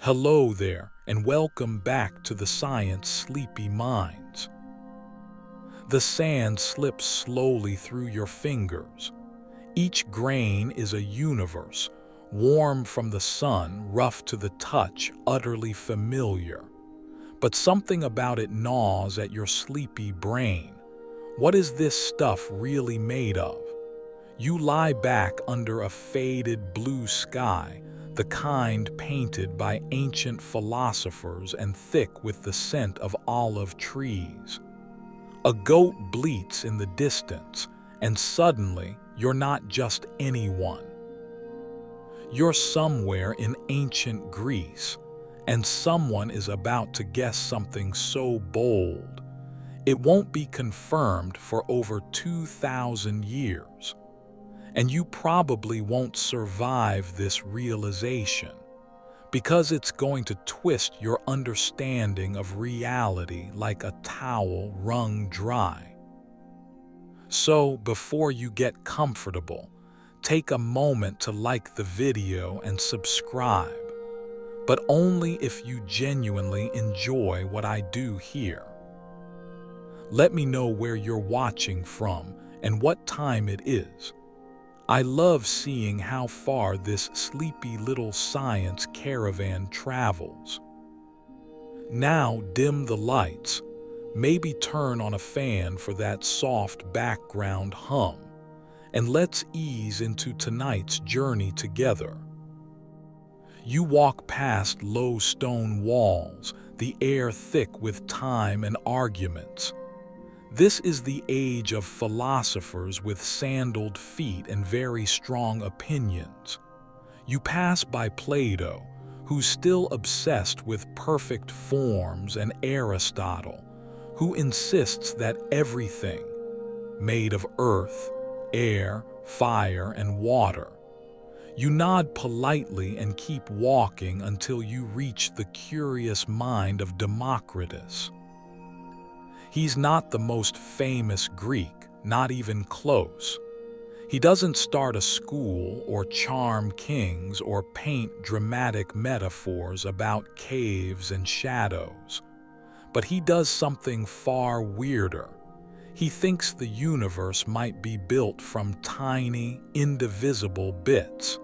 Hello there, and welcome back to the Science Sleepy Minds. The sand slips slowly through your fingers. Each grain is a universe, warm from the sun, rough to the touch, utterly familiar. But something about it gnaws at your sleepy brain. What is this stuff really made of? You lie back under a faded blue sky, the kind painted by ancient philosophers and thick with the scent of olive trees. A goat bleats in the distance, and suddenly you're not just anyone. You're somewhere in ancient Greece, and someone is about to guess something so bold. It won't be confirmed for over 2,000 years. And you probably won't survive this realization, because it's going to twist your understanding of reality like a towel wrung dry. So, before you get comfortable, take a moment to like the video and subscribe, but only if you genuinely enjoy what I do here. Let me know where you're watching from and what time it is. I love seeing how far this sleepy little science caravan travels. Now dim the lights, maybe turn on a fan for that soft background hum, and let's ease into tonight's journey together. You walk past low stone walls, the air thick with time and arguments. This is the age of philosophers with sandaled feet and very strong opinions. You pass by Plato, who's still obsessed with perfect forms, and Aristotle, who insists that everything, made of earth, air, fire, and water. You nod politely and keep walking until you reach the curious mind of Democritus. He's not the most famous Greek, not even close. He doesn't start a school or charm kings or paint dramatic metaphors about caves and shadows. But he does something far weirder. He thinks the universe might be built from tiny, indivisible bits.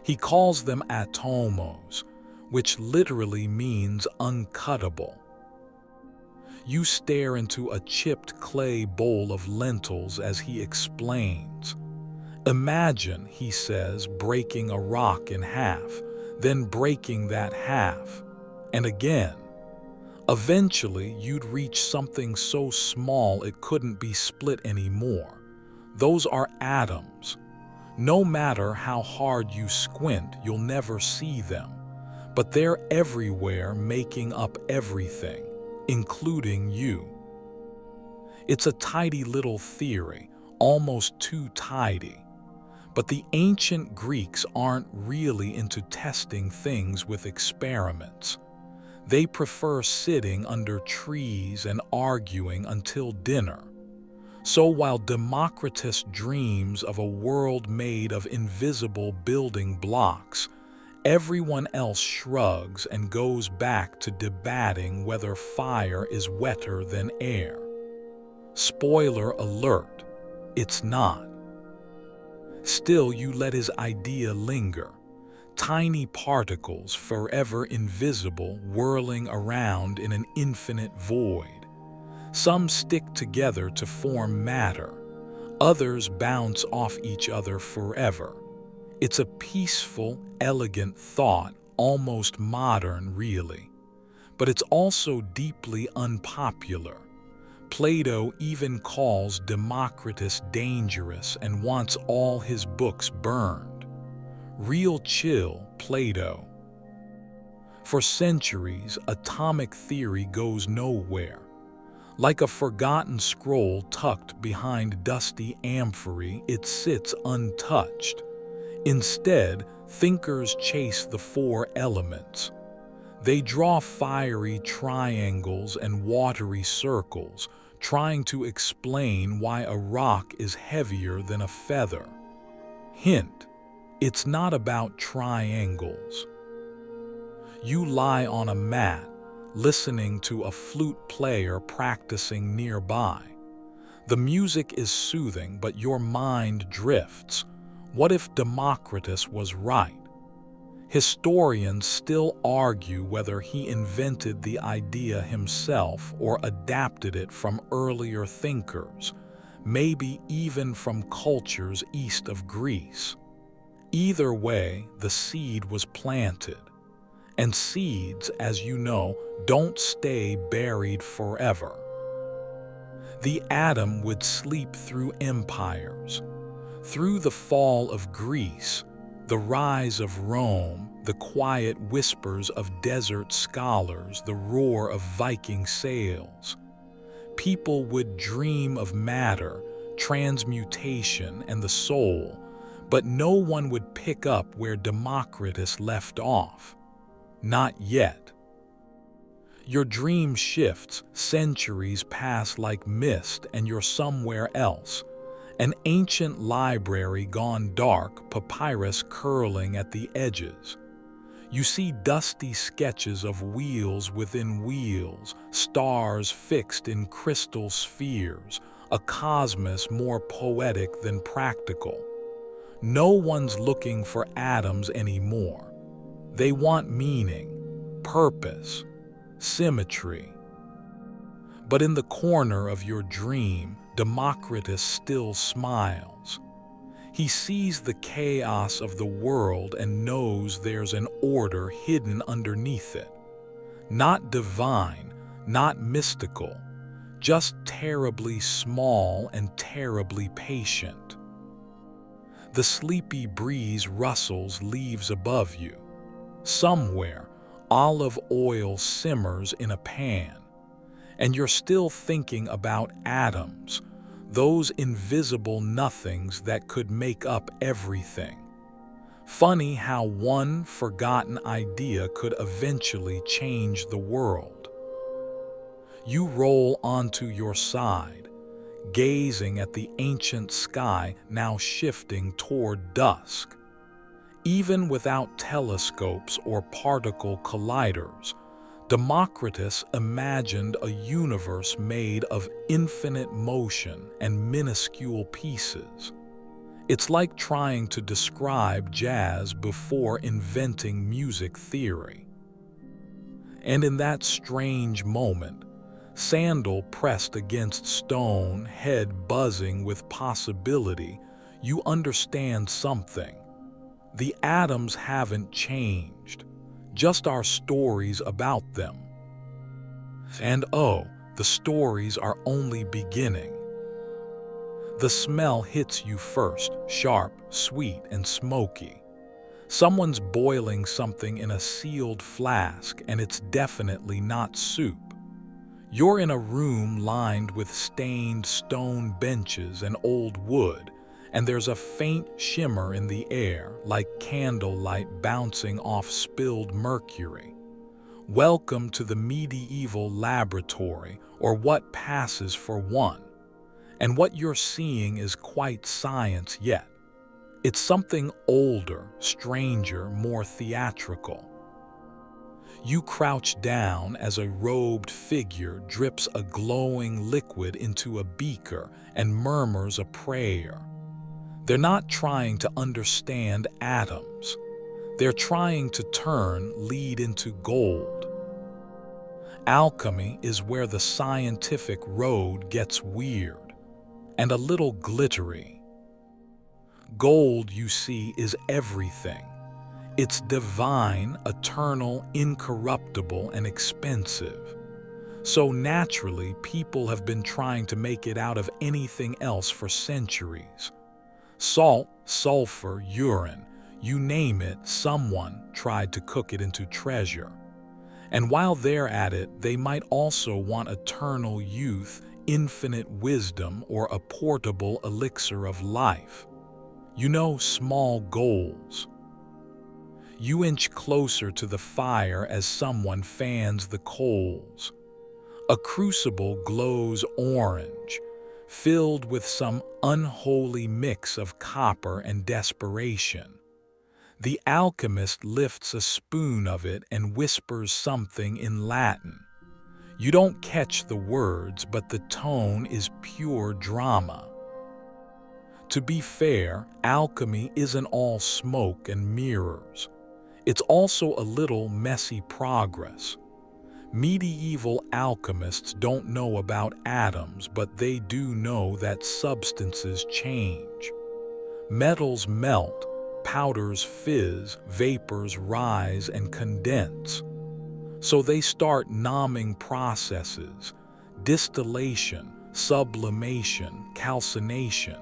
He calls them atomos, which literally means uncuttable. You stare into a chipped clay bowl of lentils as he explains. Imagine, he says, breaking a rock in half, then breaking that half, and again. Eventually, you'd reach something so small it couldn't be split anymore. Those are atoms. No matter how hard you squint, you'll never see them. But they're everywhere, making up everything, including you. It's a tidy little theory, almost too tidy. But the ancient Greeks aren't really into testing things with experiments. They prefer sitting under trees and arguing until dinner. So while Democritus dreams of a world made of invisible building blocks, everyone else shrugs and goes back to debating whether fire is wetter than air. Spoiler alert, it's not. Still, you let his idea linger. Tiny particles, forever invisible, whirling around in an infinite void. Some stick together to form matter. Others bounce off each other forever. It's a peaceful, elegant thought, almost modern, really. But it's also deeply unpopular. Plato even calls Democritus dangerous and wants all his books burned. Real chill, Plato. For centuries, atomic theory goes nowhere. Like a forgotten scroll tucked behind dusty amphorae, it sits untouched. Instead, thinkers chase the four elements. They draw fiery triangles and watery circles, trying to explain why a rock is heavier than a feather. Hint: it's not about triangles. You lie on a mat, listening to a flute player practicing nearby. The music is soothing, but your mind drifts. What if Democritus was right? Historians still argue whether he invented the idea himself or adapted it from earlier thinkers, maybe even from cultures east of Greece. Either way, the seed was planted. And seeds, as you know, don't stay buried forever. The atom would sleep through empires, through the fall of Greece, the rise of Rome, the quiet whispers of desert scholars, the roar of Viking sails. People would dream of matter, transmutation, and the soul, but no one would pick up where Democritus left off. Not yet. Your dream shifts, centuries pass like mist, and you're somewhere else. An ancient library gone dark, papyrus curling at the edges. You see dusty sketches of wheels within wheels, stars fixed in crystal spheres, a cosmos more poetic than practical. No one's looking for atoms anymore. They want meaning, purpose, symmetry. But in the corner of your dream, Democritus still smiles. He sees the chaos of the world and knows there's an order hidden underneath it. Not divine, not mystical, just terribly small and terribly patient. The sleepy breeze rustles leaves above you. Somewhere, olive oil simmers in a pan, and you're still thinking about atoms, those invisible nothings that could make up everything. Funny how one forgotten idea could eventually change the world. You roll onto your side, gazing at the ancient sky now shifting toward dusk. Even without telescopes or particle colliders, Democritus imagined a universe made of infinite motion and minuscule pieces. It's like trying to describe jazz before inventing music theory. And in that strange moment, sandal pressed against stone, head buzzing with possibility, you understand something. The atoms haven't changed, just our stories about them. And oh, the stories are only beginning. The smell hits you first, sharp, sweet, and smoky. Someone's boiling something in a sealed flask, and it's definitely not soup. You're in a room lined with stained stone benches and old wood, and there's a faint shimmer in the air, like candlelight bouncing off spilled mercury. Welcome to the medieval laboratory, or what passes for one. And what you're seeing is quite science yet. It's something older, stranger, more theatrical. You crouch down as a robed figure drips a glowing liquid into a beaker and murmurs a prayer. They're not trying to understand atoms. They're trying to turn lead into gold. Alchemy is where the scientific road gets weird and a little glittery. Gold, you see, is everything. It's divine, eternal, incorruptible, and expensive. So naturally, people have been trying to make it out of anything else for centuries. Salt, sulfur, urine, you name it, someone tried to cook it into treasure. And while they're at it, they might also want eternal youth, infinite wisdom, or a portable elixir of life. You know, small goals. You inch closer to the fire as someone fans the coals. A crucible glows orange, filled with some unholy mix of copper and desperation. The alchemist lifts a spoon of it and whispers something in Latin. You don't catch the words, but the tone is pure drama. To be fair, alchemy isn't all smoke and mirrors. It's also a little messy progress. Medieval alchemists don't know about atoms, but they do know that substances change. Metals melt, powders fizz, vapors rise and condense. So they start numbing processes: distillation, sublimation, calcination,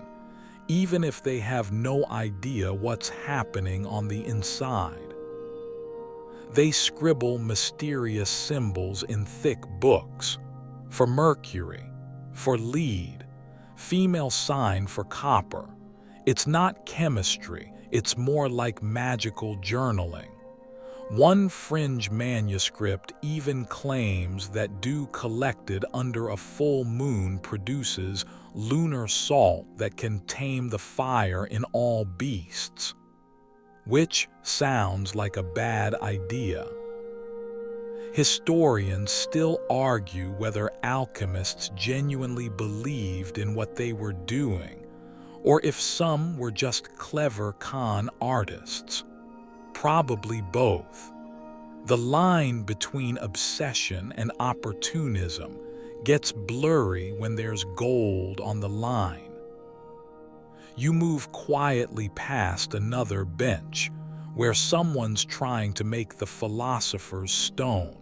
even if they have no idea what's happening on the inside. They scribble mysterious symbols in thick books. For mercury, for lead, female sign for copper. It's not chemistry, it's more like magical journaling. One fringe manuscript even claims that dew collected under a full moon produces lunar salt that can tame the fire in all beasts. Which sounds like a bad idea. Historians still argue whether alchemists genuinely believed in what they were doing, or if some were just clever con artists. Probably both. The line between obsession and opportunism gets blurry when there's gold on the line. You move quietly past another bench where someone's trying to make the philosopher's stone.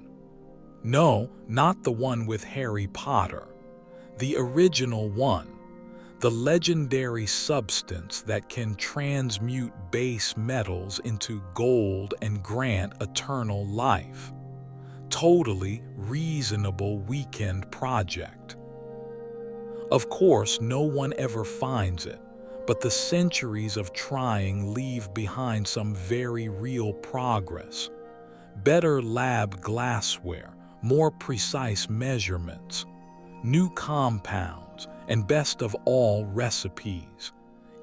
No, not the one with Harry Potter. The original one. The legendary substance that can transmute base metals into gold and grant eternal life. Totally reasonable weekend project. Of course, no one ever finds it, but the centuries of trying leave behind some very real progress. Better lab glassware, more precise measurements, new compounds, and best of all, recipes.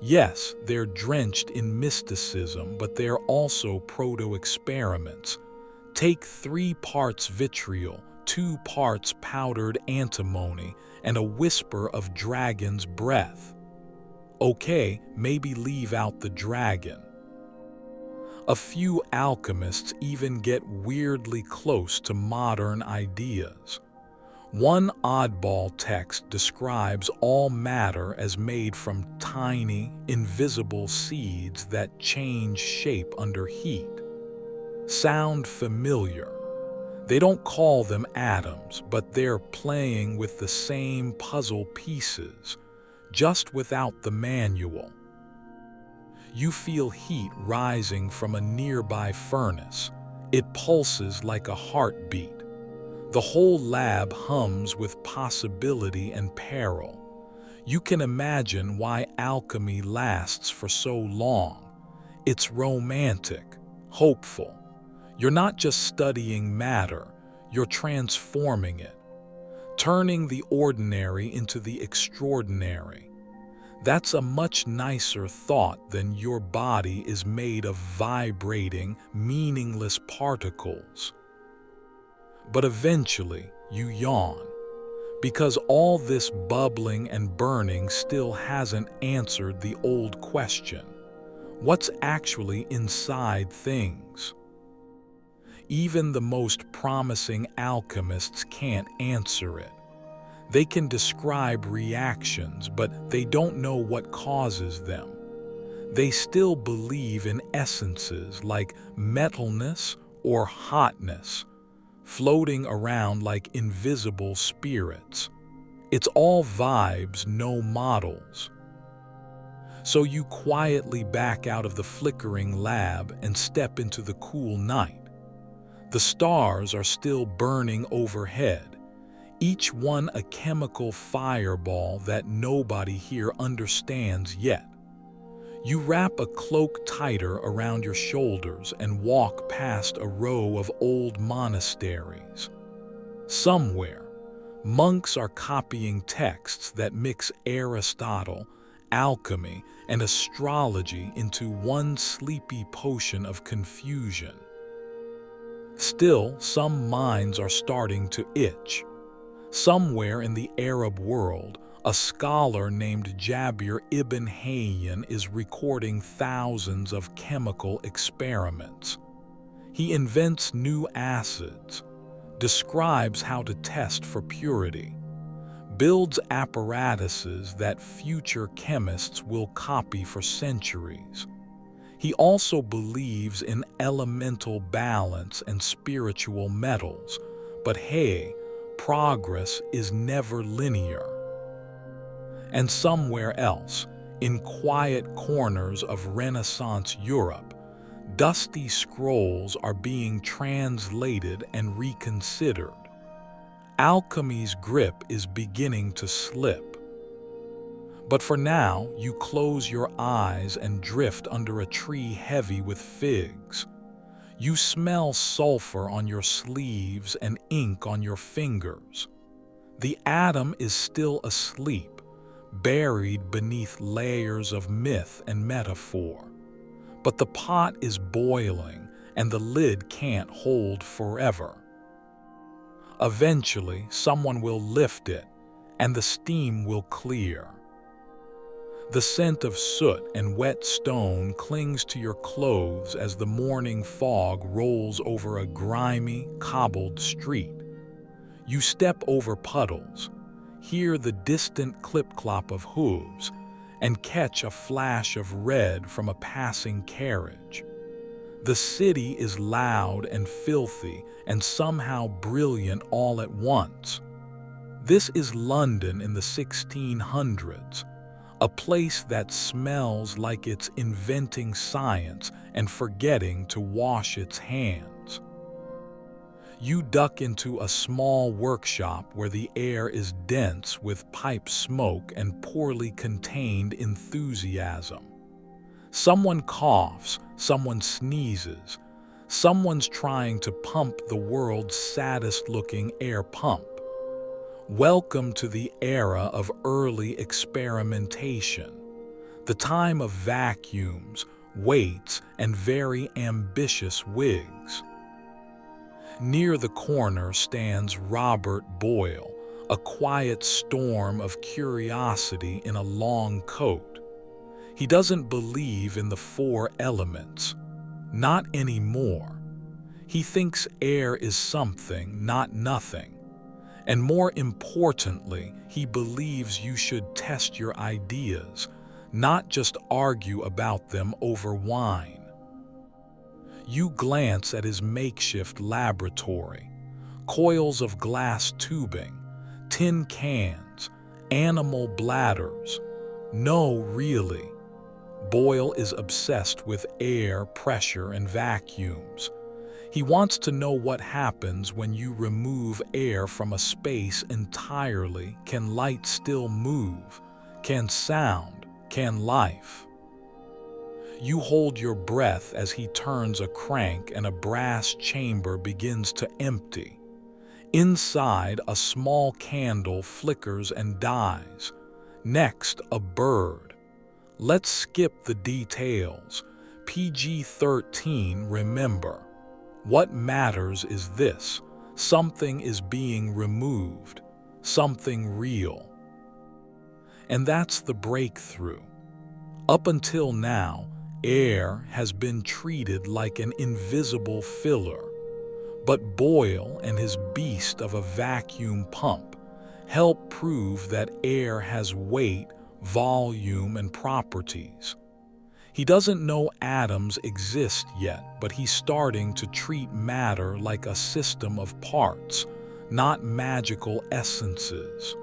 Yes, they're drenched in mysticism, but they're also proto-experiments. Take 3 parts vitriol, 2 parts powdered antimony, and a whisper of dragon's breath. Okay, maybe leave out the dragon. A few alchemists even get weirdly close to modern ideas. One oddball text describes all matter as made from tiny, invisible seeds that change shape under heat. Sound familiar? They don't call them atoms, but they're playing with the same puzzle pieces, just without the manual. You feel heat rising from a nearby furnace. It pulses like a heartbeat. The whole lab hums with possibility and peril. You can imagine why alchemy lasts for so long. It's romantic, hopeful. You're not just studying matter, you're transforming it, turning the ordinary into the extraordinary. That's a much nicer thought than your body is made of vibrating, meaningless particles. But eventually, you yawn, because all this bubbling and burning still hasn't answered the old question: what's actually inside things? Even the most promising alchemists can't answer it. They can describe reactions, but they don't know what causes them. They still believe in essences like metalness or hotness, floating around like invisible spirits. It's all vibes, no models. So you quietly back out of the flickering lab and step into the cool night. The stars are still burning overhead, each one a chemical fireball that nobody here understands yet. You wrap a cloak tighter around your shoulders and walk past a row of old monasteries. Somewhere, monks are copying texts that mix Aristotle, alchemy and astrology into one sleepy potion of confusion. Still, some minds are starting to itch. Somewhere in the Arab world, a scholar named Jabir ibn Hayyan is recording thousands of chemical experiments. He invents new acids, describes how to test for purity, builds apparatuses that future chemists will copy for centuries. He also believes in elemental balance and spiritual metals, but hey, progress is never linear. And somewhere else, in quiet corners of Renaissance Europe, dusty scrolls are being translated and reconsidered. Alchemy's grip is beginning to slip. But for now, you close your eyes and drift under a tree heavy with figs. You smell sulfur on your sleeves and ink on your fingers. The atom is still asleep, buried beneath layers of myth and metaphor. But the pot is boiling, and the lid can't hold forever. Eventually, someone will lift it, and the steam will clear. The scent of soot and wet stone clings to your clothes as the morning fog rolls over a grimy, cobbled street. You step over puddles, hear the distant clip-clop of hooves, and catch a flash of red from a passing carriage. The city is loud and filthy and somehow brilliant all at once. This is London in the 1600s. A place that smells like it's inventing science and forgetting to wash its hands. You duck into a small workshop where the air is dense with pipe smoke and poorly contained enthusiasm. Someone coughs, someone sneezes, someone's trying to pump the world's saddest-looking air pump. Welcome to the era of early experimentation, the time of vacuums, weights, and very ambitious wigs. Near the corner stands Robert Boyle, a quiet storm of curiosity in a long coat. He doesn't believe in the four elements, not anymore. He thinks air is something, not nothing. And more importantly, he believes you should test your ideas, not just argue about them over wine. You glance at his makeshift laboratory, coils of glass tubing, tin cans, animal bladders. No, really. Boyle is obsessed with air, pressure, and vacuums. He wants to know what happens when you remove air from a space entirely. Can light still move? Can sound? Can life? You hold your breath as he turns a crank and a brass chamber begins to empty. Inside, a small candle flickers and dies. Next, a bird. Let's skip the details. PG-13, remember. What matters is this: something is being removed, something real. And that's the breakthrough. Up until now, air has been treated like an invisible filler. But Boyle and his beast of a vacuum pump help prove that air has weight, volume, and properties. He doesn't know atoms exist yet, but he's starting to treat matter like a system of parts, not magical essences.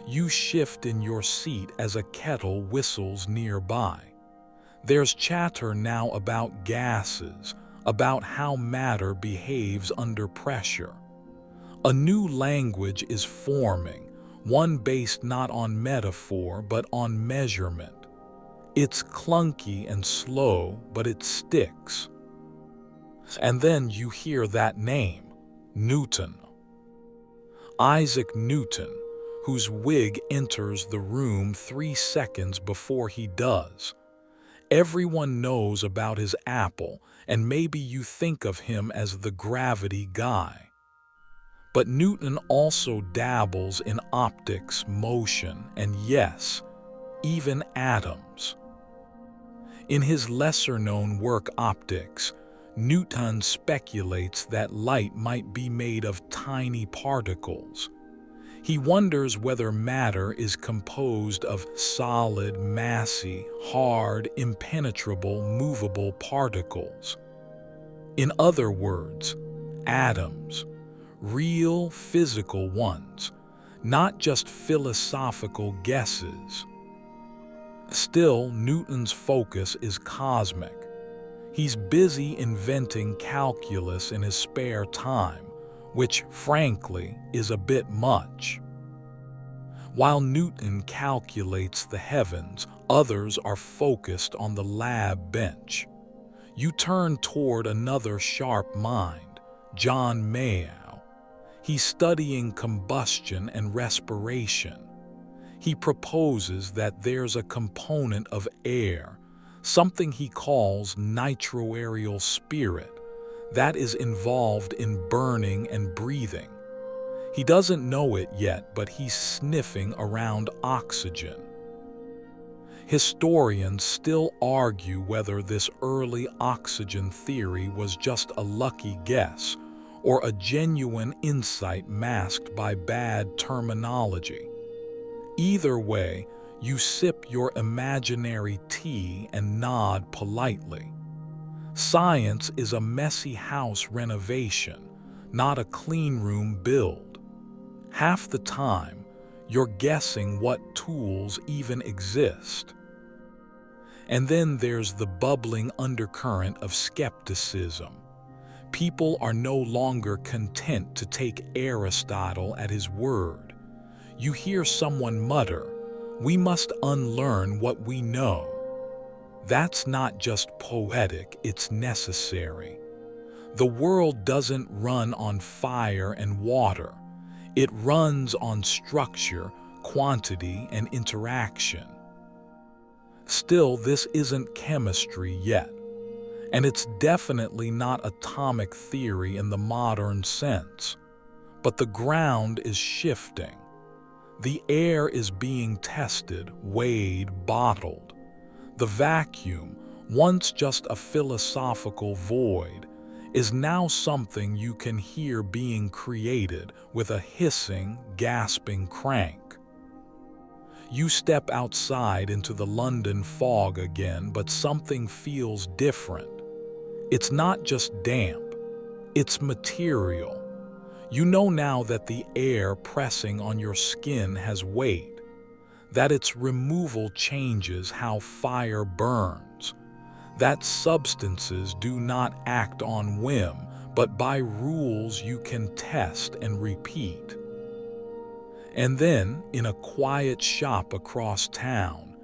You shift in your seat as a kettle whistles nearby. There's chatter now about gases, about how matter behaves under pressure. A new language is forming, one based not on metaphor but on measurement. It's clunky and slow, but it sticks. And then you hear that name, Newton. Isaac Newton, whose wig enters the room 3 seconds before he does. Everyone knows about his apple, and maybe you think of him as the gravity guy. But Newton also dabbles in optics, motion, and yes, even atoms. In his lesser-known work Optics, Newton speculates that light might be made of tiny particles. He wonders whether matter is composed of solid, massy, hard, impenetrable, movable particles. In other words, atoms, real physical ones, not just philosophical guesses. Still, Newton's focus is cosmic. He's busy inventing calculus in his spare time, which, frankly, is a bit much. While Newton calculates the heavens, others are focused on the lab bench. You turn toward another sharp mind, John Mayow. He's studying combustion and respiration. He proposes that there's a component of air, something he calls nitroaerial spirit, that is involved in burning and breathing. He doesn't know it yet, but he's sniffing around oxygen. Historians still argue whether this early oxygen theory was just a lucky guess or a genuine insight masked by bad terminology. Either way, you sip your imaginary tea and nod politely. Science is a messy house renovation, not a clean room build. Half the time, you're guessing what tools even exist. And then there's the bubbling undercurrent of skepticism. People are no longer content to take Aristotle at his word. You hear someone mutter, "We must unlearn what we know." That's not just poetic, it's necessary. The world doesn't run on fire and water. It runs on structure, quantity, and interaction. Still, this isn't chemistry yet, and it's definitely not atomic theory in the modern sense. But the ground is shifting. The air is being tested, weighed, bottled. The vacuum, once just a philosophical void, is now something you can hear being created with a hissing, gasping crank. You step outside into the London fog again, but something feels different. It's not just damp, it's material. You know now that the air pressing on your skin has weight, that its removal changes how fire burns, that substances do not act on whim, but by rules you can test and repeat. And then, in a quiet shop across town,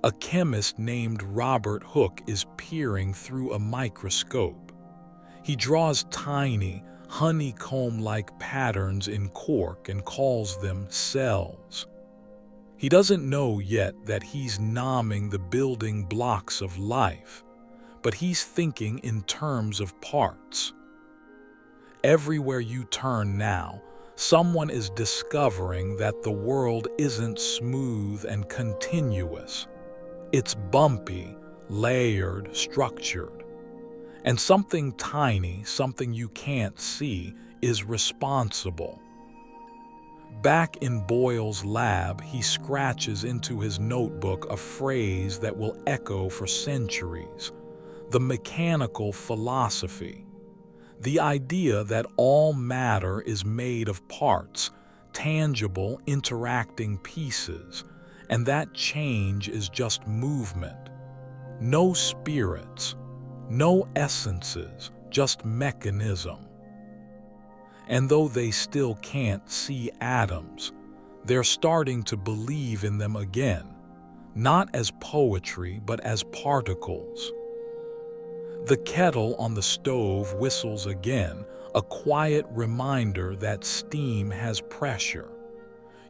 a chemist named Robert Hooke is peering through a microscope. He draws tiny, honeycomb-like patterns in cork and calls them cells. He doesn't know yet that he's nomming the building blocks of life, but he's thinking in terms of parts. Everywhere you turn now, someone is discovering that the world isn't smooth and continuous. It's bumpy, layered, structured. And something tiny, something you can't see, is responsible. Back in Boyle's lab, he scratches into his notebook a phrase that will echo for centuries: the mechanical philosophy. The idea that all matter is made of parts, tangible, interacting pieces, and that change is just movement. No spirits, no essences, just mechanism. And though they still can't see atoms, they're starting to believe in them again, not as poetry, but as particles. The kettle on the stove whistles again, a quiet reminder that steam has pressure.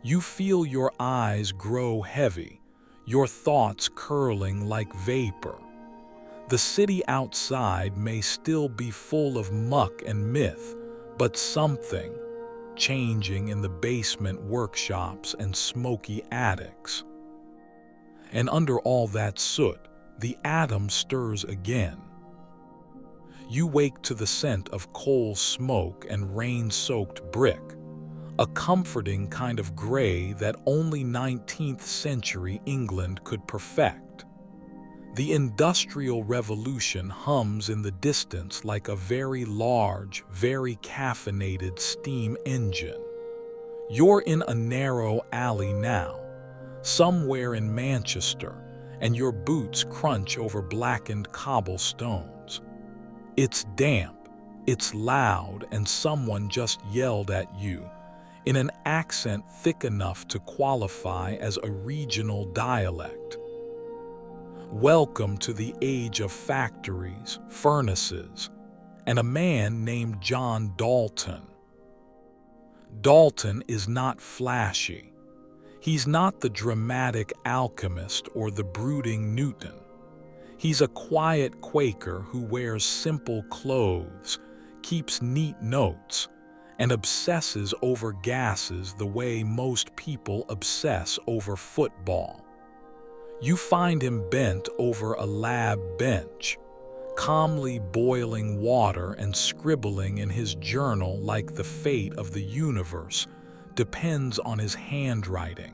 You feel your eyes grow heavy, your thoughts curling like vapor. The city outside may still be full of muck and myth, but something changing in the basement workshops and smoky attics. And under all that soot, the atom stirs again. You wake to the scent of coal smoke and rain-soaked brick, a comforting kind of gray that only 19th century England could perfect. The Industrial Revolution hums in the distance like a very large, very caffeinated steam engine. You're in a narrow alley now, somewhere in Manchester, and your boots crunch over blackened cobblestones. It's damp, it's loud, and someone just yelled at you in an accent thick enough to qualify as a regional dialect. Welcome to the age of factories, furnaces, and a man named John Dalton. Dalton is not flashy. He's not the dramatic alchemist or the brooding Newton. He's a quiet Quaker who wears simple clothes, keeps neat notes, and obsesses over gases the way most people obsess over football. You find him bent over a lab bench, calmly boiling water and scribbling in his journal like the fate of the universe depends on his handwriting.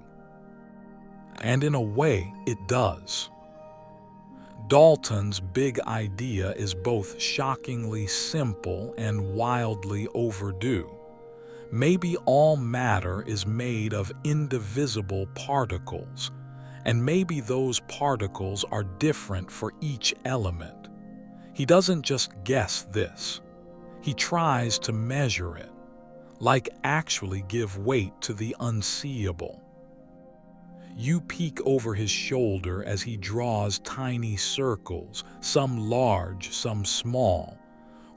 And in a way, it does. Dalton's big idea is both shockingly simple and wildly overdue. Maybe all matter is made of indivisible particles, and maybe those particles are different for each element. He doesn't just guess this. He tries to measure it, like actually give weight to the unseeable. You peek over his shoulder as he draws tiny circles, some large, some small,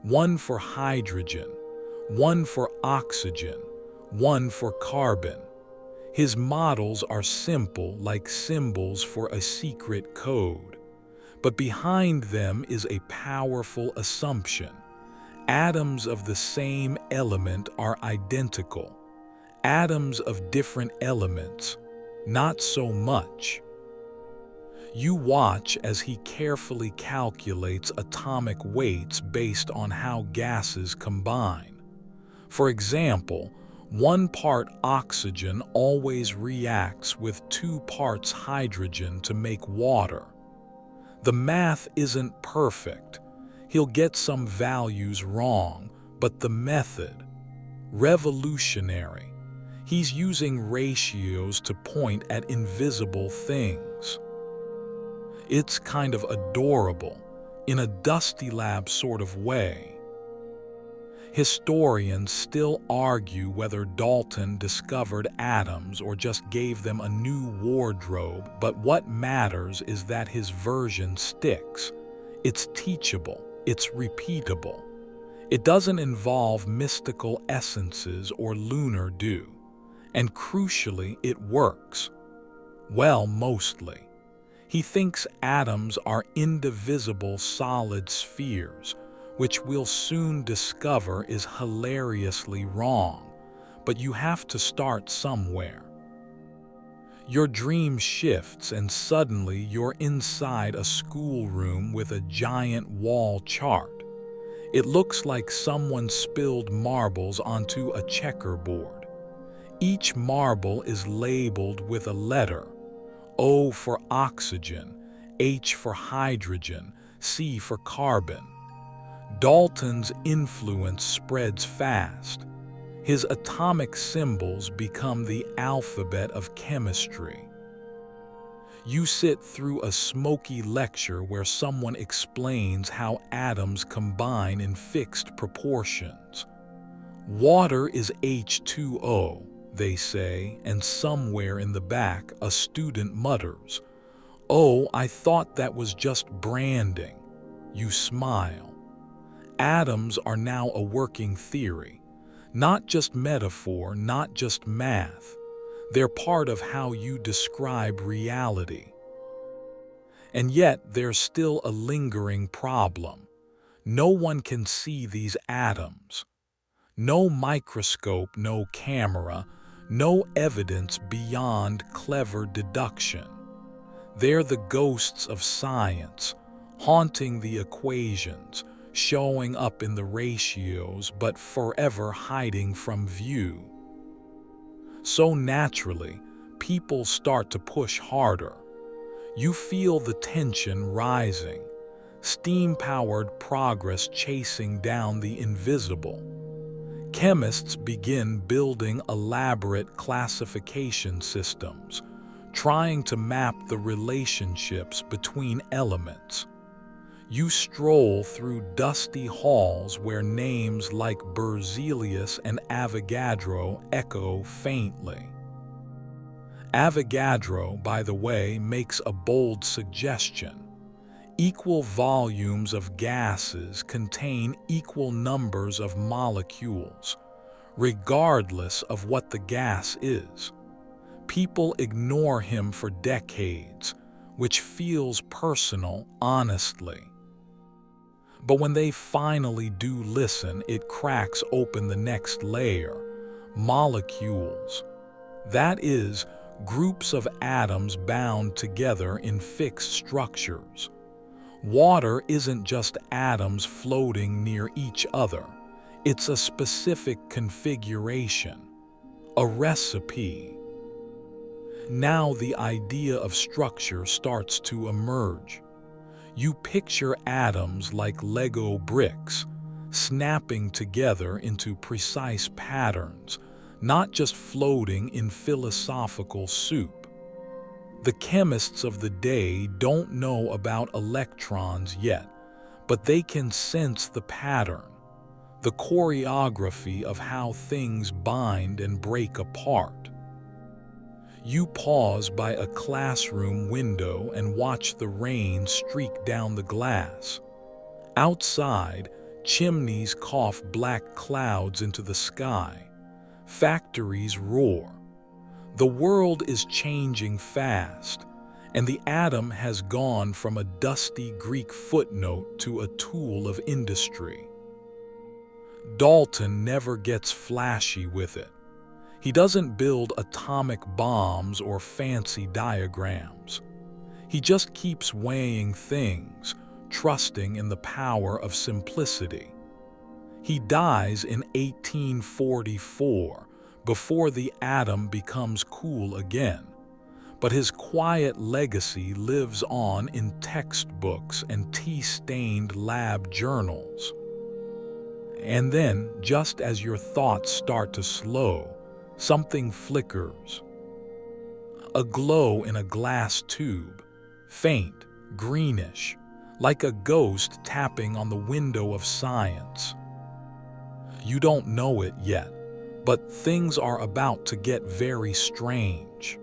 one for hydrogen, one for oxygen, one for carbon. His models are simple, like symbols for a secret code. But behind them is a powerful assumption. Atoms of the same element are identical. Atoms of different elements, not so much. You watch as he carefully calculates atomic weights based on how gases combine. For example, 1 part oxygen always reacts with 2 parts hydrogen to make water. The math isn't perfect. He'll get some values wrong, but the method, revolutionary. He's using ratios to point at invisible things. It's kind of adorable, in a Dusty Lab sort of way. Historians still argue whether Dalton discovered atoms or just gave them a new wardrobe, but what matters is that his version sticks. It's teachable, it's repeatable. It doesn't involve mystical essences or lunar dew. And crucially, it works. Well, mostly. He thinks atoms are indivisible solid spheres, which we'll soon discover is hilariously wrong, but you have to start somewhere. Your dream shifts and suddenly you're inside a schoolroom with a giant wall chart. It looks like someone spilled marbles onto a checkerboard. Each marble is labeled with a letter: O for oxygen, H for hydrogen, C for carbon. Dalton's influence spreads fast. His atomic symbols become the alphabet of chemistry. You sit through a smoky lecture where someone explains how atoms combine in fixed proportions. Water is H2O, they say, and somewhere in the back a student mutters, "Oh, I thought that was just branding." You smile. Atoms are now a working theory, not just metaphor, not just math. They're part of how you describe reality. And yet, there's still a lingering problem. No one can see these atoms. No microscope, no camera, no evidence beyond clever deduction. They're the ghosts of science, haunting the equations, showing up in the ratios, but forever hiding from view. So naturally, people start to push harder. You feel the tension rising, steam-powered progress chasing down the invisible. Chemists begin building elaborate classification systems, trying to map the relationships between elements. You stroll through dusty halls where names like Berzelius and Avogadro echo faintly. Avogadro, by the way, makes a bold suggestion. Equal volumes of gases contain equal numbers of molecules, regardless of what the gas is. People ignore him for decades, which feels personal, honestly. But when they finally do listen, it cracks open the next layer: molecules. That is, groups of atoms bound together in fixed structures. Water isn't just atoms floating near each other. It's a specific configuration, a recipe. Now the idea of structure starts to emerge. You picture atoms like Lego bricks, snapping together into precise patterns, not just floating in philosophical soup. The chemists of the day don't know about electrons yet, but they can sense the pattern, the choreography of how things bind and break apart. You pause by a classroom window and watch the rain streak down the glass. Outside, chimneys cough black clouds into the sky. Factories roar. The world is changing fast, and the atom has gone from a dusty Greek footnote to a tool of industry. Dalton never gets flashy with it. He doesn't build atomic bombs or fancy diagrams. He just keeps weighing things, trusting in the power of simplicity. He dies in 1844, before the atom becomes cool again. But his quiet legacy lives on in textbooks and tea-stained lab journals. And then, just as your thoughts start to slow, something flickers. A glow in a glass tube, faint, greenish, like a ghost tapping on the window of science. You don't know it yet, but things are about to get very strange.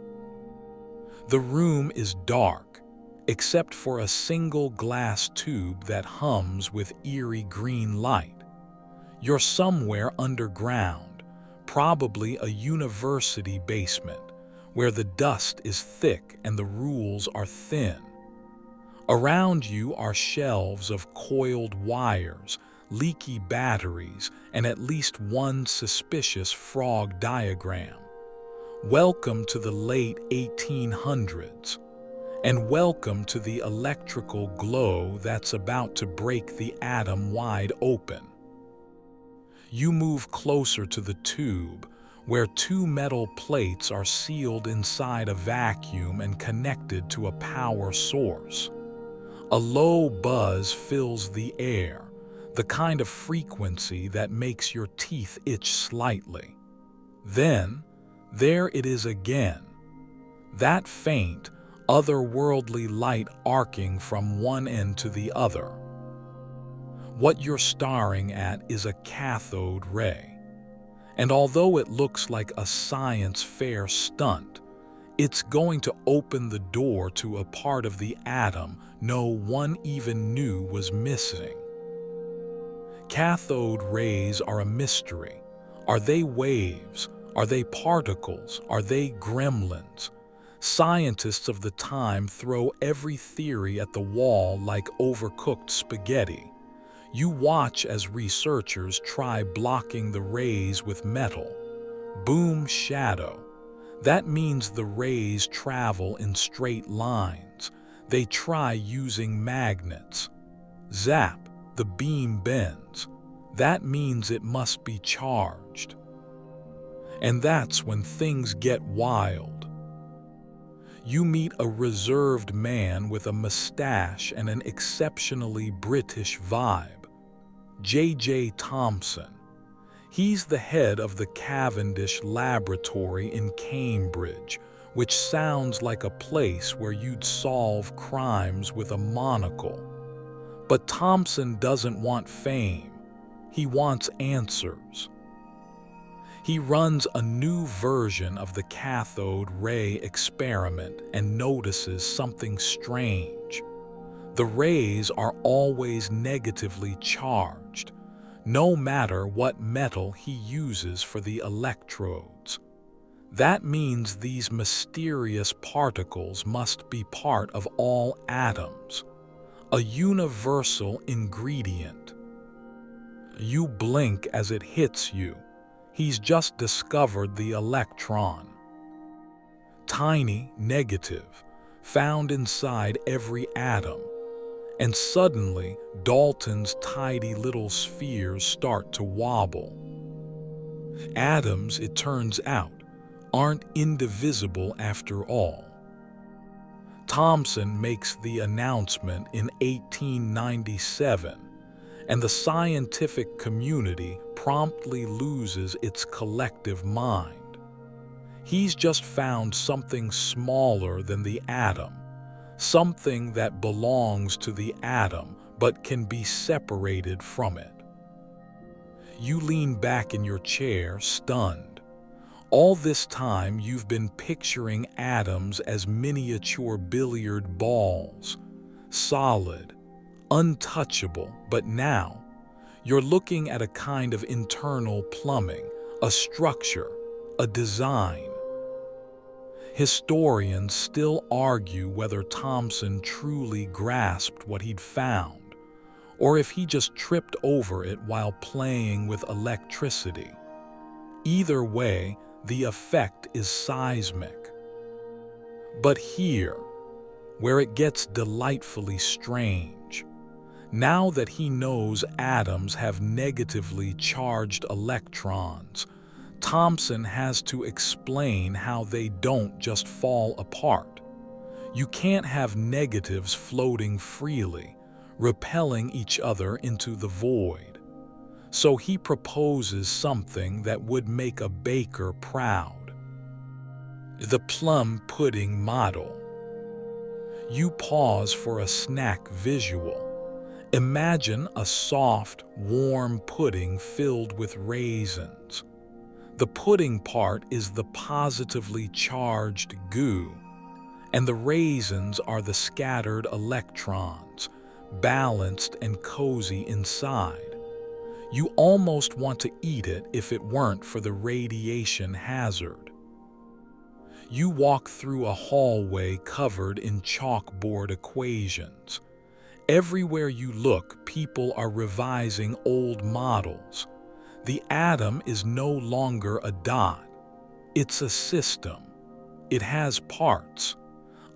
The room is dark, except for a single glass tube that hums with eerie green light. You're somewhere underground, probably a university basement, where the dust is thick and the rules are thin. Around you are shelves of coiled wires, leaky batteries, and at least one suspicious frog diagram. Welcome to the late 1800s, and welcome to the electrical glow that's about to break the atom wide open. You move closer to the tube, where two metal plates are sealed inside a vacuum and connected to a power source. A low buzz fills the air, the kind of frequency that makes your teeth itch slightly. Then, there it is again, that faint, otherworldly light arcing from one end to the other. What you're staring at is a cathode ray. And although it looks like a science fair stunt, it's going to open the door to a part of the atom no one even knew was missing. Cathode rays are a mystery. Are they waves? Are they particles? Are they gremlins? Scientists of the time throw every theory at the wall like overcooked spaghetti. You watch as researchers try blocking the rays with metal. Boom, shadow. That means the rays travel in straight lines. They try using magnets. Zap, the beam bends. That means it must be charged. And that's when things get wild. You meet a reserved man with a mustache and an exceptionally British vibe. J.J. Thomson. He's the head of the Cavendish Laboratory in Cambridge, which sounds like a place where you'd solve crimes with a monocle. But Thomson doesn't want fame. He wants answers. He runs a new version of the cathode ray experiment and notices something strange. The rays are always negatively charged, no matter what metal he uses for the electrodes. That means these mysterious particles must be part of all atoms, a universal ingredient. You blink as it hits you. He's just discovered the electron. Tiny, negative, found inside every atom. And suddenly, Dalton's tidy little spheres start to wobble. Atoms, it turns out, aren't indivisible after all. Thomson makes the announcement in 1897, and the scientific community promptly loses its collective mind. He's just found something smaller than the atom, something that belongs to the atom but can be separated from it. You lean back in your chair, stunned. All this time you've been picturing atoms as miniature billiard balls, solid, untouchable, but now you're looking at a kind of internal plumbing, a structure, a design. Historians still argue whether Thomson truly grasped what he'd found, or if he just tripped over it while playing with electricity. Either way, the effect is seismic. But here, where it gets delightfully strange, now that he knows atoms have negatively charged electrons, Thomson has to explain how they don't just fall apart. You can't have negatives floating freely, repelling each other into the void. So he proposes something that would make a baker proud. The plum pudding model. You pause for a snack visual. Imagine a soft, warm pudding filled with raisins. The pudding part is the positively charged goo, and the raisins are the scattered electrons, balanced and cozy inside. You almost want to eat it if it weren't for the radiation hazard. You walk through a hallway covered in chalkboard equations. Everywhere you look, people are revising old models. The atom is no longer a dot. It's a system. It has parts.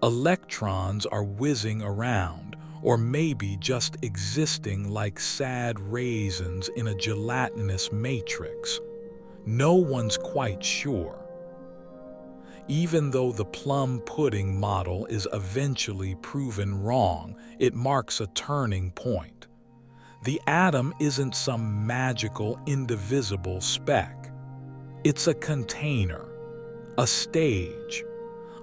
Electrons are whizzing around, or maybe just existing like sad raisins in a gelatinous matrix. No one's quite sure. Even though the plum pudding model is eventually proven wrong, it marks a turning point. The atom isn't some magical, indivisible speck. It's a container, a stage,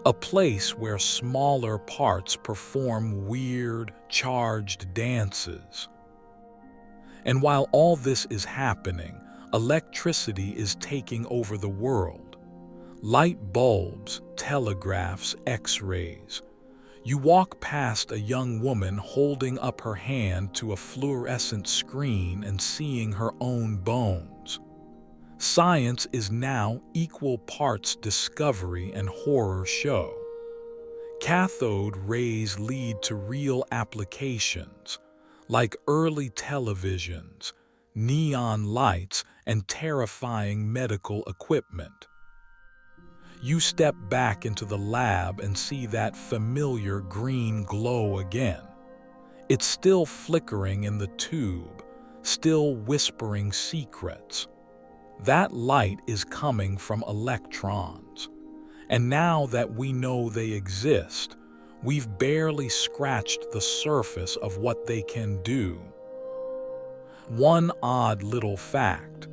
a place where smaller parts perform weird, charged dances. And while all this is happening, electricity is taking over the world. Light bulbs, telegraphs, X-rays. You walk past a young woman holding up her hand to a fluorescent screen and seeing her own bones. Science is now equal parts discovery and horror show. Cathode rays lead to real applications, like early televisions, neon lights, and terrifying medical equipment. You step back into the lab and see that familiar green glow again. It's still flickering in the tube, still whispering secrets. That light is coming from electrons. And now that we know they exist, we've barely scratched the surface of what they can do. One odd little fact: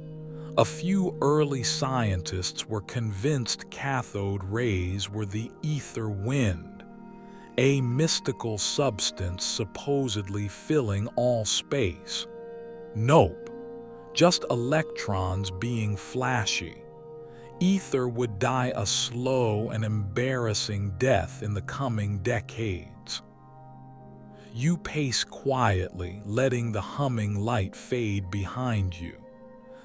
a few early scientists were convinced cathode rays were the ether wind, a mystical substance supposedly filling all space. Nope, just electrons being flashy. Ether would die a slow and embarrassing death in the coming decades. You pace quietly, letting the humming light fade behind you.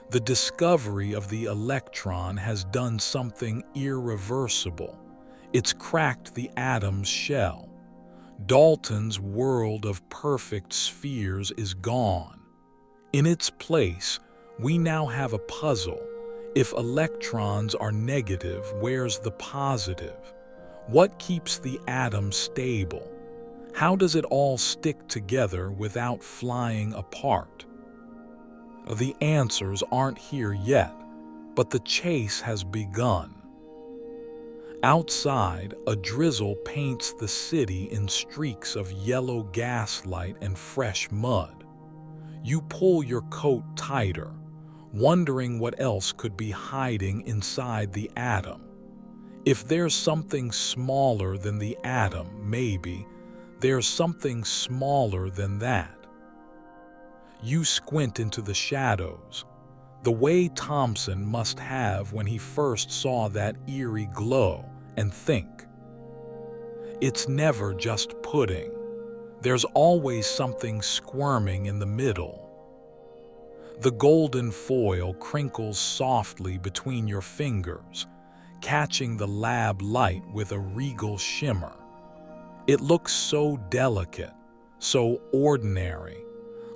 The discovery of the electron has done something irreversible. It's cracked the atom's shell. Dalton's world of perfect spheres is gone. In its place, we now have a puzzle. If electrons are negative, where's the positive? What keeps the atom stable? How does it all stick together without flying apart? The answers aren't here yet, but the chase has begun. Outside, a drizzle paints the city in streaks of yellow gaslight and fresh mud. You pull your coat tighter, wondering what else could be hiding inside the atom. If there's something smaller than the atom, maybe there's something smaller than that. You squint into the shadows, the way Thomson must have when he first saw that eerie glow, and think. It's never just pudding. There's always something squirming in the middle. The golden foil crinkles softly between your fingers, catching the lab light with a regal shimmer. It looks so delicate, so ordinary,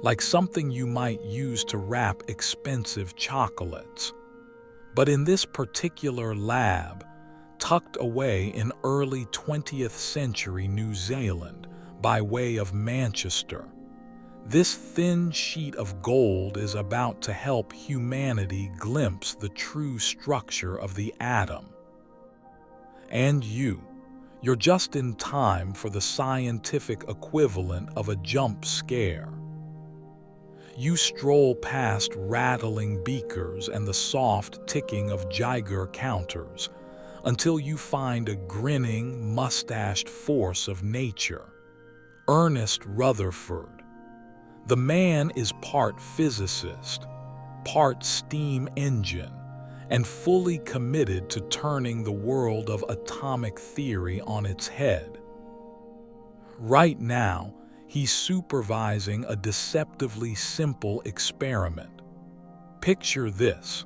like something you might use to wrap expensive chocolates. But in this particular lab, tucked away in early 20th century New Zealand by way of Manchester, this thin sheet of gold is about to help humanity glimpse the true structure of the atom. And you're just in time for the scientific equivalent of a jump scare. You stroll past rattling beakers and the soft ticking of Geiger counters until you find a grinning, mustached force of nature, Ernest Rutherford. The man is part physicist, part steam engine, and fully committed to turning the world of atomic theory on its head. Right now, he's supervising a deceptively simple experiment. Picture this: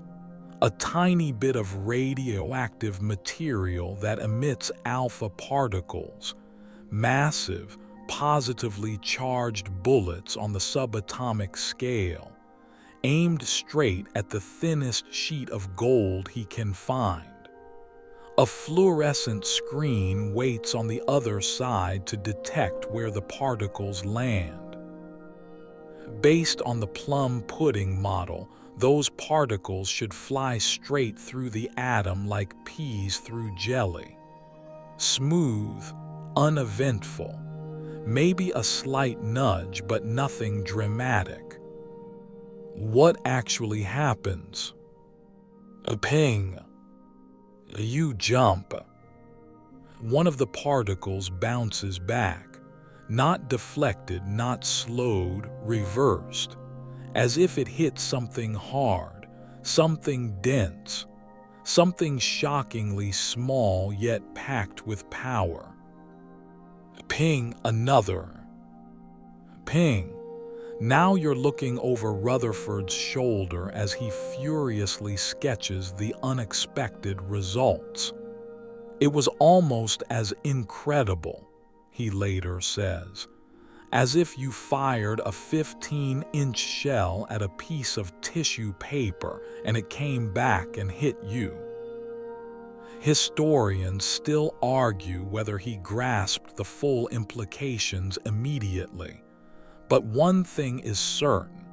a tiny bit of radioactive material that emits alpha particles, massive, positively charged bullets on the subatomic scale, aimed straight at the thinnest sheet of gold he can find. A fluorescent screen waits on the other side to detect where the particles land. Based on the plum pudding model, those particles should fly straight through the atom like peas through jelly. Smooth, uneventful. Maybe a slight nudge, but nothing dramatic. What actually happens? A ping. You jump. One of the particles bounces back, not deflected, not slowed, reversed, as if it hit something hard, something dense, something shockingly small yet packed with power. Ping, another. Ping. Now you're looking over Rutherford's shoulder as he furiously sketches the unexpected results. "It was almost as incredible," he later says, "as if you fired a 15-inch shell at a piece of tissue paper and it came back and hit you." Historians still argue whether he grasped the full implications immediately, but one thing is certain: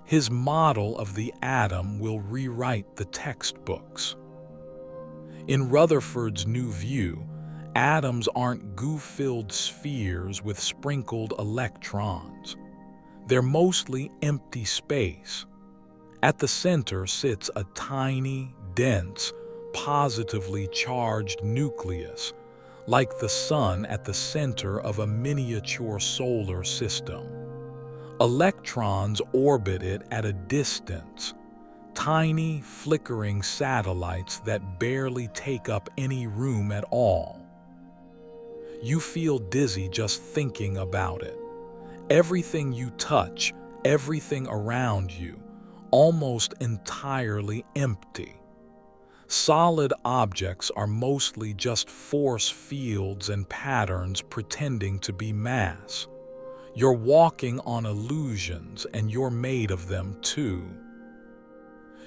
his model of the atom will rewrite the textbooks. In Rutherford's new view, atoms aren't goo-filled spheres with sprinkled electrons. They're mostly empty space. At the center sits a tiny, dense, positively charged nucleus, like the sun at the center of a miniature solar system. Electrons orbit it at a distance, tiny, flickering satellites that barely take up any room at all. You feel dizzy just thinking about it. Everything you touch, everything around you, almost entirely empty. Solid objects are mostly just force fields and patterns pretending to be mass. You're walking on illusions, and you're made of them too.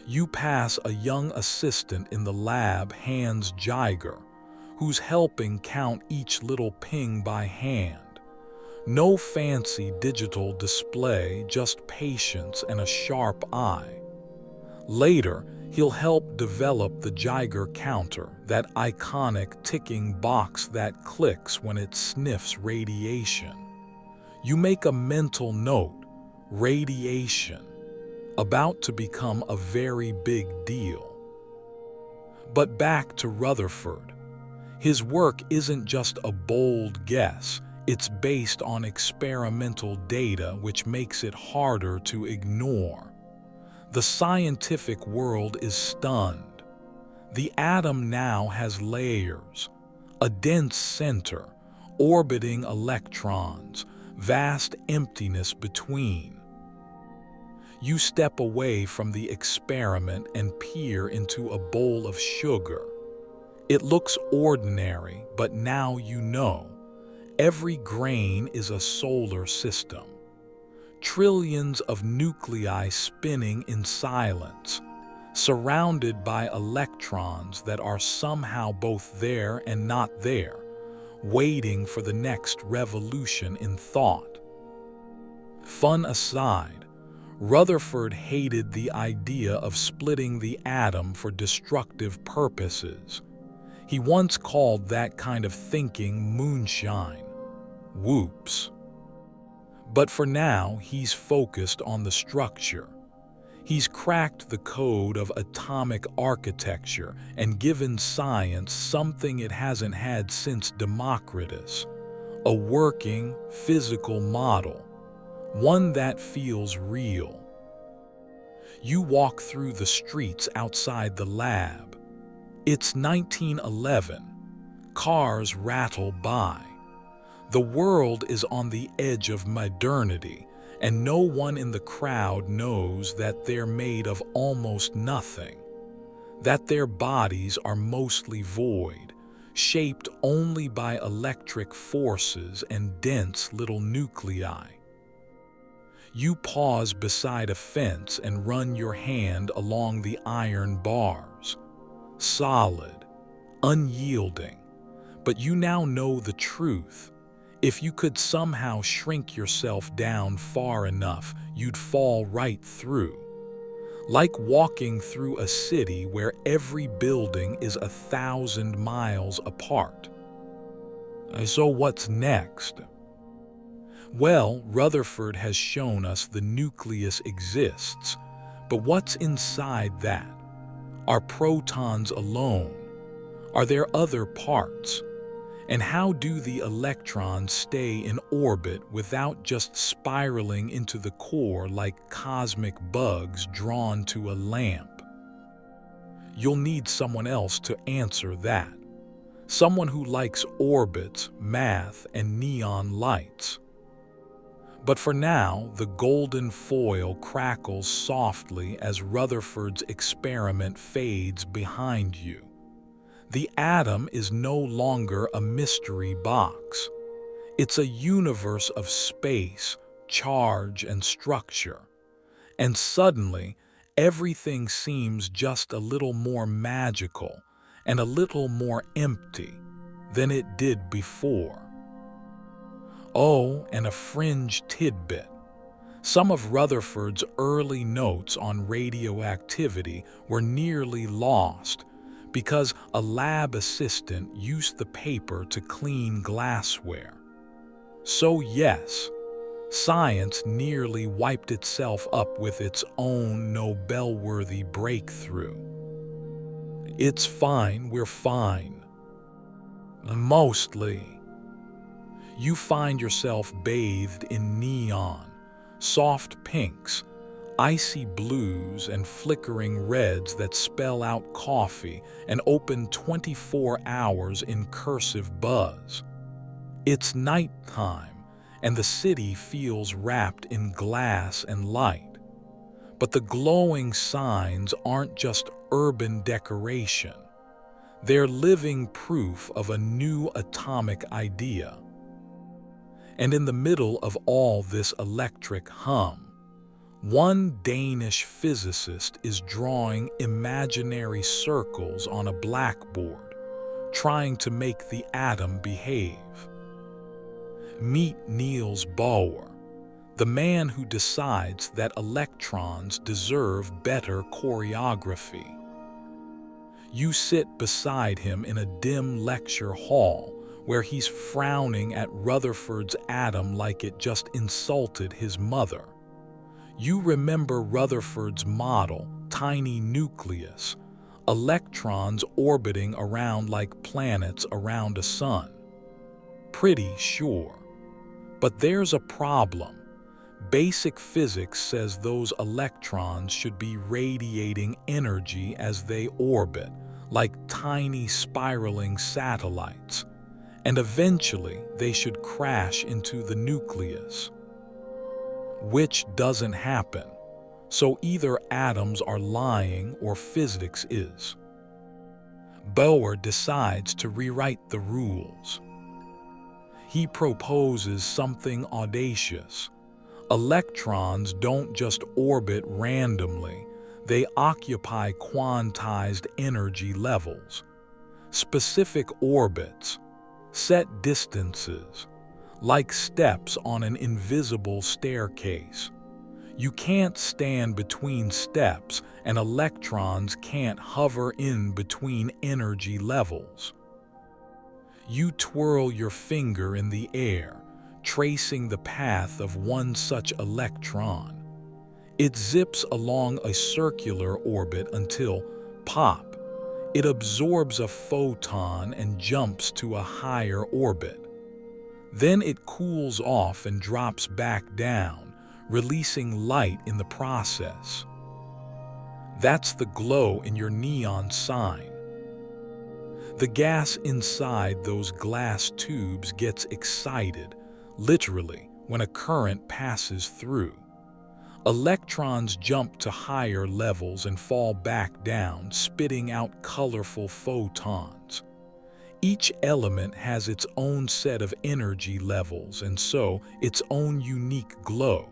You pass a young assistant in the lab, Hans Geiger, who's helping count each little ping by hand. No fancy digital display, just patience and a sharp eye. Later, he'll help develop the Geiger counter, that iconic ticking box that clicks when it sniffs radiation. You make a mental note: radiation, about to become a very big deal. But back to Rutherford. His work isn't just a bold guess, it's based on experimental data, which makes it harder to ignore. The scientific world is stunned. The atom now has layers, a dense center, orbiting electrons, vast emptiness between. You step away from the experiment and peer into a bowl of sugar. It looks ordinary, but now you know. Every grain is a solar system. Trillions of nuclei spinning in silence, surrounded by electrons that are somehow both there and not there, waiting for the next revolution in thought. Fun aside, Rutherford hated the idea of splitting the atom for destructive purposes. He once called that kind of thinking moonshine. Whoops. But for now, he's focused on the structure. He's cracked the code of atomic architecture and given science something it hasn't had since Democritus: a working, physical model, one that feels real. You walk through the streets outside the lab. It's 1911. Cars rattle by. The world is on the edge of modernity, and no one in the crowd knows that they're made of almost nothing, that their bodies are mostly void, shaped only by electric forces and dense little nuclei. You pause beside a fence and run your hand along the iron bars. Solid, unyielding, but you now know the truth. If you could somehow shrink yourself down far enough, you'd fall right through. Like walking through a city where every building is 1,000 miles apart. So what's next? Well, Rutherford has shown us the nucleus exists, but what's inside that? Are protons alone? Are there other parts? And how do the electrons stay in orbit without just spiraling into the core like cosmic bugs drawn to a lamp? You'll need someone else to answer that. Someone who likes orbits, math, and neon lights. But for now, the golden foil crackles softly as Rutherford's experiment fades behind you. The atom is no longer a mystery box. It's a universe of space, charge, and structure. And suddenly, everything seems just a little more magical and a little more empty than it did before. Oh, and a fringe tidbit. Some of Rutherford's early notes on radioactivity were nearly lost because a lab assistant used the paper to clean glassware. So yes, science nearly wiped itself up with its own Nobel-worthy breakthrough. It's fine, we're fine. Mostly. You find yourself bathed in neon, soft pinks, icy blues, and flickering reds that spell out coffee and open 24 hours in cursive buzz. It's nighttime, and the city feels wrapped in glass and light. But the glowing signs aren't just urban decoration. They're living proof of a new atomic idea. And in the middle of all this electric hum, one Danish physicist is drawing imaginary circles on a blackboard, trying to make the atom behave. Meet Niels Bohr, the man who decides that electrons deserve better choreography. You sit beside him in a dim lecture hall where he's frowning at Rutherford's atom like it just insulted his mother. You remember Rutherford's model, tiny nucleus, electrons orbiting around like planets around a sun. Pretty sure. But there's a problem. Basic physics says those electrons should be radiating energy as they orbit, like tiny spiraling satellites, and eventually they should crash into the nucleus. Which doesn't happen, so either atoms are lying or physics is. Bohr decides to rewrite the rules. He proposes something audacious. Electrons don't just orbit randomly, they occupy quantized energy levels. Specific orbits, set distances, like steps on an invisible staircase. You can't stand between steps, and electrons can't hover in between energy levels. You twirl your finger in the air, tracing the path of one such electron. It zips along a circular orbit until, pop, it absorbs a photon and jumps to a higher orbit. Then it cools off and drops back down, releasing light in the process. That's the glow in your neon sign. The gas inside those glass tubes gets excited, literally, when a current passes through. Electrons jump to higher levels and fall back down, spitting out colorful photons. Each element has its own set of energy levels and so its own unique glow.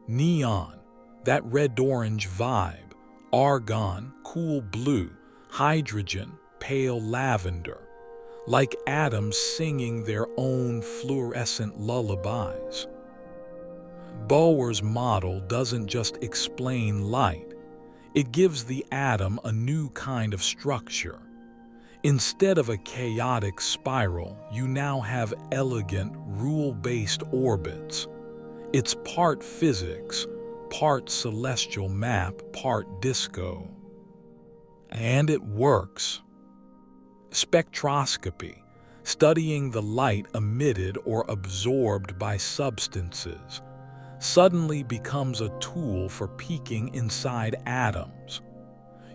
Neon, that red-orange vibe, argon, cool blue, hydrogen, pale lavender, like atoms singing their own fluorescent lullabies. Bohr's model doesn't just explain light, it gives the atom a new kind of structure. Instead of a chaotic spiral, you now have elegant, rule-based orbits. It's part physics, part celestial map, part disco. And it works. Spectroscopy, studying the light emitted or absorbed by substances, suddenly becomes a tool for peeking inside atoms.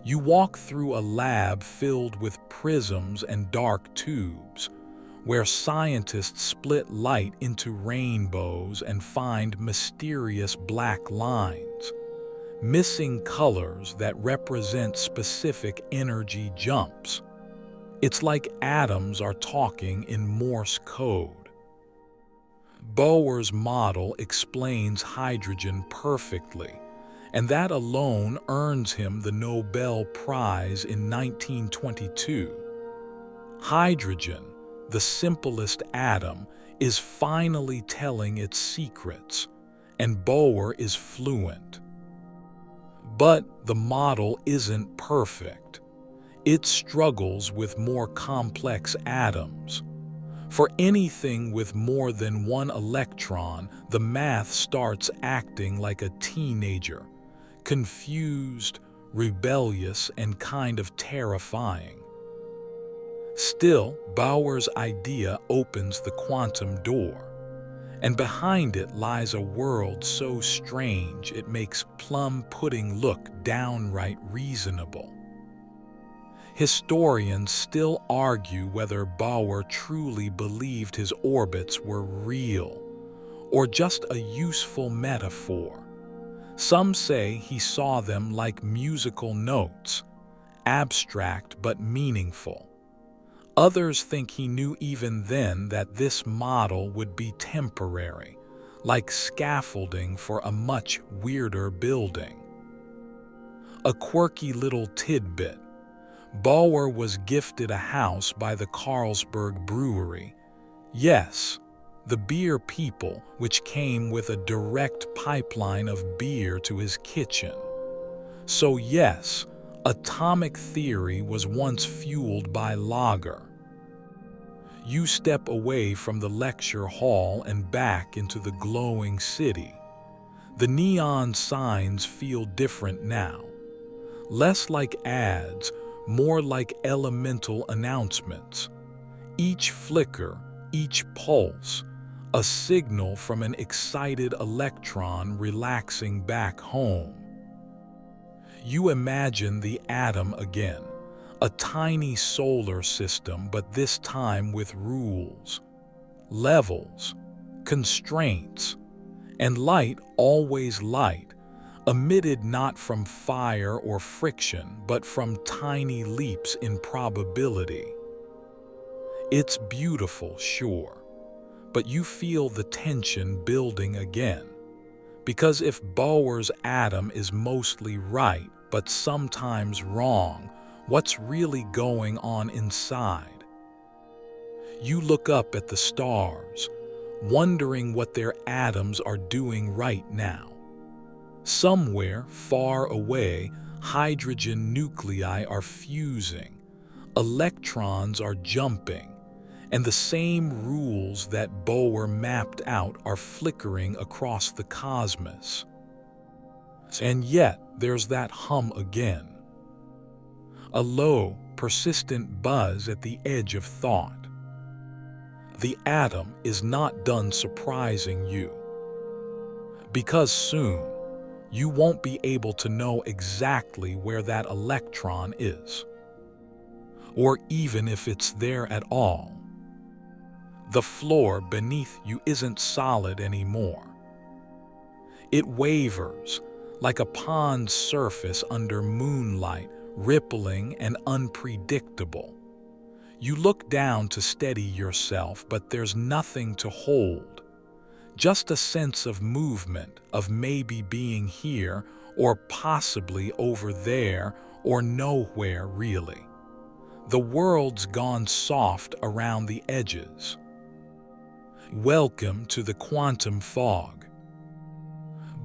You walk through a lab filled with prisms and dark tubes, where scientists split light into rainbows and find mysterious black lines, missing colors that represent specific energy jumps. It's like atoms are talking in Morse code. Bohr's model explains hydrogen perfectly, and that alone earns him the Nobel Prize in 1922. Hydrogen, the simplest atom, is finally telling its secrets, and Bohr is fluent. But the model isn't perfect. It struggles with more complex atoms. For anything with more than one electron, the math starts acting like a teenager, confused, rebellious, and kind of terrifying. Still, Bohr's idea opens the quantum door, and behind it lies a world so strange it makes plum pudding look downright reasonable. Historians still argue whether Bohr truly believed his orbits were real, or just a useful metaphor. Some say he saw them like musical notes, abstract but meaningful. Others think he knew even then that this model would be temporary, like scaffolding for a much weirder building. A quirky little tidbit: Bohr was gifted a house by the Carlsberg Brewery. Yes, the beer people, which came with a direct pipeline of beer to his kitchen. So yes, atomic theory was once fueled by lager. You step away from the lecture hall and back into the glowing city. The neon signs feel different now. Less like ads, more like elemental announcements. Each flicker, each pulse, a signal from an excited electron relaxing back home. You imagine the atom again, a tiny solar system, but this time with rules, levels, constraints, and light, always light, emitted not from fire or friction, but from tiny leaps in probability. It's beautiful, sure, but you feel the tension building again. Because if Bohr's atom is mostly right, but sometimes wrong, what's really going on inside? You look up at the stars, wondering what their atoms are doing right now. Somewhere far away, hydrogen nuclei are fusing, electrons are jumping, and the same rules that Bohr mapped out are flickering across the cosmos. And yet, there's that hum again. A low, persistent buzz at the edge of thought. The atom is not done surprising you. Because soon, you won't be able to know exactly where that electron is, or even if it's there at all. The floor beneath you isn't solid anymore. It wavers, like a pond's surface under moonlight, rippling and unpredictable. You look down to steady yourself, but there's nothing to hold. Just a sense of movement, of maybe being here, or possibly over there, or nowhere really. The world's gone soft around the edges. Welcome to the quantum fog.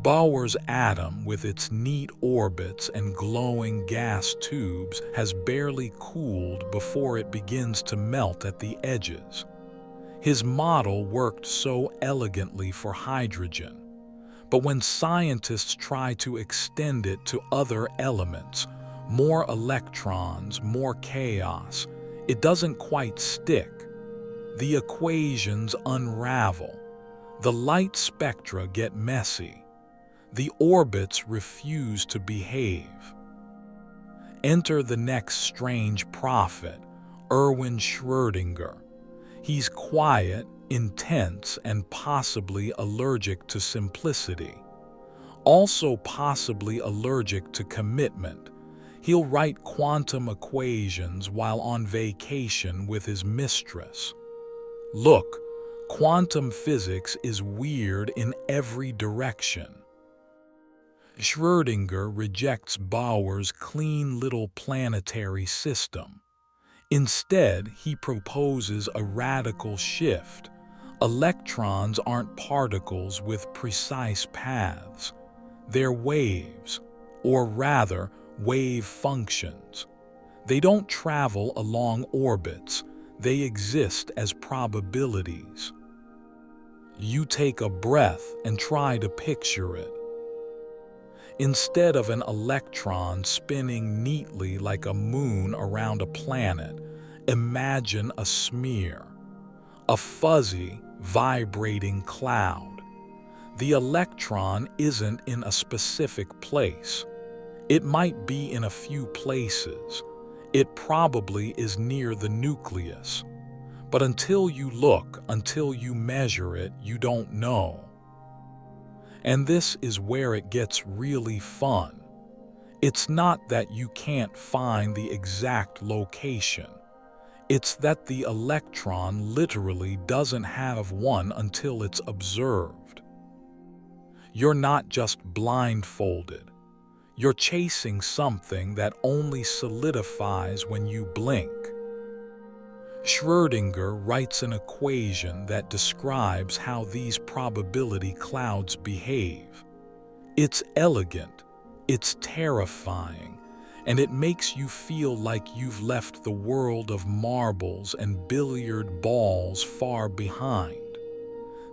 Bohr's atom, with its neat orbits and glowing gas tubes, has barely cooled before it begins to melt at the edges. His model worked so elegantly for hydrogen, but when scientists try to extend it to other elements, more electrons, more chaos, it doesn't quite stick. The equations unravel. The light spectra get messy. The orbits refuse to behave. Enter the next strange prophet, Schrödinger. He's quiet, intense, and possibly allergic to simplicity. Also possibly allergic to commitment. He'll write quantum equations while on vacation with his mistress. Look, quantum physics is weird in every direction. Schrödinger rejects Bohr's clean little planetary system. Instead, he proposes a radical shift. Electrons aren't particles with precise paths. They're waves, or rather, wave functions. They don't travel along orbits, they exist as probabilities. You take a breath and try to picture it. Instead of an electron spinning neatly like a moon around a planet, imagine a smear, a fuzzy, vibrating cloud. The electron isn't in a specific place. It might be in a few places. It probably is near the nucleus. But until you look, until you measure it, you don't know. And this is where it gets really fun. It's not that you can't find the exact location. It's that the electron literally doesn't have one until it's observed. You're not just blindfolded. You're chasing something that only solidifies when you blink. Schrödinger writes an equation that describes how these probability clouds behave. It's elegant, it's terrifying, and it makes you feel like you've left the world of marbles and billiard balls far behind.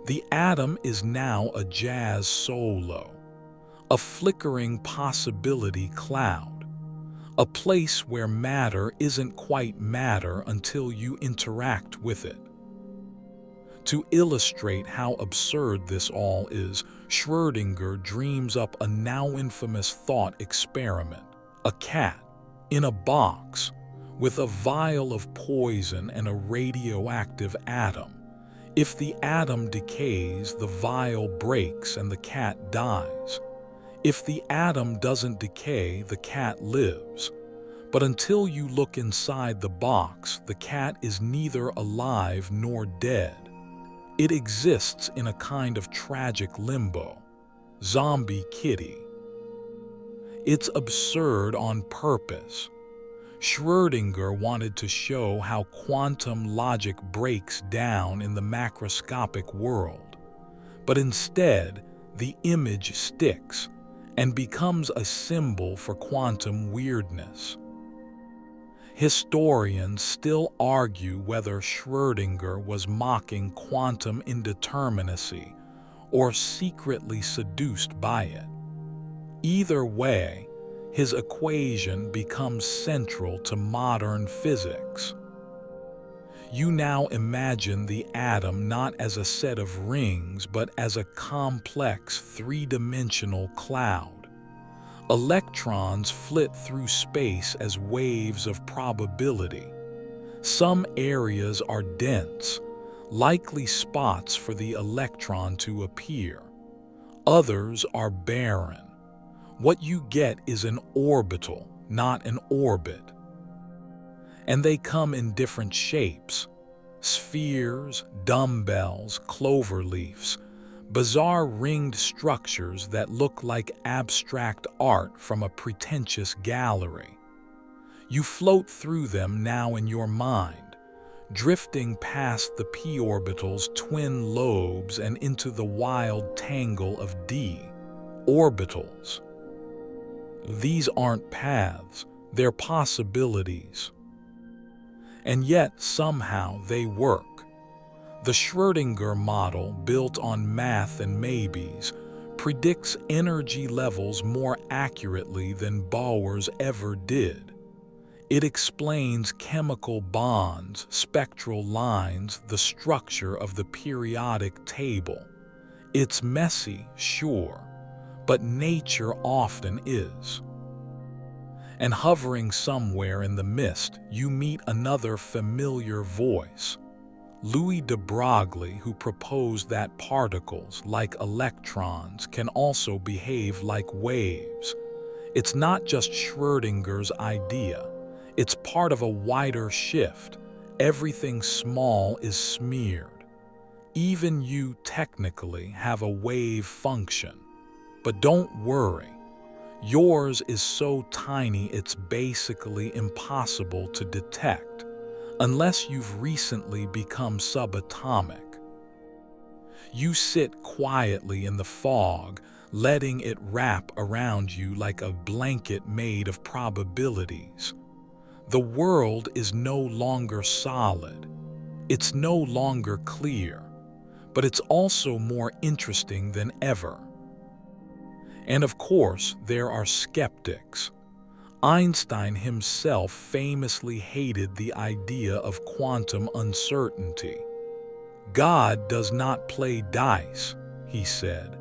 The atom is now a jazz solo, a flickering possibility cloud. A place where matter isn't quite matter until you interact with it. To illustrate how absurd this all is, Schrödinger dreams up a now infamous thought experiment. A cat, in a box, with a vial of poison and a radioactive atom. If the atom decays, the vial breaks and the cat dies. If the atom doesn't decay, the cat lives. But until you look inside the box, the cat is neither alive nor dead. It exists in a kind of tragic limbo. Zombie kitty. It's absurd on purpose. Schrödinger wanted to show how quantum logic breaks down in the macroscopic world. But instead, the image sticks and becomes a symbol for quantum weirdness. Historians still argue whether Schrödinger was mocking quantum indeterminacy or secretly seduced by it. Either way, his equation becomes central to modern physics. You now imagine the atom not as a set of rings, but as a complex three-dimensional cloud. Electrons flit through space as waves of probability. Some areas are dense, likely spots for the electron to appear. Others are barren. What you get is an orbital, not an orbit. And they come in different shapes: spheres, dumbbells, cloverleafs, bizarre ringed structures that look like abstract art from a pretentious gallery. You float through them now in your mind, drifting past the p orbital's twin lobes and into the wild tangle of d orbitals. These aren't paths, they're possibilities. And yet, somehow, they work. The Schrödinger model, built on math and maybes, predicts energy levels more accurately than Bohr's ever did. It explains chemical bonds, spectral lines, the structure of the periodic table. It's messy, sure, but nature often is. And hovering somewhere in the mist, you meet another familiar voice. Louis de Broglie, who proposed that particles, like electrons, can also behave like waves. It's not just Schrödinger's idea. It's part of a wider shift. Everything small is smeared. Even you technically have a wave function. But don't worry. Yours is so tiny it's basically impossible to detect, unless you've recently become subatomic. You sit quietly in the fog, letting it wrap around you like a blanket made of probabilities. The world is no longer solid. It's no longer clear, but it's also more interesting than ever. And of course, there are skeptics. Einstein himself famously hated the idea of quantum uncertainty. God does not play dice, he said.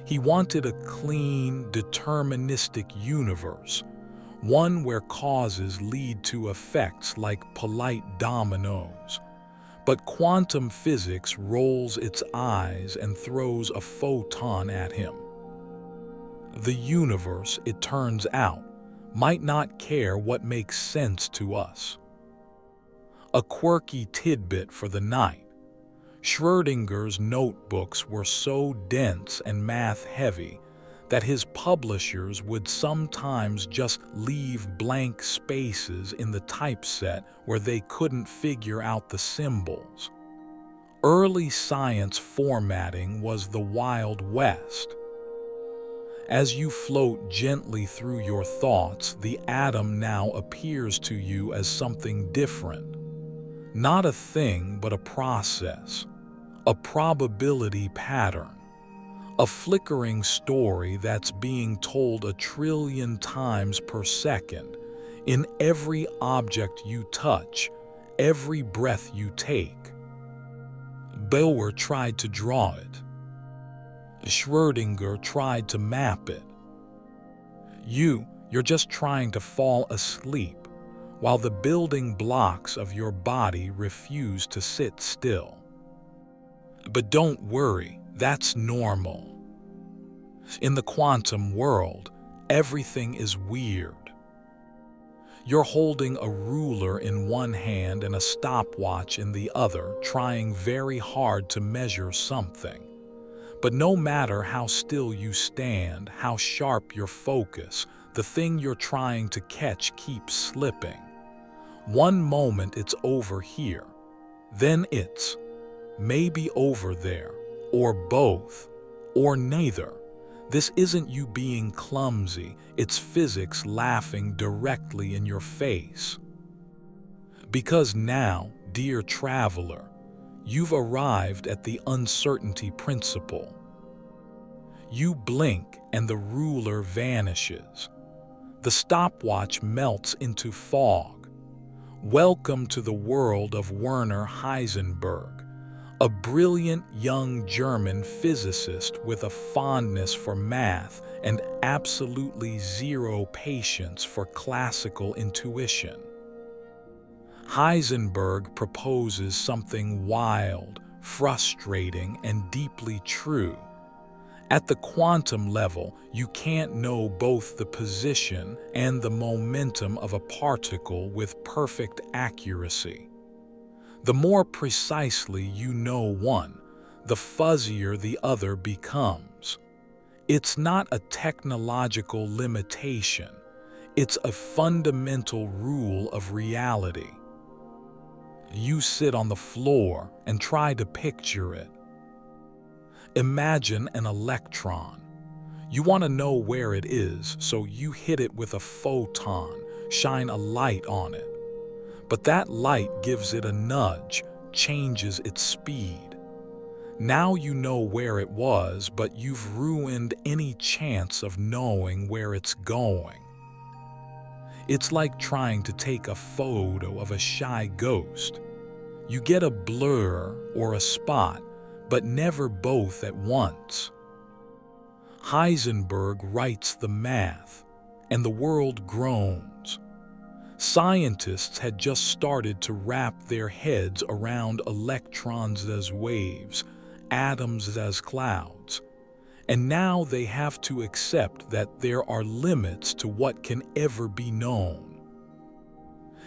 He wanted a clean, deterministic universe, one where causes lead to effects like polite dominoes. But quantum physics rolls its eyes and throws a photon at him. The universe, it turns out, might not care what makes sense to us. A quirky tidbit for the night. Schrödinger's notebooks were so dense and math-heavy that his publishers would sometimes just leave blank spaces in the typeset where they couldn't figure out the symbols. Early science formatting was the Wild West. As you float gently through your thoughts, the atom now appears to you as something different. Not a thing, but a process, a probability pattern, a flickering story that's being told 1 trillion times per second in every object you touch, every breath you take. Bohr tried to draw it. Schrödinger tried to map it. You're just trying to fall asleep while the building blocks of your body refuse to sit still. But don't worry, that's normal. In the quantum world, everything is weird. You're holding a ruler in one hand and a stopwatch in the other, trying very hard to measure something. But no matter how still you stand, how sharp your focus, the thing you're trying to catch keeps slipping. One moment it's over here, then it's maybe over there, or both, or neither. This isn't you being clumsy, it's physics laughing directly in your face. Because now, dear traveler, you've arrived at the uncertainty principle. You blink and the ruler vanishes. The stopwatch melts into fog. Welcome to the world of Werner Heisenberg, a brilliant young German physicist with a fondness for math and absolutely zero patience for classical intuition. Heisenberg proposes something wild, frustrating, and deeply true. At the quantum level, you can't know both the position and the momentum of a particle with perfect accuracy. The more precisely you know one, the fuzzier the other becomes. It's not a technological limitation. It's a fundamental rule of reality. You sit on the floor and try to picture it. Imagine an electron. You want to know where it is, so you hit it with a photon, shine a light on it. But that light gives it a nudge, changes its speed. Now you know where it was, but you've ruined any chance of knowing where it's going. It's like trying to take a photo of a shy ghost. You get a blur or a spot, but never both at once. Heisenberg writes the math, and the world groans. Scientists had just started to wrap their heads around electrons as waves, atoms as clouds, and now they have to accept that there are limits to what can ever be known.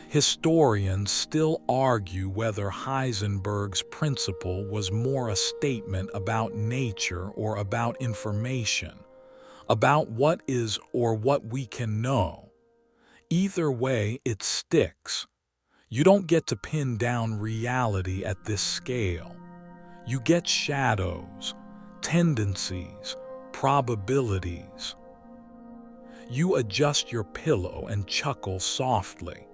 Historians still argue whether Heisenberg's principle was more a statement about nature or about information, about what is or what we can know. Either way, it sticks. You don't get to pin down reality at this scale. You get shadows, tendencies, probabilities. You adjust your pillow and chuckle softly.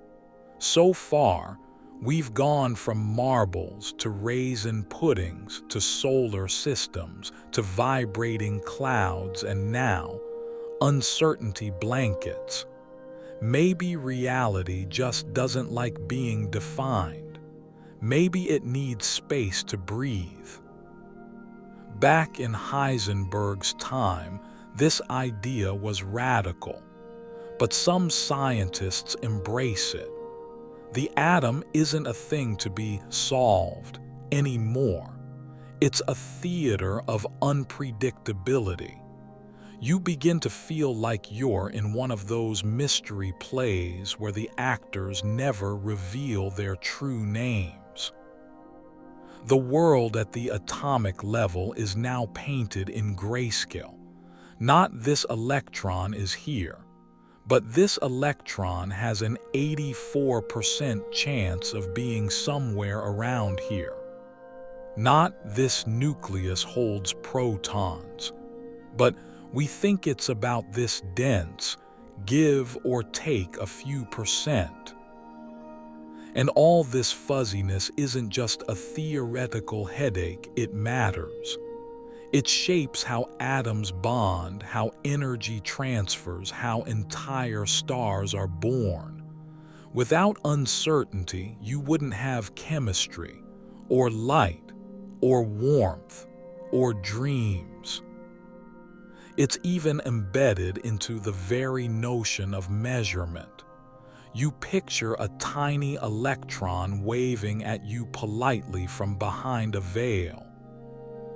So far, we've gone from marbles to raisin puddings to solar systems to vibrating clouds and now uncertainty blankets. Maybe reality just doesn't like being defined. Maybe it needs space to breathe. Back in Heisenberg's time, this idea was radical, but some scientists embrace it. The atom isn't a thing to be solved anymore. It's a theater of unpredictability. You begin to feel like you're in one of those mystery plays where the actors never reveal their true names. The world at the atomic level is now painted in grayscale. Not this electron is here, but this electron has an 84% chance of being somewhere around here. Not this nucleus holds protons, but we think it's about this dense, give or take a few percent. And all this fuzziness isn't just a theoretical headache, it matters. It shapes how atoms bond, how energy transfers, how entire stars are born. Without uncertainty, you wouldn't have chemistry, or light, or warmth, or dreams. It's even embedded into the very notion of measurement. You picture a tiny electron waving at you politely from behind a veil.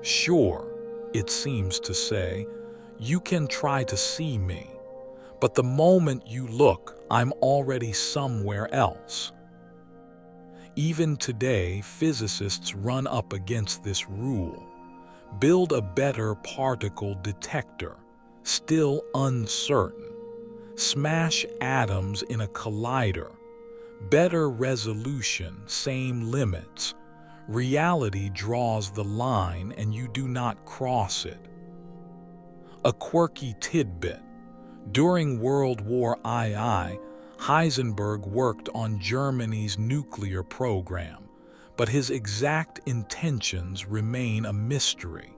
Sure, it seems to say, you can try to see me, but the moment you look, I'm already somewhere else. Even today, physicists run up against this rule. Build a better particle detector, still uncertain. Smash atoms in a collider. Better resolution, same limits. Reality draws the line and you do not cross it. A quirky tidbit. During World War II, Heisenberg worked on Germany's nuclear program, but his exact intentions remain a mystery.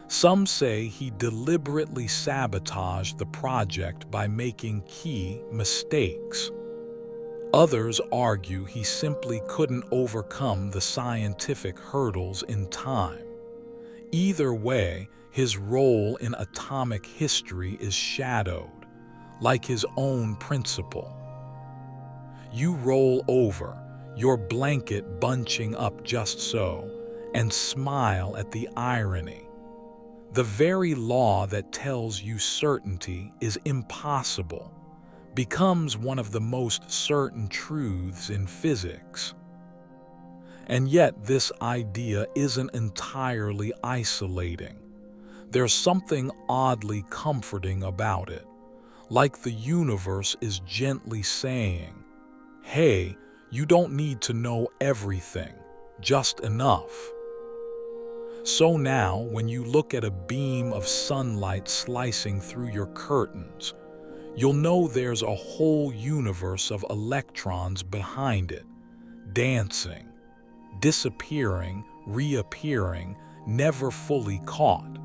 Some say he deliberately sabotaged the project by making key mistakes. Others argue he simply couldn't overcome the scientific hurdles in time. Either way, his role in atomic history is shadowed, like his own principle. You roll over, your blanket bunching up just so, and smile at the irony. The very law that tells you certainty is impossible becomes one of the most certain truths in physics. And yet this idea isn't entirely isolating. There's something oddly comforting about it, like the universe is gently saying, hey, you don't need to know everything, just enough. So now, when you look at a beam of sunlight slicing through your curtains, you'll know there's a whole universe of electrons behind it, dancing, disappearing, reappearing, never fully caught.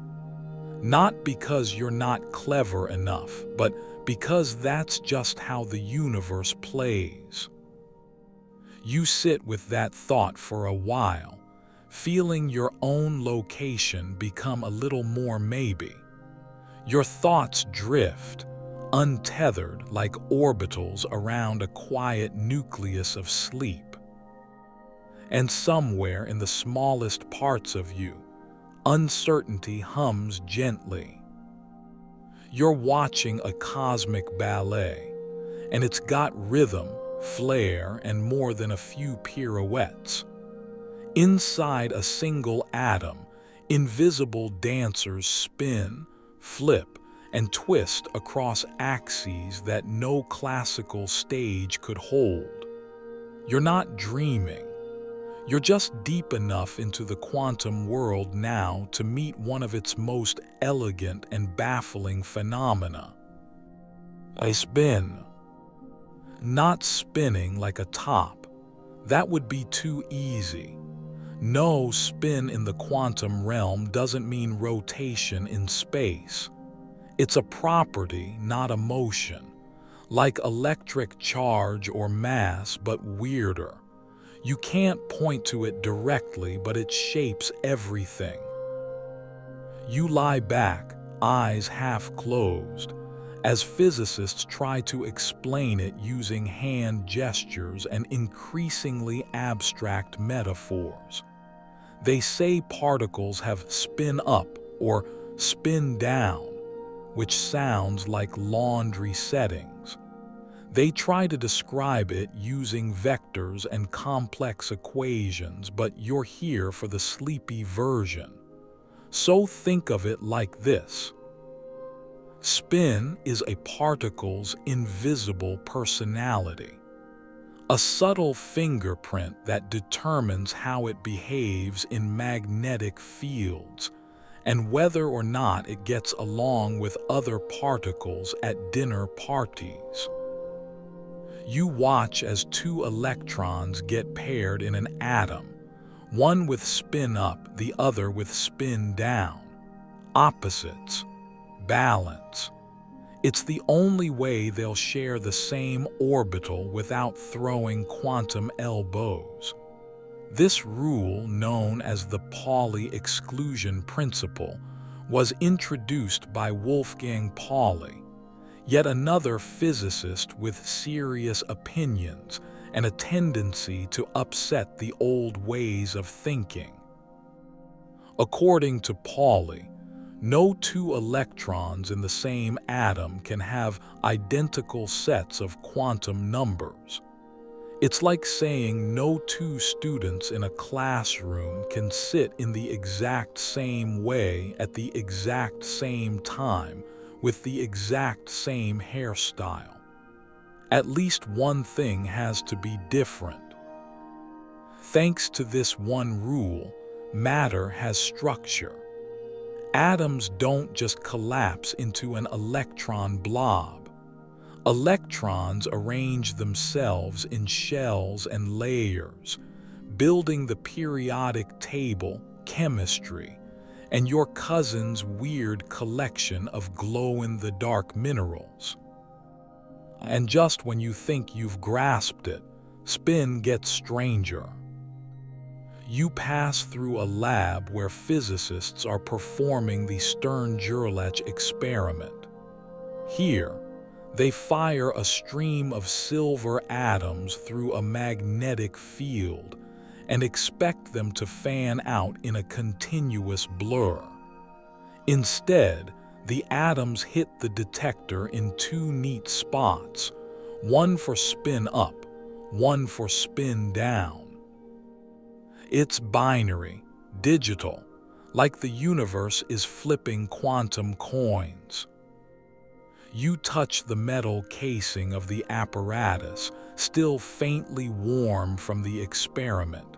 Not because you're not clever enough, but because that's just how the universe plays. You sit with that thought for a while, feeling your own location become a little more maybe. Your thoughts drift, untethered like orbitals around a quiet nucleus of sleep. And somewhere in the smallest parts of you, uncertainty hums gently. You're watching a cosmic ballet, and it's got rhythm, flair, and more than a few pirouettes. Inside a single atom, invisible dancers spin, flip, and twist across axes that no classical stage could hold. You're not dreaming. You're just deep enough into the quantum world now to meet one of its most elegant and baffling phenomena. A spin. Not spinning like a top. That would be too easy. No, spin in the quantum realm doesn't mean rotation in space. It's a property, not a motion. Like electric charge or mass, but weirder. You can't point to it directly, but it shapes everything. You lie back, eyes half closed, as physicists try to explain it using hand gestures and increasingly abstract metaphors. They say particles have spin up or spin down, which sounds like laundry settings. They try to describe it using vectors and complex equations, but you're here for the sleepy version. So think of it like this. Spin is a particle's invisible personality, a subtle fingerprint that determines how it behaves in magnetic fields and whether or not it gets along with other particles at dinner parties. You watch as two electrons get paired in an atom, one with spin up, the other with spin down. Opposites. Balance. It's the only way they'll share the same orbital without throwing quantum elbows. This rule, known as the Pauli exclusion principle, was introduced by Wolfgang Pauli, yet another physicist with serious opinions and a tendency to upset the old ways of thinking. According to Pauli, no two electrons in the same atom can have identical sets of quantum numbers. It's like saying no two students in a classroom can sit in the exact same way at the exact same time with the exact same hairstyle. At least one thing has to be different. Thanks to this one rule, matter has structure. Atoms don't just collapse into an electron blob. Electrons arrange themselves in shells and layers, building the periodic table, chemistry, and your cousin's weird collection of glow-in-the-dark minerals. And just when you think you've grasped it, spin gets stranger. You pass through a lab where physicists are performing the Stern-Gerlach experiment. Here, they fire a stream of silver atoms through a magnetic field and expect them to fan out in a continuous blur. Instead, the atoms hit the detector in two neat spots, one for spin up, one for spin down. It's binary, digital, like the universe is flipping quantum coins. You touch the metal casing of the apparatus, still faintly warm from the experiment.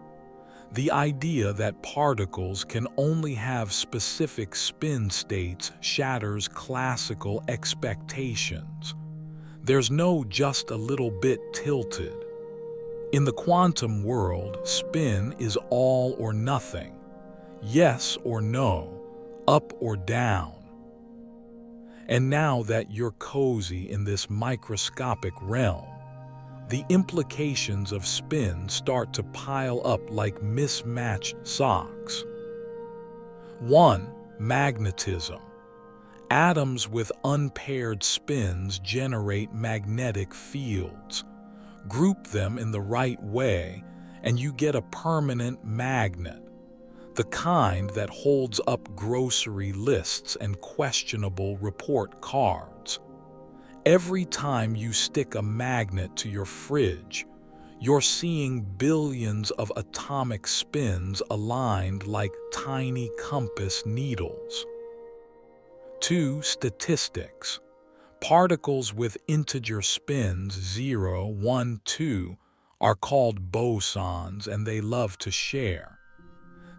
The idea that particles can only have specific spin states shatters classical expectations. There's no just a little bit tilted. In the quantum world, spin is all or nothing, yes or no, up or down. And now that you're cozy in this microscopic realm, the implications of spin start to pile up like mismatched socks. 1. Magnetism. Atoms with unpaired spins generate magnetic fields. Group them in the right way, and you get a permanent magnet, the kind that holds up grocery lists and questionable report cards. Every time you stick a magnet to your fridge, you're seeing billions of atomic spins aligned like tiny compass needles. 2. Statistics. Particles with integer spins 0, 1, 2 are called bosons, and they love to share.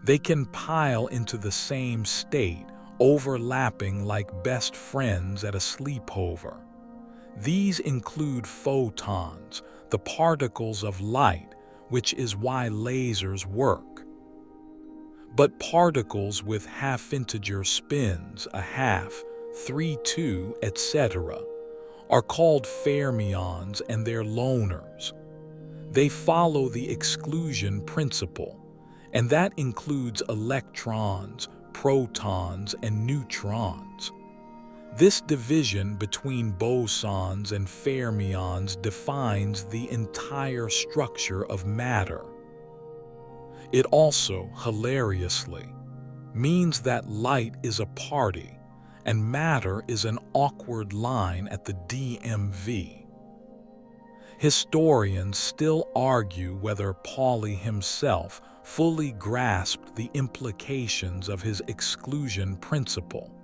They can pile into the same state, overlapping like best friends at a sleepover. These include photons, the particles of light, which is why lasers work. But particles with half-integer spins, a half, 3, 2, etc., are called fermions, and they're loners. They follow the exclusion principle, and that includes electrons, protons, and neutrons. This division between bosons and fermions defines the entire structure of matter. It also, hilariously, means that light is a party and matter is an awkward line at the DMV. Historians still argue whether Pauli himself fully grasped the implications of his exclusion principle,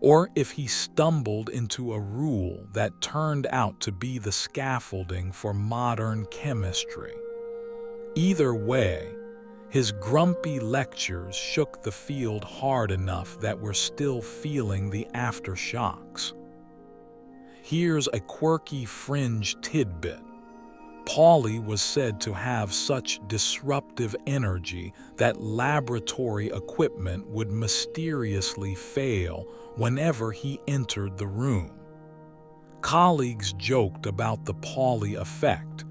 or if he stumbled into a rule that turned out to be the scaffolding for modern chemistry. Either way, his grumpy lectures shook the field hard enough that we're still feeling the aftershocks. Here's a quirky fringe tidbit. Pauli was said to have such disruptive energy that laboratory equipment would mysteriously fail whenever he entered the room. Colleagues joked about the Pauli effect,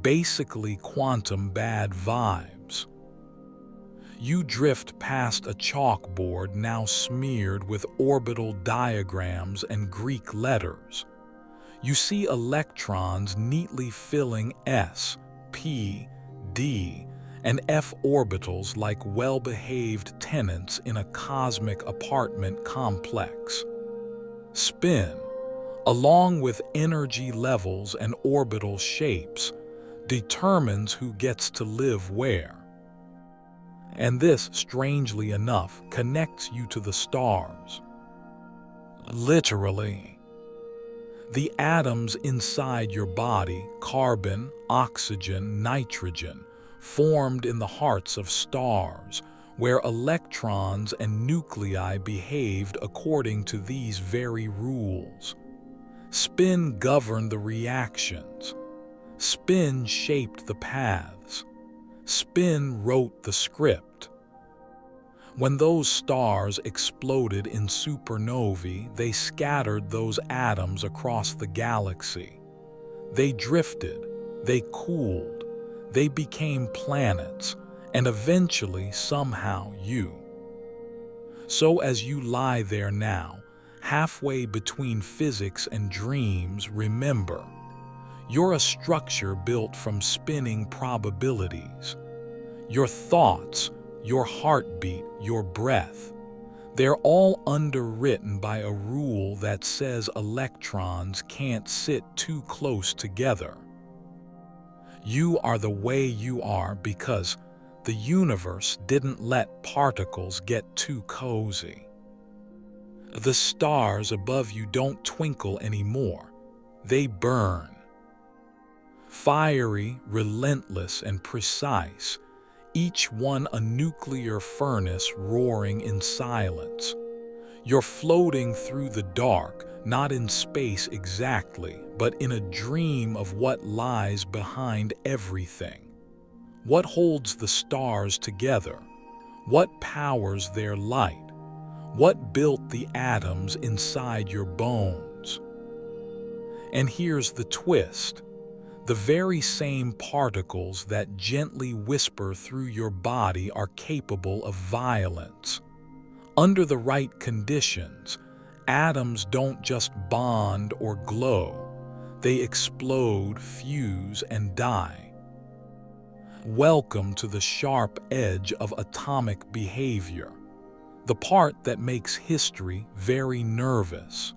basically quantum bad vibes. You drift past a chalkboard now smeared with orbital diagrams and Greek letters. You see electrons neatly filling s, p, d, and f orbitals like well-behaved tenants in a cosmic apartment complex. Spin, along with energy levels and orbital shapes, determines who gets to live where. And this, strangely enough, connects you to the stars. Literally. The atoms inside your body, carbon, oxygen, nitrogen, formed in the hearts of stars, where electrons and nuclei behaved according to these very rules. Spin governed the reactions. Spin shaped the paths. Spin wrote the script. When those stars exploded in supernovae, they scattered those atoms across the galaxy. They drifted, they cooled, they became planets, and eventually, somehow, you. So as you lie there now, halfway between physics and dreams, remember, you're a structure built from spinning probabilities. Your thoughts, your heartbeat, your breath, they're all underwritten by a rule that says electrons can't sit too close together. You are the way you are because the universe didn't let particles get too cozy. The stars above you don't twinkle anymore, they burn. Fiery, relentless, and precise, each one a nuclear furnace roaring in silence. You're floating through the dark, not in space exactly, but in a dream of what lies behind everything. What holds the stars together? What powers their light? What built the atoms inside your bones? And here's the twist. The very same particles that gently whisper through your body are capable of violence. Under the right conditions, Atoms don't just bond or glow, they explode, fuse, and die. Welcome to the sharp edge of atomic behavior, the part that makes history very nervous.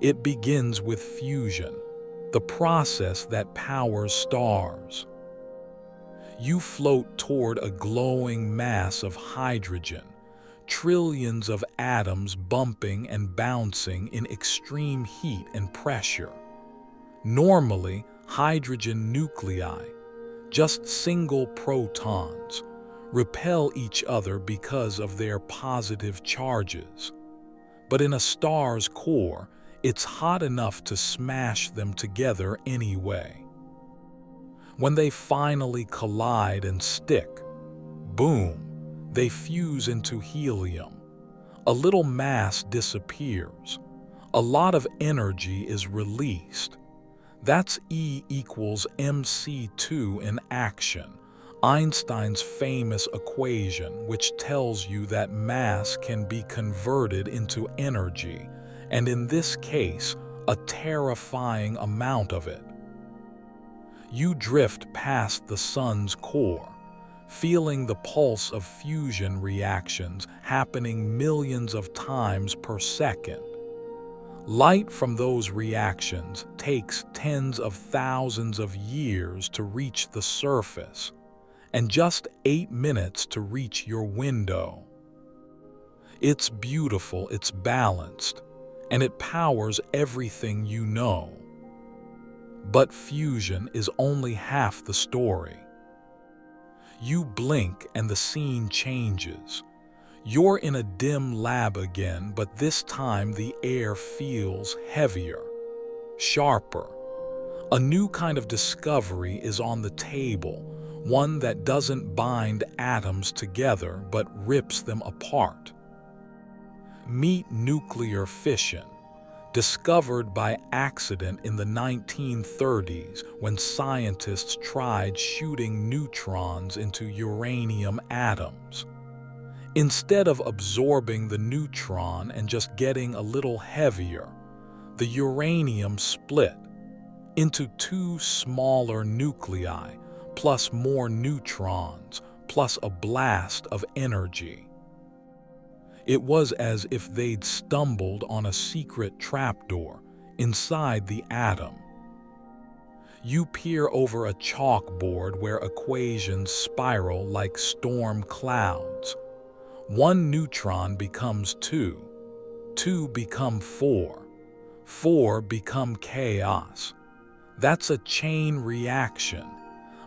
It begins with fusion, the process that powers stars. You float toward a glowing mass of hydrogen, trillions of atoms bumping and bouncing in extreme heat and pressure. Normally, hydrogen nuclei, just single protons, repel each other because of their positive charges. But in a star's core, it's hot enough to smash them together anyway. When they finally collide and stick, boom, they fuse into helium. A little mass disappears. A lot of energy is released. That's E equals mc2 in action, Einstein's famous equation, which tells you that mass can be converted into energy, and in this case, a terrifying amount of it. You drift past the sun's core, feeling the pulse of fusion reactions happening millions of times per second. Light from those reactions takes tens of thousands of years to reach the surface, and just 8 minutes to reach your window. It's beautiful, it's balanced, and it powers everything you know. But fusion is only half the story. You blink and the scene changes. You're in a dim lab again, but this time the air feels heavier, sharper. A new kind of discovery is on the table, one that doesn't bind atoms together but rips them apart. Meet nuclear fission, discovered by accident in the 1930s when scientists tried shooting neutrons into uranium atoms. Instead of absorbing the neutron and just getting a little heavier, the uranium split into 2 smaller nuclei, plus more neutrons, plus a blast of energy. It was as if they'd stumbled on a secret trapdoor inside the atom. You peer over a chalkboard where equations spiral like storm clouds. 1 neutron becomes 2, 2 become 4, 4 become chaos. That's a chain reaction,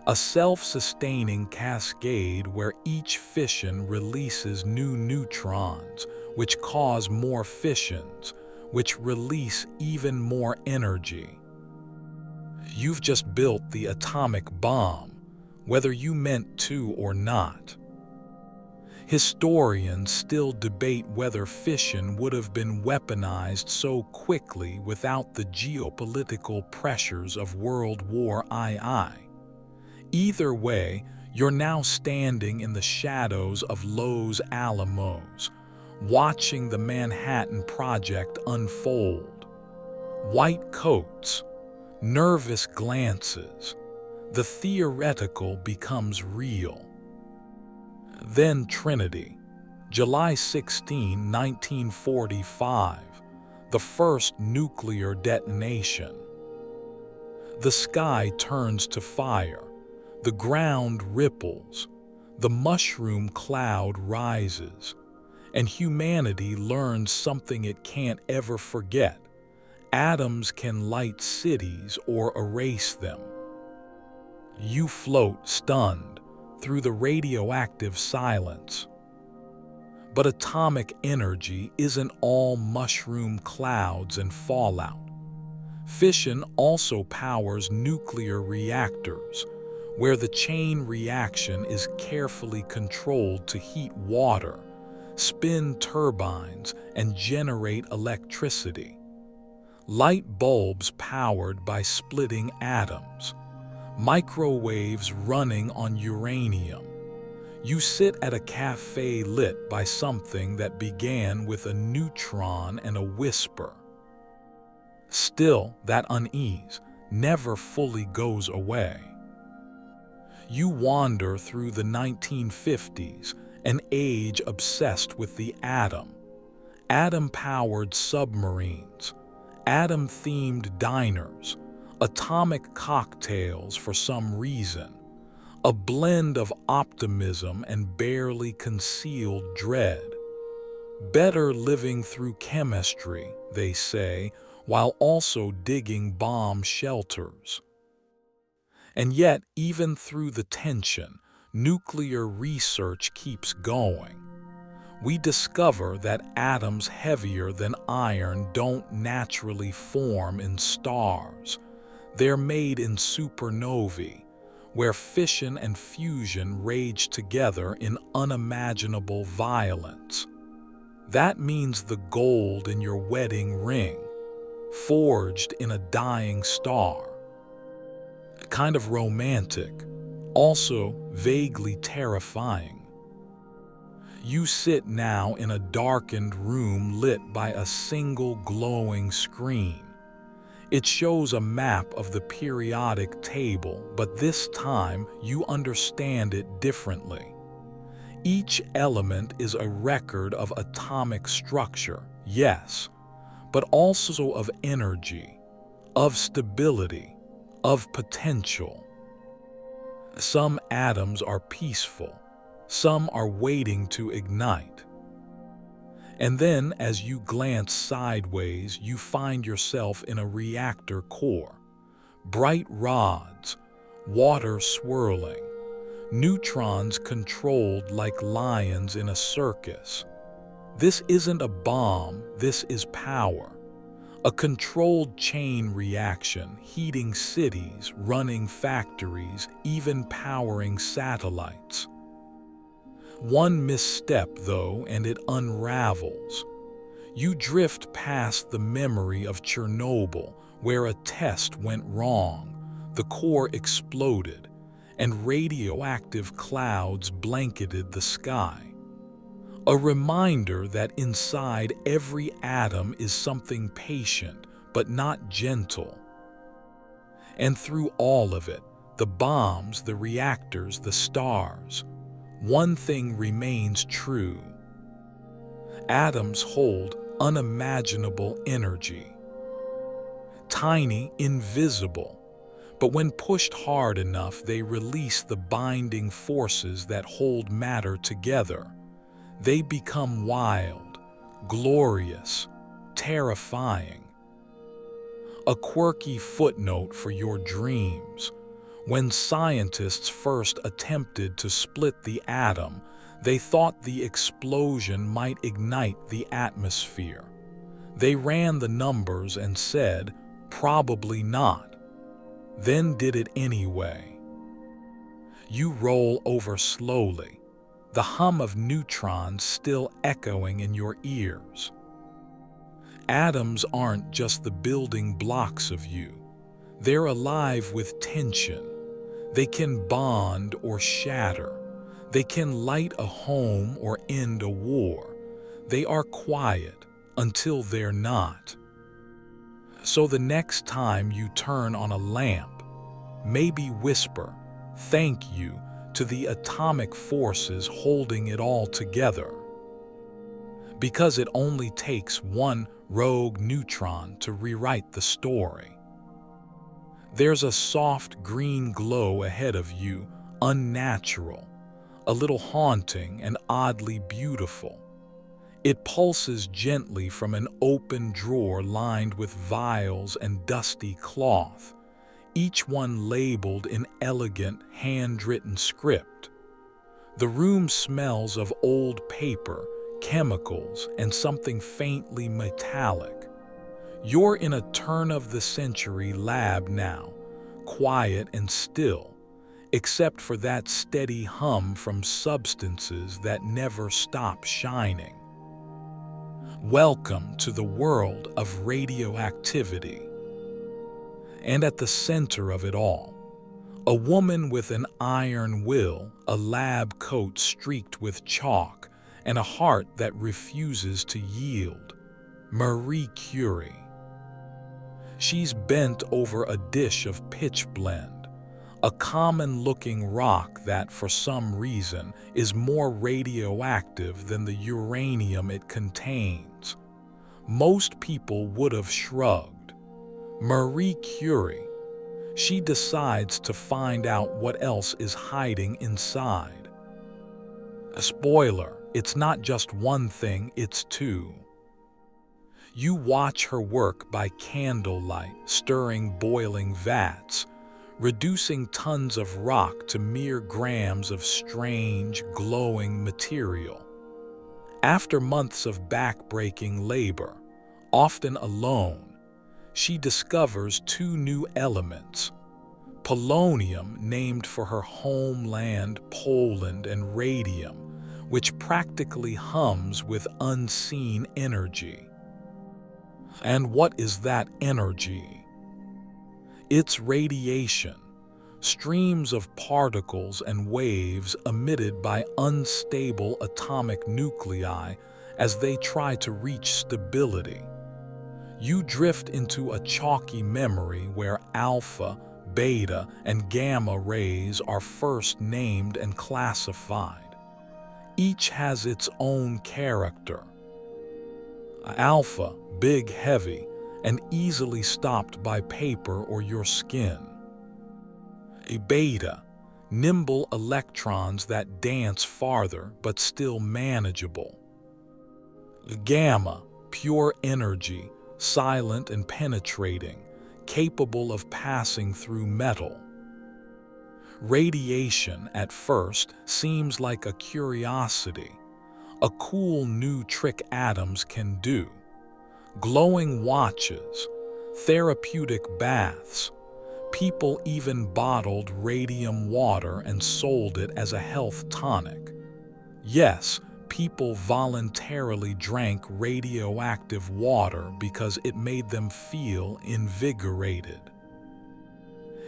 a self-sustaining cascade where each fission releases new neutrons, which cause more fissions, which release even more energy. You've just built the atomic bomb, whether you meant to or not. Historians still debate whether fission would have been weaponized so quickly without the geopolitical pressures of World War II. Either way, you're now standing in the shadows of Los Alamos, watching the Manhattan Project unfold. White coats, nervous glances, the theoretical becomes real. Then Trinity, July 16, 1945, the first nuclear detonation. The sky turns to fire, the ground ripples, the mushroom cloud rises, and humanity learns something it can't ever forget. Atoms can light cities or erase them. You float, stunned, through the radioactive silence. But atomic energy isn't all mushroom clouds and fallout. Fission also powers nuclear reactors, where the chain reaction is carefully controlled to heat water, spin turbines, and generate electricity. Light bulbs powered by splitting atoms. Microwaves running on uranium. You sit at a cafe lit by something that began with a neutron and a whisper. Still, that unease never fully goes away. You wander through the 1950s, an age obsessed with the atom. Atom-powered submarines, atom-themed diners, atomic cocktails for some reason. A blend of optimism and barely concealed dread. Better living through chemistry, they say, while also digging bomb shelters. And yet, even through the tension, nuclear research keeps going. We discover that atoms heavier than iron don't naturally form in stars. They're made in supernovae, where fission and fusion rage together in unimaginable violence. That means the gold in your wedding ring, forged in a dying star. Kind of romantic, also vaguely terrifying. You sit now in a darkened room lit by a single glowing screen. It shows a map of the periodic table, but this time you understand it differently. Each element is a record of atomic structure, yes, but also of energy, of stability, of potential. Some atoms are peaceful, some are waiting to ignite. And then, as you glance sideways, you find yourself in a reactor core. Bright rods, water swirling, neutrons controlled like lions in a circus. This isn't a bomb, this is power. A controlled chain reaction, heating cities, running factories, even powering satellites. One misstep, though, and it unravels. You drift past the memory of Chernobyl, where a test went wrong, the core exploded, and radioactive clouds blanketed the sky. A reminder that inside every atom is something patient, but not gentle. And through all of it, the bombs, the reactors, the stars, one thing remains true. Atoms hold unimaginable energy. Tiny, invisible, but when pushed hard enough, they release the binding forces that hold matter together. They become wild, glorious, terrifying. A quirky footnote for your dreams. When scientists first attempted to split the atom, they thought the explosion might ignite the atmosphere. They ran the numbers and said, probably not. Then did it anyway. You roll over slowly, the hum of neutrons still echoing in your ears. Atoms aren't just the building blocks of you. They're alive with tension. They can bond or shatter. They can light a home or end a war. They are quiet until they're not. So the next time you turn on a lamp, maybe whisper, "Thank you," to the atomic forces holding it all together. Because it only takes one rogue neutron to rewrite the story. There's a soft green glow ahead of you, unnatural, a little haunting and oddly beautiful. It pulses gently from an open drawer lined with vials and dusty cloth, each one labeled in elegant, handwritten script. The room smells of old paper, chemicals, and something faintly metallic. You're in a turn-of-the-century lab now, quiet and still, except for that steady hum from substances that never stop shining. Welcome to the world of radioactivity. And at the center of it all, A woman with an iron will, a lab coat streaked with chalk, and a heart that refuses to yield. Marie Curie. She's bent over a dish of pitchblende, a common-looking rock that, for some reason, is more radioactive than the uranium it contains. Most people would have shrugged. Marie Curie. She decides to find out what else is hiding inside. A spoiler, it's not just one thing, it's two. You watch her work by candlelight, stirring boiling vats, reducing tons of rock to mere grams of strange, glowing material. After months of back-breaking labor, often alone, she discovers two new elements: polonium, named for her homeland Poland, and radium, which practically hums with unseen energy. And what is that energy? It's radiation, streams of particles and waves emitted by unstable atomic nuclei as they try to reach stability. You drift into a chalky memory where alpha, beta, and gamma rays are first named and classified. Each has its own character. Alpha, big, heavy, and easily stopped by paper or your skin. A beta, nimble electrons that dance farther but still manageable. Gamma, pure energy, silent and penetrating, capable of passing through metal. Radiation, at first, seems like a curiosity, a cool new trick atoms can do. Glowing watches, therapeutic baths. People even bottled radium water and sold it as a health tonic. Yes, people voluntarily drank radioactive water because it made them feel invigorated.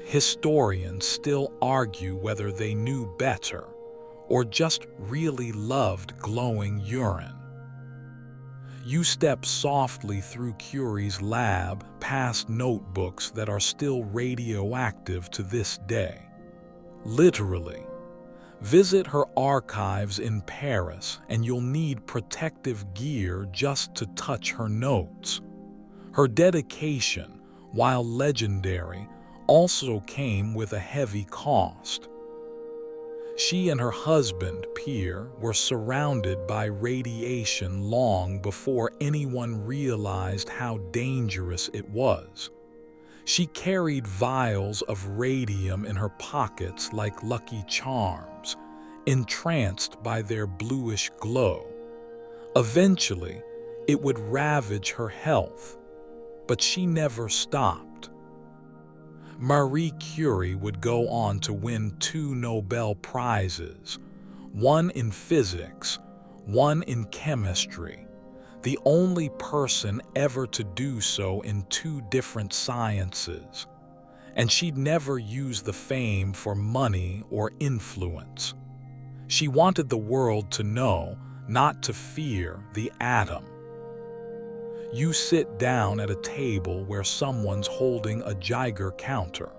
Historians still argue whether they knew better or just really loved glowing urine. You step softly through Curie's lab, past notebooks that are still radioactive to this day. Literally. Visit her archives in Paris, and you'll need protective gear just to touch her notes. Her dedication, while legendary, also came with a heavy cost. She and her husband, Pierre, were surrounded by radiation long before anyone realized how dangerous it was. She carried vials of radium in her pockets like lucky charms, entranced by their bluish glow. Eventually, it would ravage her health, but she never stopped. Marie Curie would go on to win 2 Nobel Prizes, one in physics, one in chemistry, the only person ever to do so in 2 different sciences. And she'd never use the fame for money or influence. She wanted the world to know, not to fear, the atom. You sit down at a table where someone's holding a Geiger counter.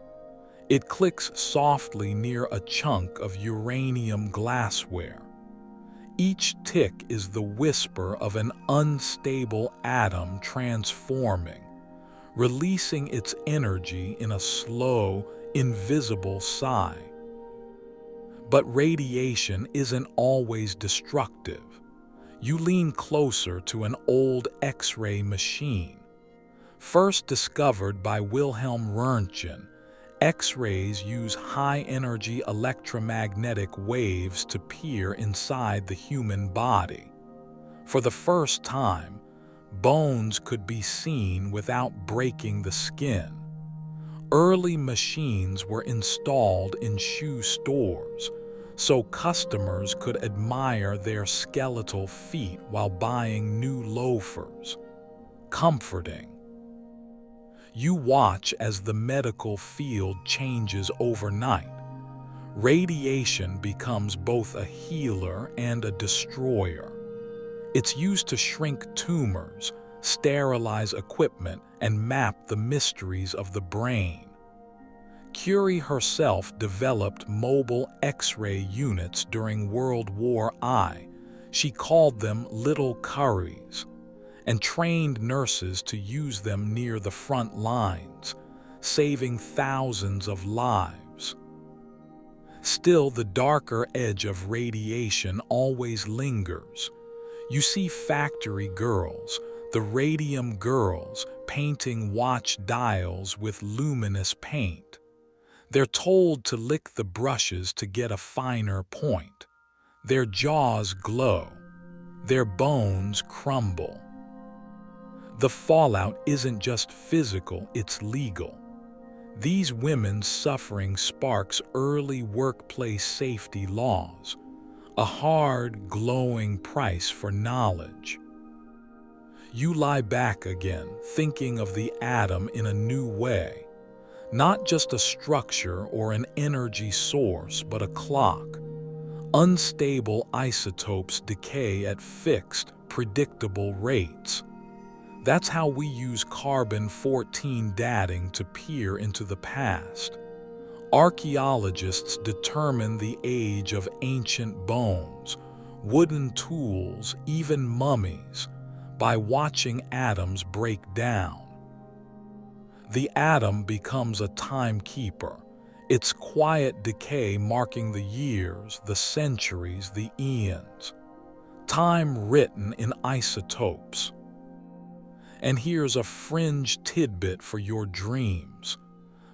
It clicks softly near a chunk of uranium glassware. Each tick is the whisper of an unstable atom transforming, releasing its energy in a slow, invisible sigh. But radiation isn't always destructive. You lean closer to an old X-ray machine. First discovered by Wilhelm Röntgen, X-rays use high-energy electromagnetic waves to peer inside the human body. For the first time, bones could be seen without breaking the skin. Early machines were installed in shoe stores, so customers could admire their skeletal feet while buying new loafers. Comforting. You watch as the medical field changes overnight. Radiation becomes both a healer and a destroyer. It's used to shrink tumors, sterilize equipment, and map the mysteries of the brain. Curie herself developed mobile X-ray units during World War I. She called them little Curies, and trained nurses to use them near the front lines, saving thousands of lives. Still, the darker edge of radiation always lingers. You see factory girls, the radium girls, painting watch dials with luminous paint. They're told to lick the brushes to get a finer point. Their jaws glow. Their bones crumble. The fallout isn't just physical, it's legal. These women's suffering sparks early workplace safety laws, a hard, glowing price for knowledge. You lie back again, thinking of the atom in a new way. Not just a structure or an energy source, but a clock. Unstable isotopes decay at fixed, predictable rates. That's how we use carbon-14 dating to peer into the past. Archaeologists determine the age of ancient bones, wooden tools, even mummies, by watching atoms break down. The atom becomes a timekeeper, its quiet decay marking the years, the centuries, the eons. Time written in isotopes. And here's a fringe tidbit for your dreams.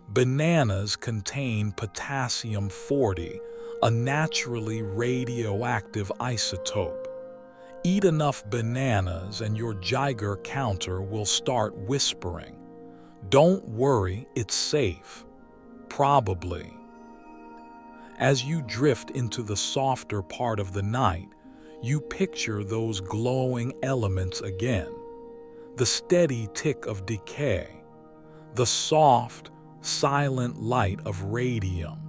Bananas contain potassium-40, a naturally radioactive isotope. Eat enough bananas and your Geiger counter will start whispering. Don't worry, it's safe. Probably. As you drift into the softer part of the night, you picture those glowing elements again. The steady tick of decay. The soft, silent light of radium.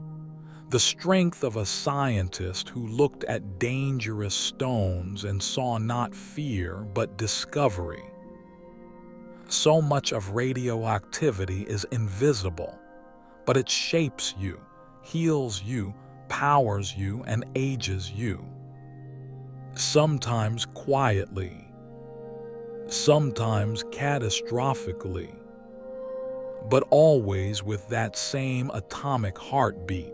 The strength of a scientist who looked at dangerous stones and saw not fear but discovery. So much of radioactivity is invisible, but it shapes you, heals you, powers you, and ages you. Sometimes quietly, sometimes catastrophically, but always with that same atomic heartbeat,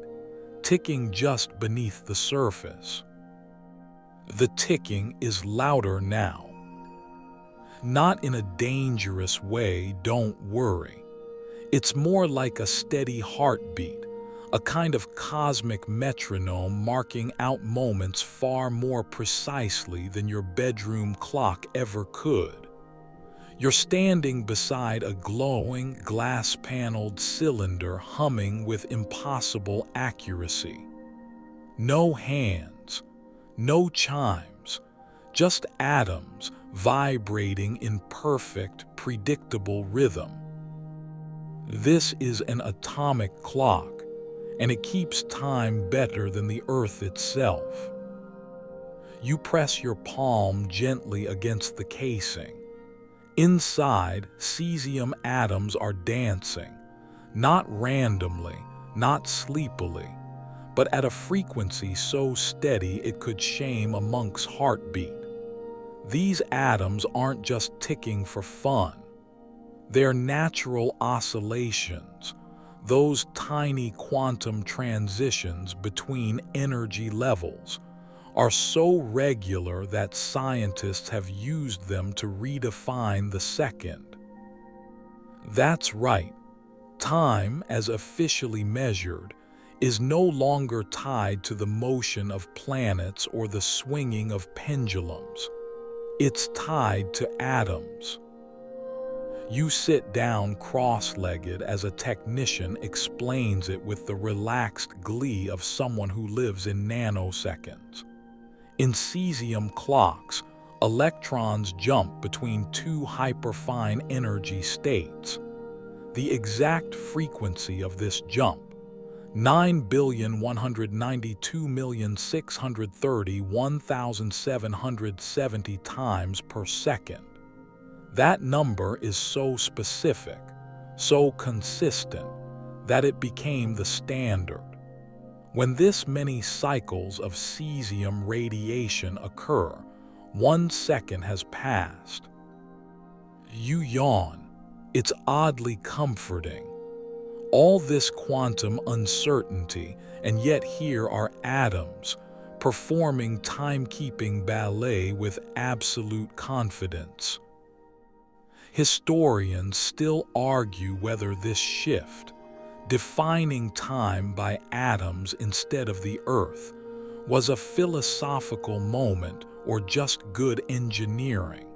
ticking just beneath the surface. The ticking is louder now. Not in a dangerous way, don't worry. It's more like a steady heartbeat, a kind of cosmic metronome marking out moments far more precisely than your bedroom clock ever could. You're standing beside a glowing, glass-paneled cylinder humming with impossible accuracy. No hands, no chimes, just atoms vibrating in perfect, predictable rhythm. This is an atomic clock, and it keeps time better than the Earth itself. You press your palm gently against the casing. Inside, cesium atoms are dancing, not randomly, not sleepily, but at a frequency so steady it could shame a monk's heartbeat. These atoms aren't just ticking for fun. They're natural oscillations, those tiny quantum transitions between energy levels, are so regular that scientists have used them to redefine the second. That's right, time, as officially measured, is no longer tied to the motion of planets or the swinging of pendulums. It's tied to atoms. You sit down cross-legged as a technician explains it with the relaxed glee of someone who lives in nanoseconds. In cesium clocks, electrons jump between two hyperfine energy states. The exact frequency of this jump, 9,192,630,1770 times per second. That number is so specific, so consistent, that it became the standard. When this many cycles of cesium radiation occur, 1 second has passed. You yawn. It's oddly comforting. All this quantum uncertainty, and yet here are atoms, performing timekeeping ballet with absolute confidence. Historians still argue whether this shift, defining time by atoms instead of the Earth, was a philosophical moment or just good engineering.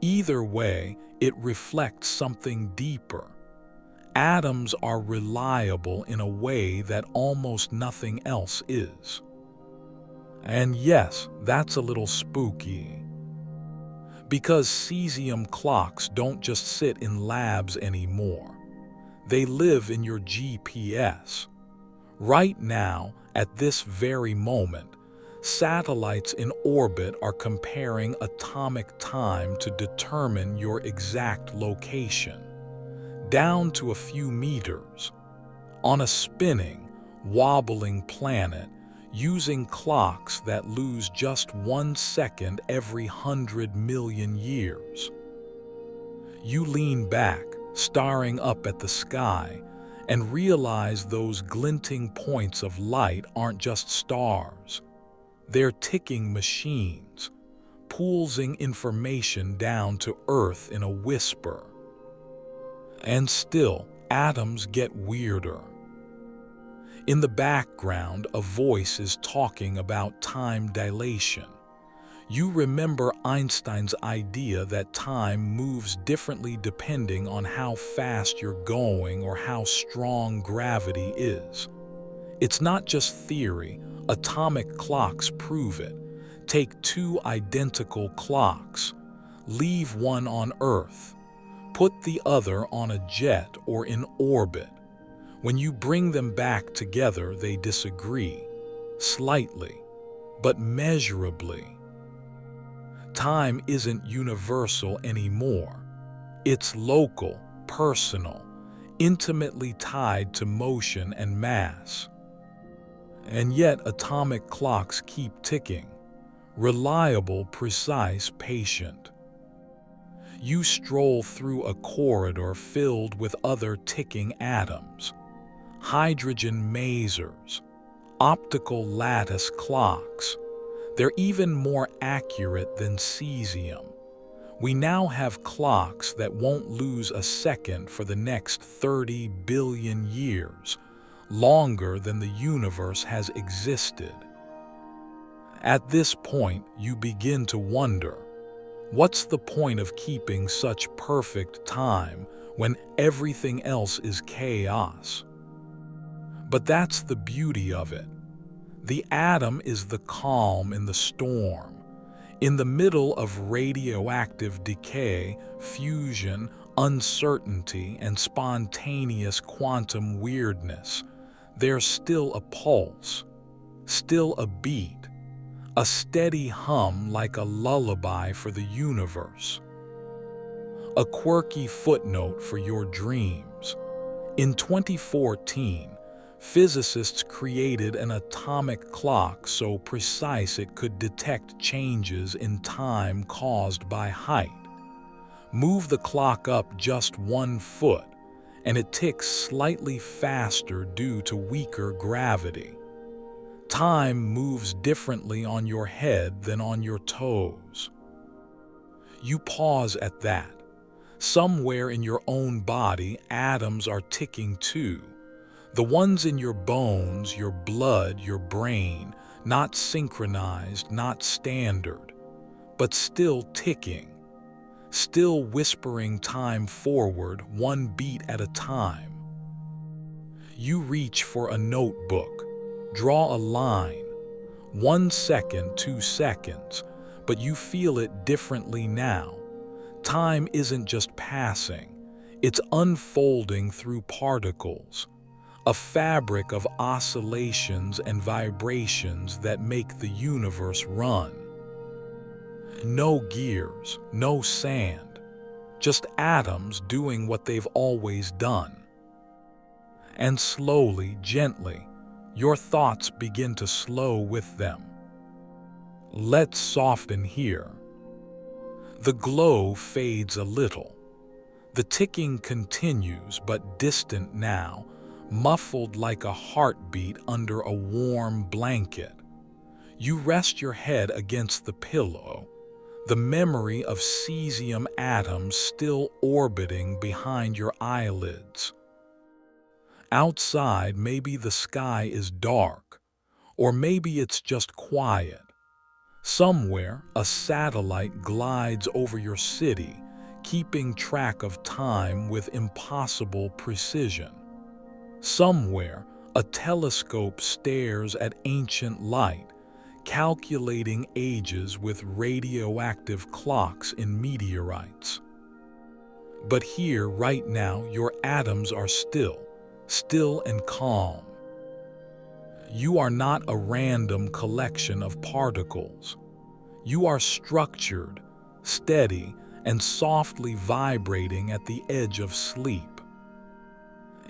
Either way, it reflects something deeper. Atoms are reliable in a way that almost nothing else is. And yes, that's a little spooky. Because cesium clocks don't just sit in labs anymore. They live in your GPS. Right now, at this very moment, satellites in orbit are comparing atomic time to determine your exact location, down to a few meters, on a spinning, wobbling planet, using clocks that lose just 1 second every 100 million years. You lean back, staring up at the sky, and realize those glinting points of light aren't just stars. They're ticking machines, pulsing information down to Earth in a whisper. And still, atoms get weirder. In the background, a voice is talking about time dilation. You remember Einstein's idea that time moves differently depending on how fast you're going or how strong gravity is. It's not just theory, atomic clocks prove it. Take 2 identical clocks, leave one on Earth, put the other on a jet or in orbit. When you bring them back together, they disagree, slightly, but measurably. Time isn't universal anymore. It's local, personal, intimately tied to motion and mass. And yet atomic clocks keep ticking, reliable, precise, patient. You stroll through a corridor filled with other ticking atoms, hydrogen masers, optical lattice clocks. They're even more accurate than cesium. We now have clocks that won't lose a second for the next 30 billion years, longer than the universe has existed. At this point, you begin to wonder, what's the point of keeping such perfect time when everything else is chaos? But that's the beauty of it. The atom is the calm in the storm. In the middle of radioactive decay, fusion, uncertainty, and spontaneous quantum weirdness, there's still a pulse, still a beat, a steady hum like a lullaby for the universe. A quirky footnote for your dreams. In 2014, physicists created an atomic clock so precise it could detect changes in time caused by height. Move the clock up just 1 foot, and it ticks slightly faster due to weaker gravity. Time moves differently on your head than on your toes. You pause at that. Somewhere in your own body, atoms are ticking too. The ones in your bones, your blood, your brain, not synchronized, not standard, but still ticking, still whispering time forward, 1 beat at a time. You reach for a notebook, draw a line, 1 second, 2 seconds, but you feel it differently now. Time isn't just passing, It's unfolding through particles, a fabric of oscillations and vibrations that make the universe run. No gears, no sand, just atoms doing what they've always done. And slowly, gently, your thoughts begin to slow with them. Let's soften here. The glow fades a little. The ticking continues, but distant now, muffled like a heartbeat under a warm blanket. You rest your head against the pillow, the memory of cesium atoms still orbiting behind your eyelids. Outside, maybe the sky is dark, or maybe it's just quiet. Somewhere, a satellite glides over your city, keeping track of time with impossible precision. Somewhere, a telescope stares at ancient light, calculating ages with radioactive clocks in meteorites. But here, right now, your atoms are still and calm. You are not a random collection of particles. You are structured, steady, and softly vibrating at the edge of sleep.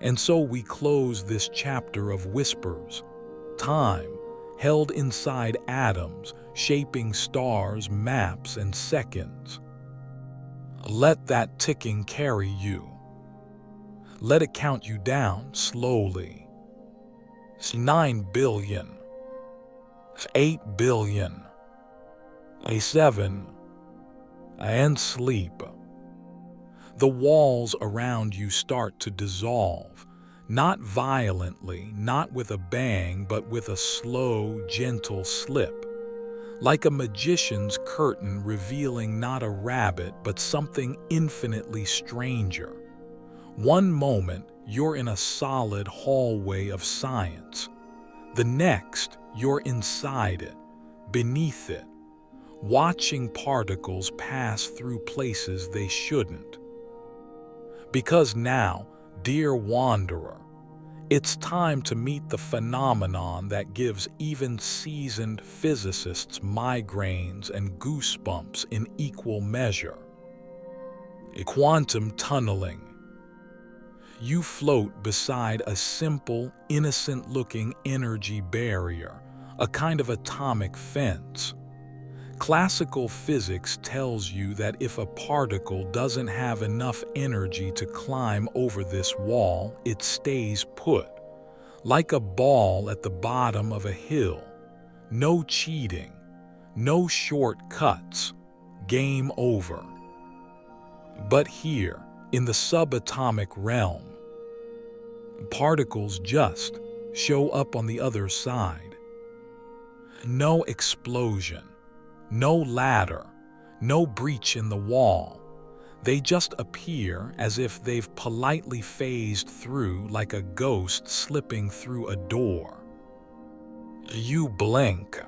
And so we close this chapter of whispers, time held inside atoms, shaping stars, maps, and seconds. Let that ticking carry you. Let it count you down slowly. 9 billion, 8 billion, 7, and sleep. The walls around you start to dissolve, not violently, not with a bang, but with a slow, gentle slip, like a magician's curtain revealing not a rabbit, but something infinitely stranger. One moment, you're in a solid hallway of science. The next, you're inside it, beneath it, watching particles pass through places they shouldn't. Because now, dear wanderer, it's time to meet the phenomenon that gives even seasoned physicists migraines and goosebumps in equal measure. Quantum tunneling. You float beside a simple, innocent-looking energy barrier, a kind of atomic fence. Classical physics tells you that if a particle doesn't have enough energy to climb over this wall, it stays put, like a ball at the bottom of a hill. No cheating, no shortcuts, game over. But here, in the subatomic realm, particles just show up on the other side. No explosion, no ladder, no breach in the wall. They just appear as if they've politely phased through like a ghost slipping through a door. You blink.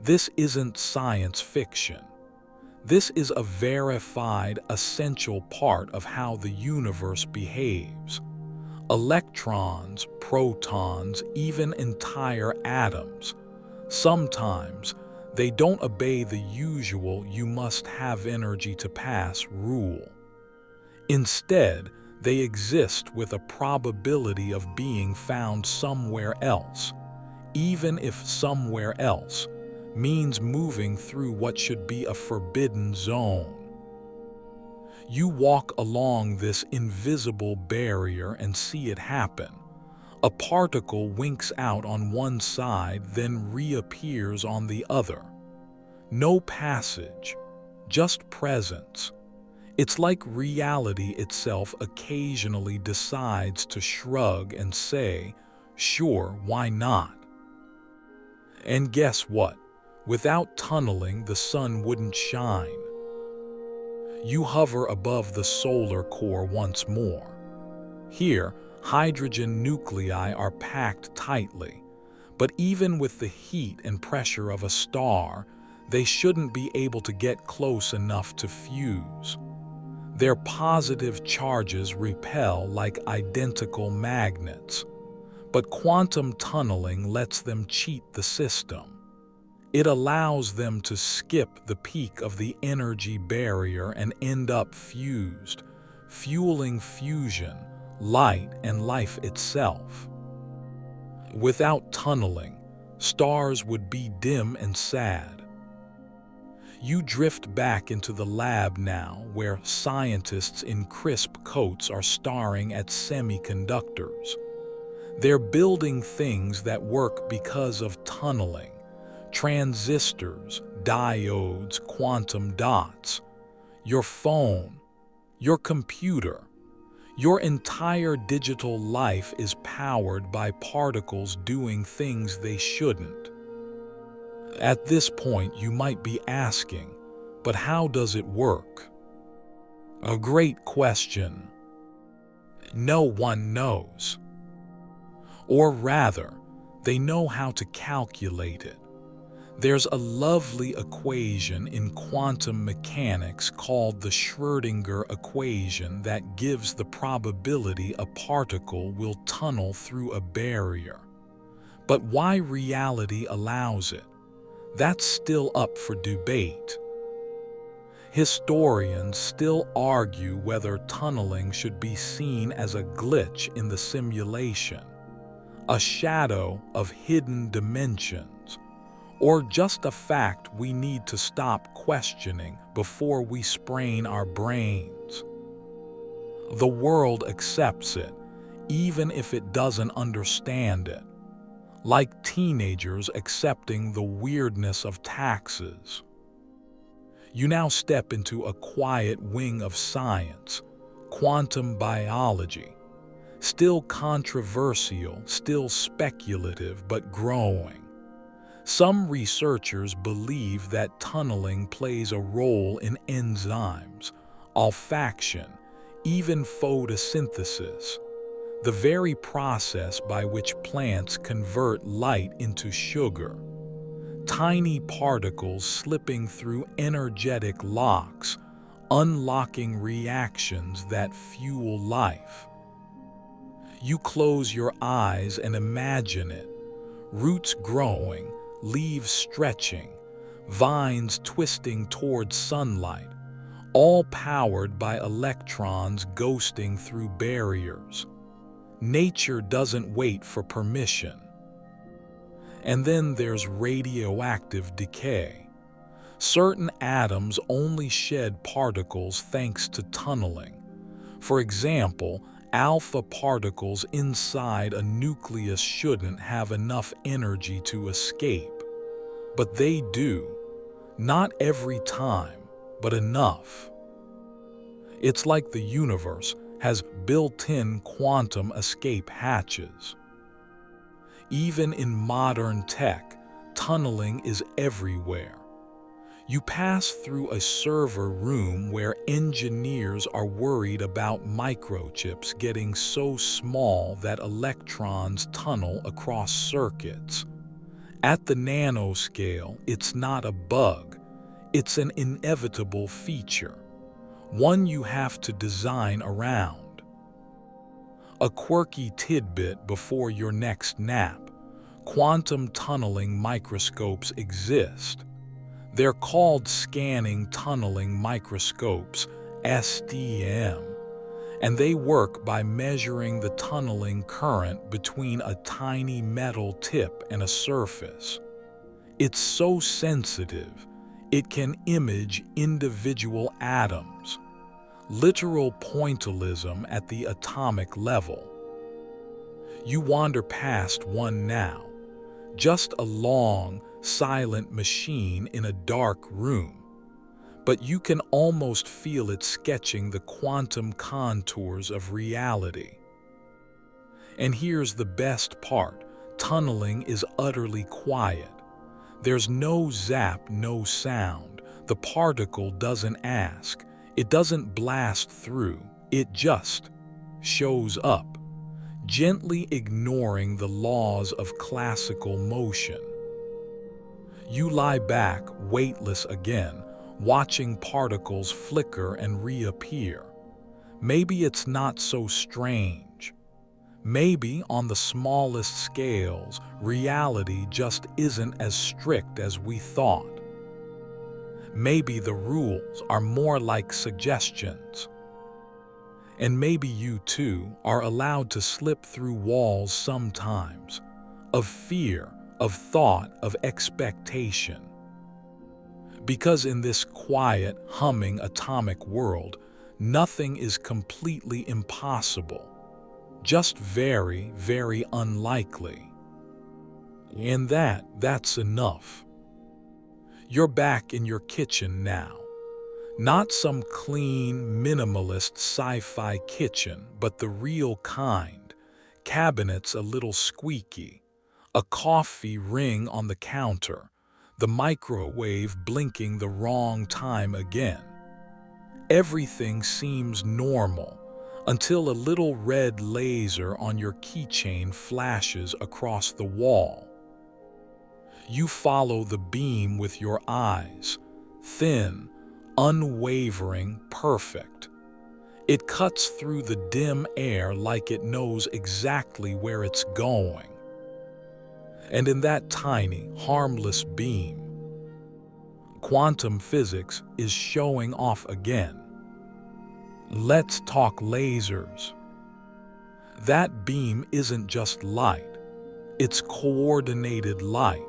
This isn't science fiction. This is a verified, essential part of how the universe behaves. Electrons, protons, even entire atoms. Sometimes they don't obey the usual "you must have energy to pass" rule. Instead, they exist with a probability of being found somewhere else, even if somewhere else means moving through what should be a forbidden zone. You walk along this invisible barrier and see it happen. A particle winks out on one side, then reappears on the other. No passage, just presence. It's like reality itself occasionally decides to shrug and say, "Sure, why not?" And guess what? Without tunneling, the sun wouldn't shine. You hover above the solar core once more. Here, hydrogen nuclei are packed tightly, but even with the heat and pressure of a star, they shouldn't be able to get close enough to fuse. Their positive charges repel like identical magnets, but quantum tunneling lets them cheat the system. It allows them to skip the peak of the energy barrier and end up fused, fueling fusion, light, and life itself. Without tunneling, stars would be dim and sad. You drift back into the lab now, where scientists in crisp coats are staring at semiconductors. They're building things that work because of tunneling: transistors, diodes, quantum dots. Your phone, your computer, your entire digital life is powered by particles doing things they shouldn't. At this point, you might be asking, but how does it work? A great question. No one knows. Or rather, they know how to calculate it. There's a lovely equation in quantum mechanics called the Schrödinger equation that gives the probability a particle will tunnel through a barrier. But why reality allows it? That's still up for debate. Historians still argue whether tunneling should be seen as a glitch in the simulation, a shadow of hidden dimensions, or just a fact we need to stop questioning before we sprain our brains. The world accepts it, even if it doesn't understand it, like teenagers accepting the weirdness of taxes. You now step into a quiet wing of science, quantum biology. Still controversial, still speculative, but growing. Some researchers believe that tunneling plays a role in enzymes, olfaction, even photosynthesis, the very process by which plants convert light into sugar. Tiny particles slipping through energetic locks, unlocking reactions that fuel life. You close your eyes and imagine it: roots growing, leaves stretching, vines twisting towards sunlight, all powered by electrons ghosting through barriers. Nature doesn't wait for permission. And then there's radioactive decay. Certain atoms only shed particles thanks to tunneling. For example, alpha particles inside a nucleus shouldn't have enough energy to escape. But they do. Not every time, but enough. It's like the universe has built-in quantum escape hatches. Even in modern tech, tunneling is everywhere. You pass through a server room where engineers are worried about microchips getting so small that electrons tunnel across circuits. At the nanoscale, it's not a bug, it's an inevitable feature, one you have to design around. A quirky tidbit before your next nap: quantum tunneling microscopes exist. They're called scanning tunneling microscopes, STM, and they work by measuring the tunneling current between a tiny metal tip and a surface. It's so sensitive, it can image individual atoms. Literal pointillism at the atomic level. You wander past one now, just a long, silent machine in a dark room, but you can almost feel it sketching the quantum contours of reality. And here's the best part: tunneling is utterly quiet. There's no zap, no sound. The particle doesn't ask. It doesn't blast through. It just shows up, gently ignoring the laws of classical motion. You lie back, weightless again, watching particles flicker and reappear. maybe it's not so strange. Maybe on the smallest scales, reality just isn't as strict as we thought. Maybe the rules are more like suggestions. And maybe you too are allowed to slip through walls sometimes, of fear, of thought, of expectation. Because in this quiet, humming atomic world, nothing is completely impossible, just very, very unlikely. And that's enough. You're back in your kitchen now. Not some clean, minimalist sci-fi kitchen, but the real kind. Cabinets a little squeaky, a coffee ring on the counter, the microwave blinking the wrong time again. Everything seems normal until a little red laser on your keychain flashes across the wall. You follow the beam with your eyes, thin, unwavering, perfect. It cuts through the dim air like it knows exactly where it's going. And in that tiny, harmless beam, quantum physics is showing off again. Let's talk lasers. That beam isn't just light, it's coordinated light.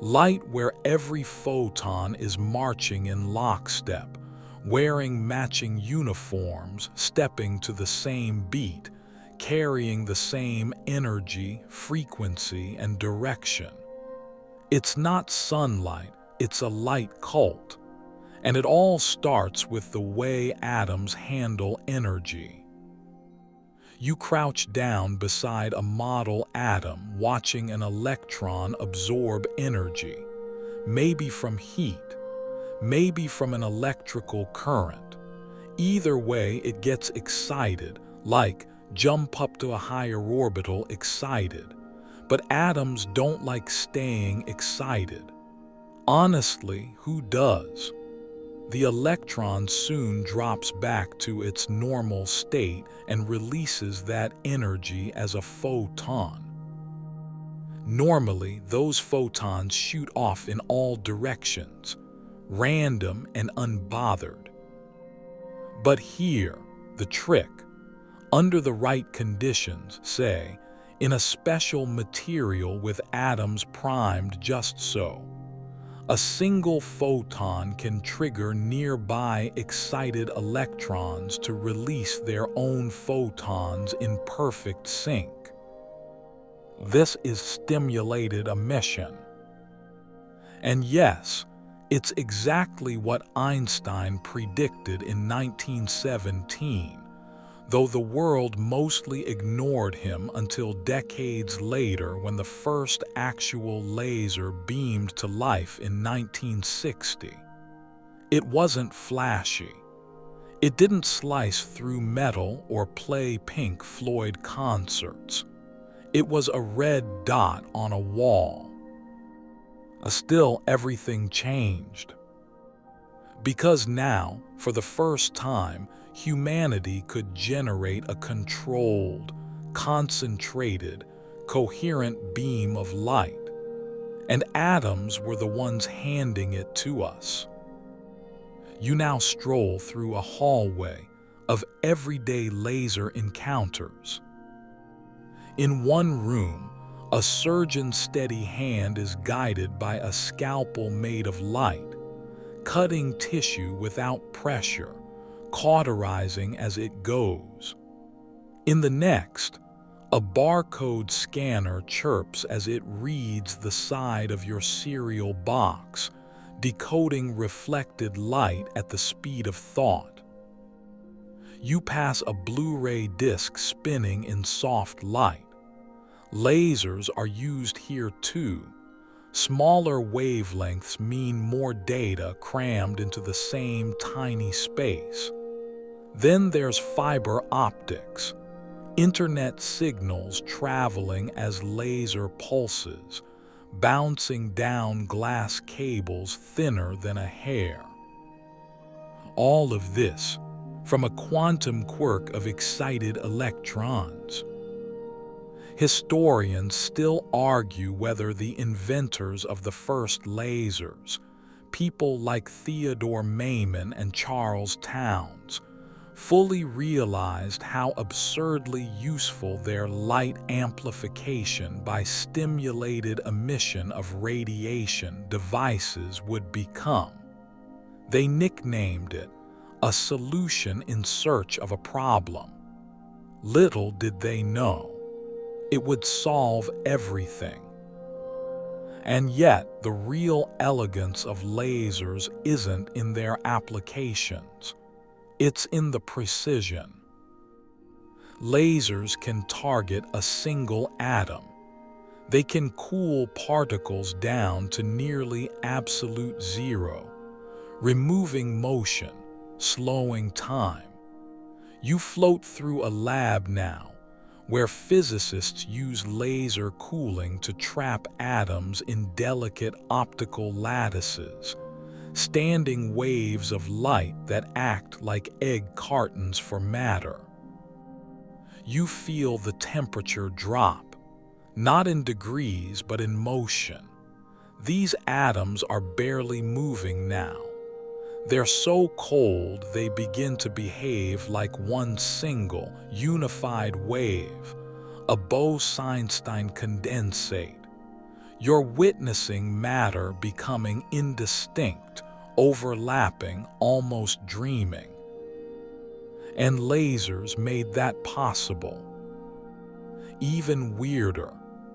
Light where every photon is marching in lockstep, wearing matching uniforms, stepping to the same beat, carrying the same energy, frequency, and direction. It's not sunlight, it's a light cult. And it all starts with the way atoms handle energy. You crouch down beside a model atom, watching an electron absorb energy, maybe from heat, maybe from an electrical current. Either way, it gets excited, like jump up to a higher orbital excited. But atoms don't like staying excited. Honestly, who does? The electron soon drops back to its normal state and releases that energy as a photon. Normally, those photons shoot off in all directions, random and unbothered. But here, the trick, under the right conditions, say, in a special material with atoms primed just so, a single photon can trigger nearby excited electrons to release their own photons in perfect sync. This is stimulated emission. And yes, it's exactly what Einstein predicted in 1917, though the world mostly ignored him until decades later when the first actual laser beamed to life in 1960. It wasn't flashy. It didn't slice through metal or play Pink Floyd concerts. It was a red dot on a wall. Still, everything changed. Because now, for the first time, humanity could generate a controlled, concentrated, coherent beam of light, and atoms were the ones handing it to us. You now stroll through a hallway of everyday laser encounters. In one room, a surgeon's steady hand is guided by a scalpel made of light, cutting tissue without pressure, cauterizing as it goes. In the next, a barcode scanner chirps as it reads the side of your cereal box, decoding reflected light at the speed of thought. You pass a Blu-ray disc spinning in soft light. Lasers are used here too. Smaller wavelengths mean more data crammed into the same tiny space. Then there's fiber optics, internet signals traveling as laser pulses, bouncing down glass cables thinner than a hair. All of this, from a quantum quirk of excited electrons. Historians still argue whether the inventors of the first lasers, people like Theodore Maiman and Charles Townes, fully realized how absurdly useful their light amplification by stimulated emission of radiation devices would become. They nicknamed it a solution in search of a problem. Little did they know it would solve everything. And yet, the real elegance of lasers isn't in their applications. It's in the precision. Lasers can target a single atom. They can cool particles down to nearly absolute zero, removing motion, slowing time. You float through a lab now, where physicists use laser cooling to trap atoms in delicate optical lattices, standing waves of light that act like egg cartons for matter. You feel the temperature drop, not in degrees but in motion. These atoms are barely moving now. They're so cold they begin to behave like one single, unified wave, a Bose-Einstein condensate. You're witnessing matter becoming indistinct, overlapping, almost dreaming. And lasers made that possible. Even weirder,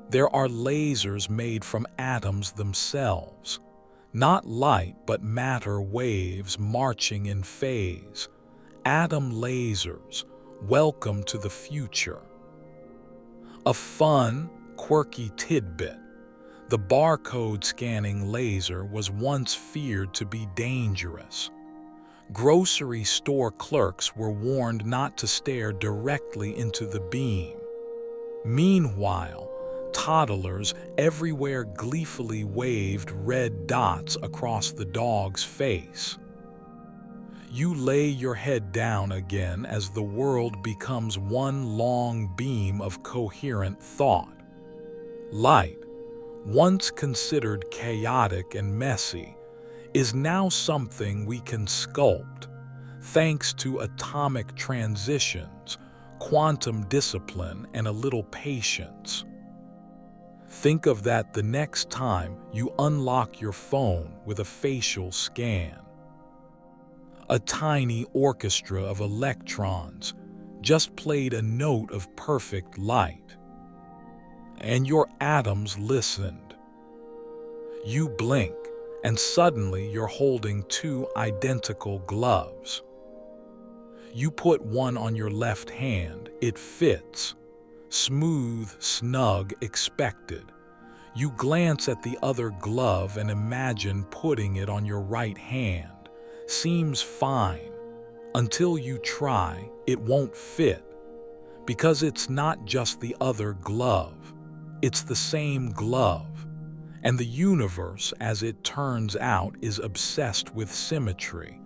there are lasers made from atoms themselves. Not light, but matter waves marching in phase. Atom lasers, welcome to the future. A fun, quirky tidbit. The barcode scanning laser was once feared to be dangerous. Grocery store clerks were warned not to stare directly into the beam. Meanwhile, toddlers everywhere gleefully waved red dots across the dog's face. You lay your head down again as the world becomes one long beam of coherent thought. Light, once considered chaotic and messy, is now something we can sculpt, thanks to atomic transitions, quantum discipline, and a little patience. Think of that the next time you unlock your phone with a facial scan. A tiny orchestra of electrons just played a note of perfect light. And your atoms listened. You blink, and suddenly you're holding two identical gloves. You put one on your left hand, it fits. Smooth, snug, expected. You glance at the other glove and imagine putting it on your right hand. Seems fine. Until you try, it won't fit. Because it's not just the other glove. It's the same glove. And the universe, as it turns out, is obsessed with symmetry,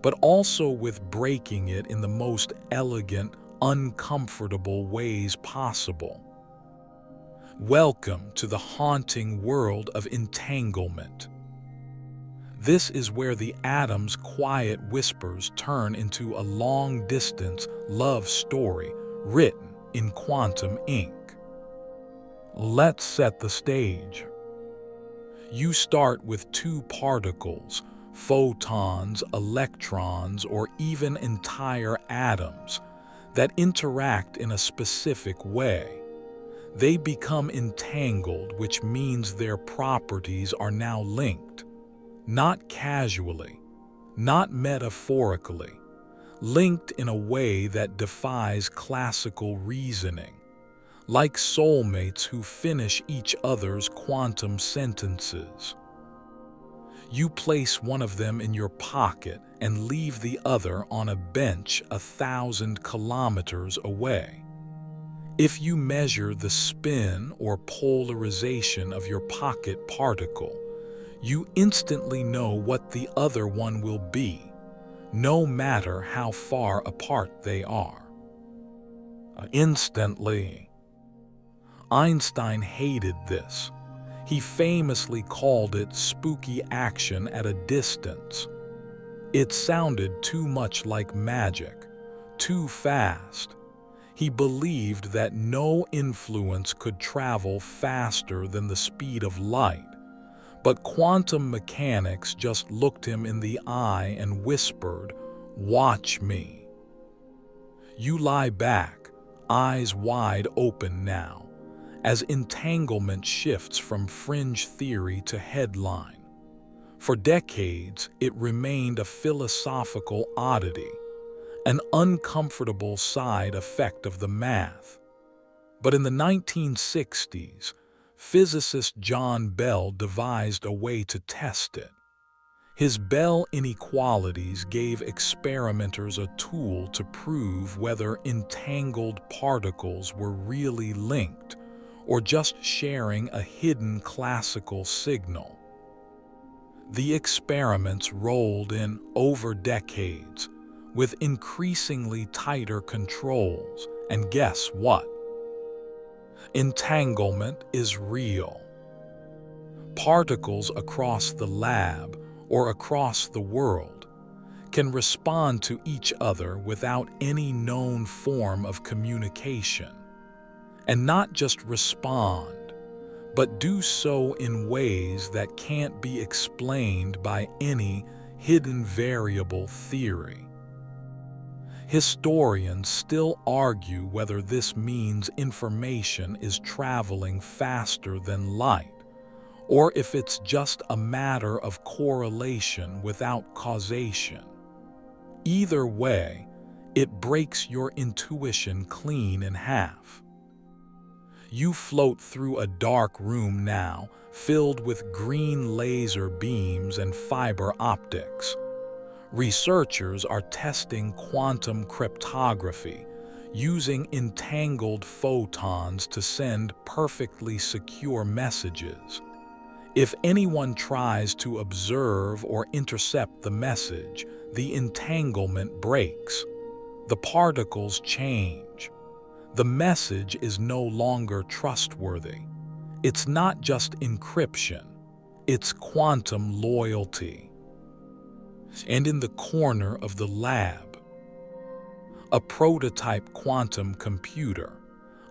but also with breaking it in the most elegant, uncomfortable ways possible. Welcome to the haunting world of entanglement. This is where the atom's quiet whispers turn into a long-distance love story written in quantum ink. Let's set the stage. You start with two particles, photons, electrons, or even entire atoms, that interact in a specific way. They become entangled, which means their properties are now linked. Not casually, not metaphorically, linked in a way that defies classical reasoning, like soulmates who finish each other's quantum sentences. You place one of them in your pocket and leave the other on a bench 1,000 kilometers away. If you measure the spin or polarization of your pocket particle, you instantly know what the other one will be. no matter how far apart they are. Instantly. Einstein hated this. He famously called it spooky action at a distance. It sounded too much like magic, too fast. He believed that no influence could travel faster than the speed of light, but quantum mechanics just looked him in the eye and whispered, "Watch me." You lie back, eyes wide open now, as entanglement shifts from fringe theory to headline. For decades, it remained a philosophical oddity, an uncomfortable side effect of the math. But in the 1960s, physicist John Bell devised a way to test it. His Bell inequalities gave experimenters a tool to prove whether entangled particles were really linked or just sharing a hidden classical signal. The experiments rolled in over decades, with increasingly tighter controls, and guess what? Entanglement is real. Particles across the lab or across the world can respond to each other without any known form of communication. And not just respond, but do so in ways that can't be explained by any hidden variable theory. Historians still argue whether this means information is traveling faster than light, or if it's just a matter of correlation without causation. Either way, it breaks your intuition clean in half. You float through a dark room now, filled with green laser beams and fiber optics. Researchers are testing quantum cryptography, using entangled photons to send perfectly secure messages. If anyone tries to observe or intercept the message, the entanglement breaks. The particles change. The message is no longer trustworthy. It's not just encryption, it's quantum loyalty. And in the corner of the lab, a prototype quantum computer,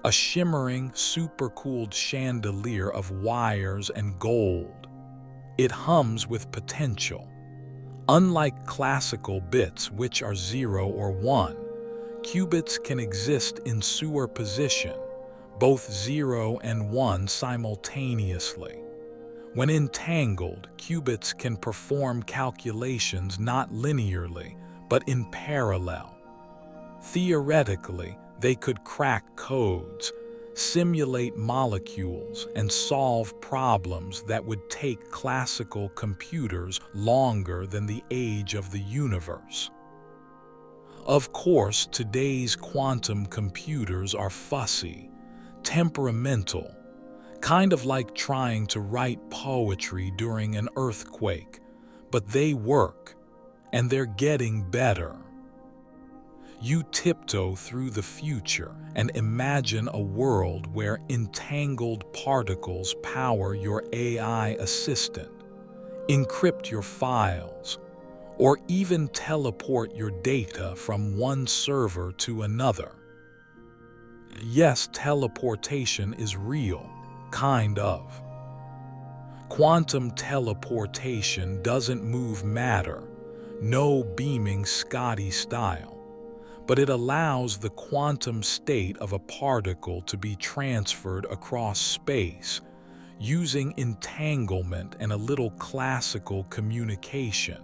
a shimmering, supercooled chandelier of wires and gold. It hums with potential. Unlike classical bits, which are 0 or 1, qubits can exist in superposition, both 0 and 1 simultaneously. When entangled, qubits can perform calculations not linearly, but in parallel. Theoretically, they could crack codes, simulate molecules, and solve problems that would take classical computers longer than the age of the universe. Of course, today's quantum computers are fussy, temperamental, kind of like trying to write poetry during an earthquake, but they work, and they're getting better. You tiptoe through the future and imagine a world where entangled particles power your AI assistant, encrypt your files, or even teleport your data from one server to another. Yes, teleportation is real, kind of. Quantum teleportation doesn't move matter, no beaming Scotty style, but it allows the quantum state of a particle to be transferred across space using entanglement and a little classical communication.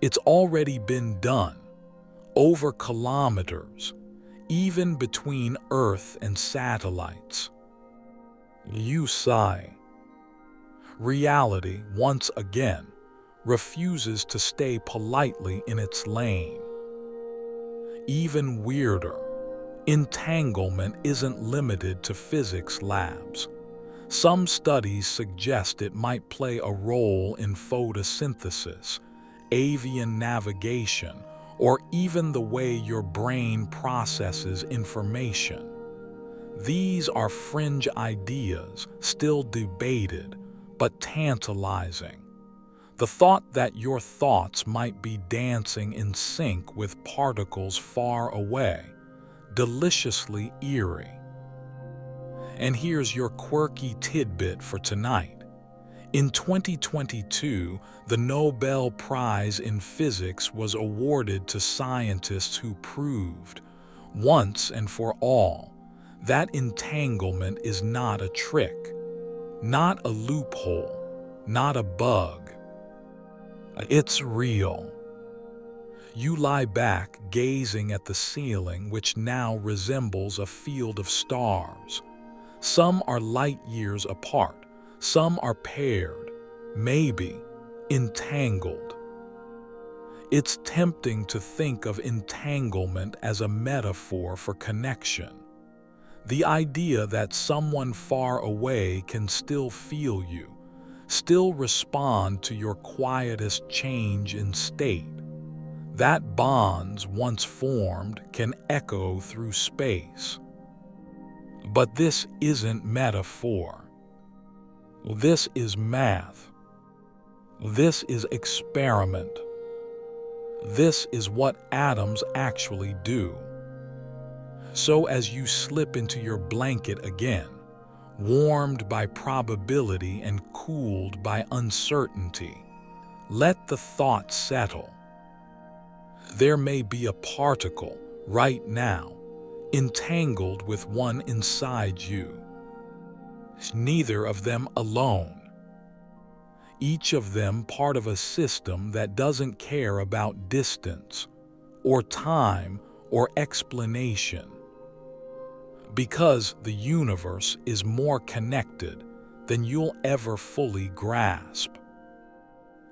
It's already been done, over kilometers, even between Earth and satellites. You sigh. Reality, once again, refuses to stay politely in its lane. Even weirder, entanglement isn't limited to physics labs. Some studies suggest it might play a role in photosynthesis, avian navigation, or even the way your brain processes information. These are fringe ideas, still debated, but tantalizing. The thought that your thoughts might be dancing in sync with particles far away, deliciously eerie. And here's your quirky tidbit for tonight. In 2022, the Nobel Prize in Physics was awarded to scientists who proved, once and for all, that entanglement is not a trick, not a loophole, not a bug. It's real. You lie back gazing at the ceiling, which now resembles a field of stars. Some are light years apart. Some are paired, maybe entangled. It's tempting to think of entanglement as a metaphor for connection. The idea that someone far away can still feel you, still respond to your quietest change in state. That bonds once formed can echo through space. But this isn't metaphor. This is math. This is experiment. This is what atoms actually do. So as you slip into your blanket again, warmed by probability and cooled by uncertainty, let the thought settle. There may be a particle right now, entangled with one inside you. Neither of them alone. Each of them part of a system that doesn't care about distance, or time, or explanation. Because the universe is more connected than you'll ever fully grasp.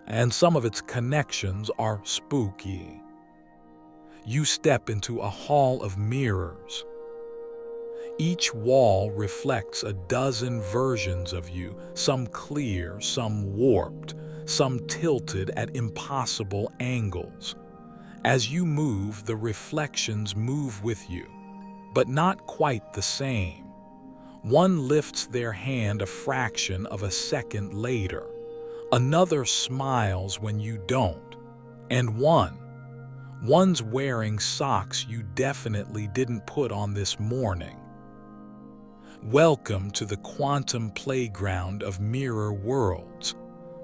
And some of its connections are spooky. You step into a hall of mirrors. Each wall reflects a dozen versions of you, some clear, some warped, some tilted at impossible angles. As you move, the reflections move with you, but not quite the same. One lifts their hand a fraction of a second later. Another smiles when you don't. And one's wearing socks you definitely didn't put on this morning. Welcome to the quantum playground of mirror worlds,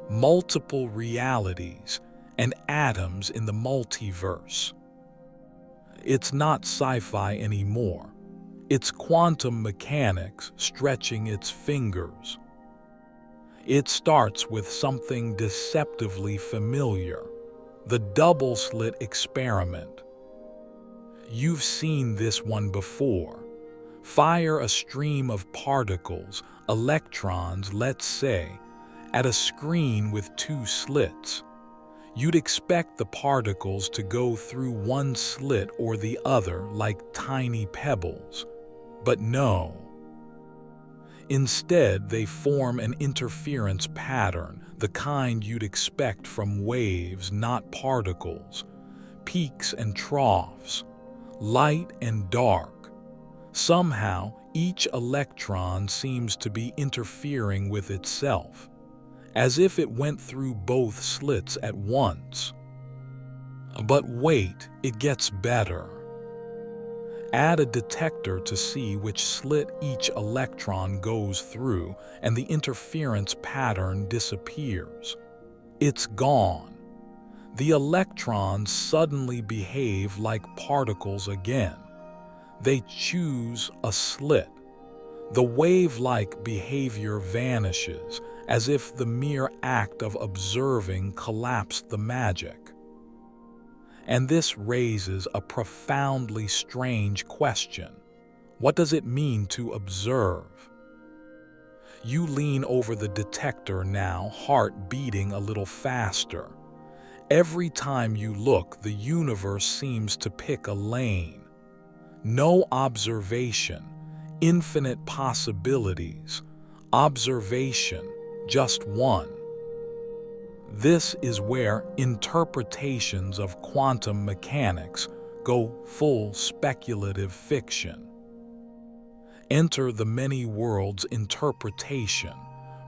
multiple realities, and atoms in the multiverse. It's not sci-fi anymore. It's quantum mechanics stretching its fingers. It starts with something deceptively familiar, the double-slit experiment. You've seen this one before. Fire a stream of particles, electrons, let's say, at a screen with two slits. You'd expect the particles to go through one slit or the other like tiny pebbles. But no. Instead, they form an interference pattern, the kind you'd expect from waves, not particles. Peaks and troughs, light and dark. Somehow, each electron seems to be interfering with itself, as if it went through both slits at once. But wait, it gets better. Add a detector to see which slit each electron goes through, and the interference pattern disappears. It's gone. The electrons suddenly behave like particles again. They choose a slit. The wave-like behavior vanishes, as if the mere act of observing collapsed the magic. And this raises a profoundly strange question. What does it mean to observe? You lean over the detector now, heart beating a little faster. Every time you look, the universe seems to pick a lane. No observation, infinite possibilities. Observation, just one. This is where interpretations of quantum mechanics go full speculative fiction. Enter the many worlds interpretation,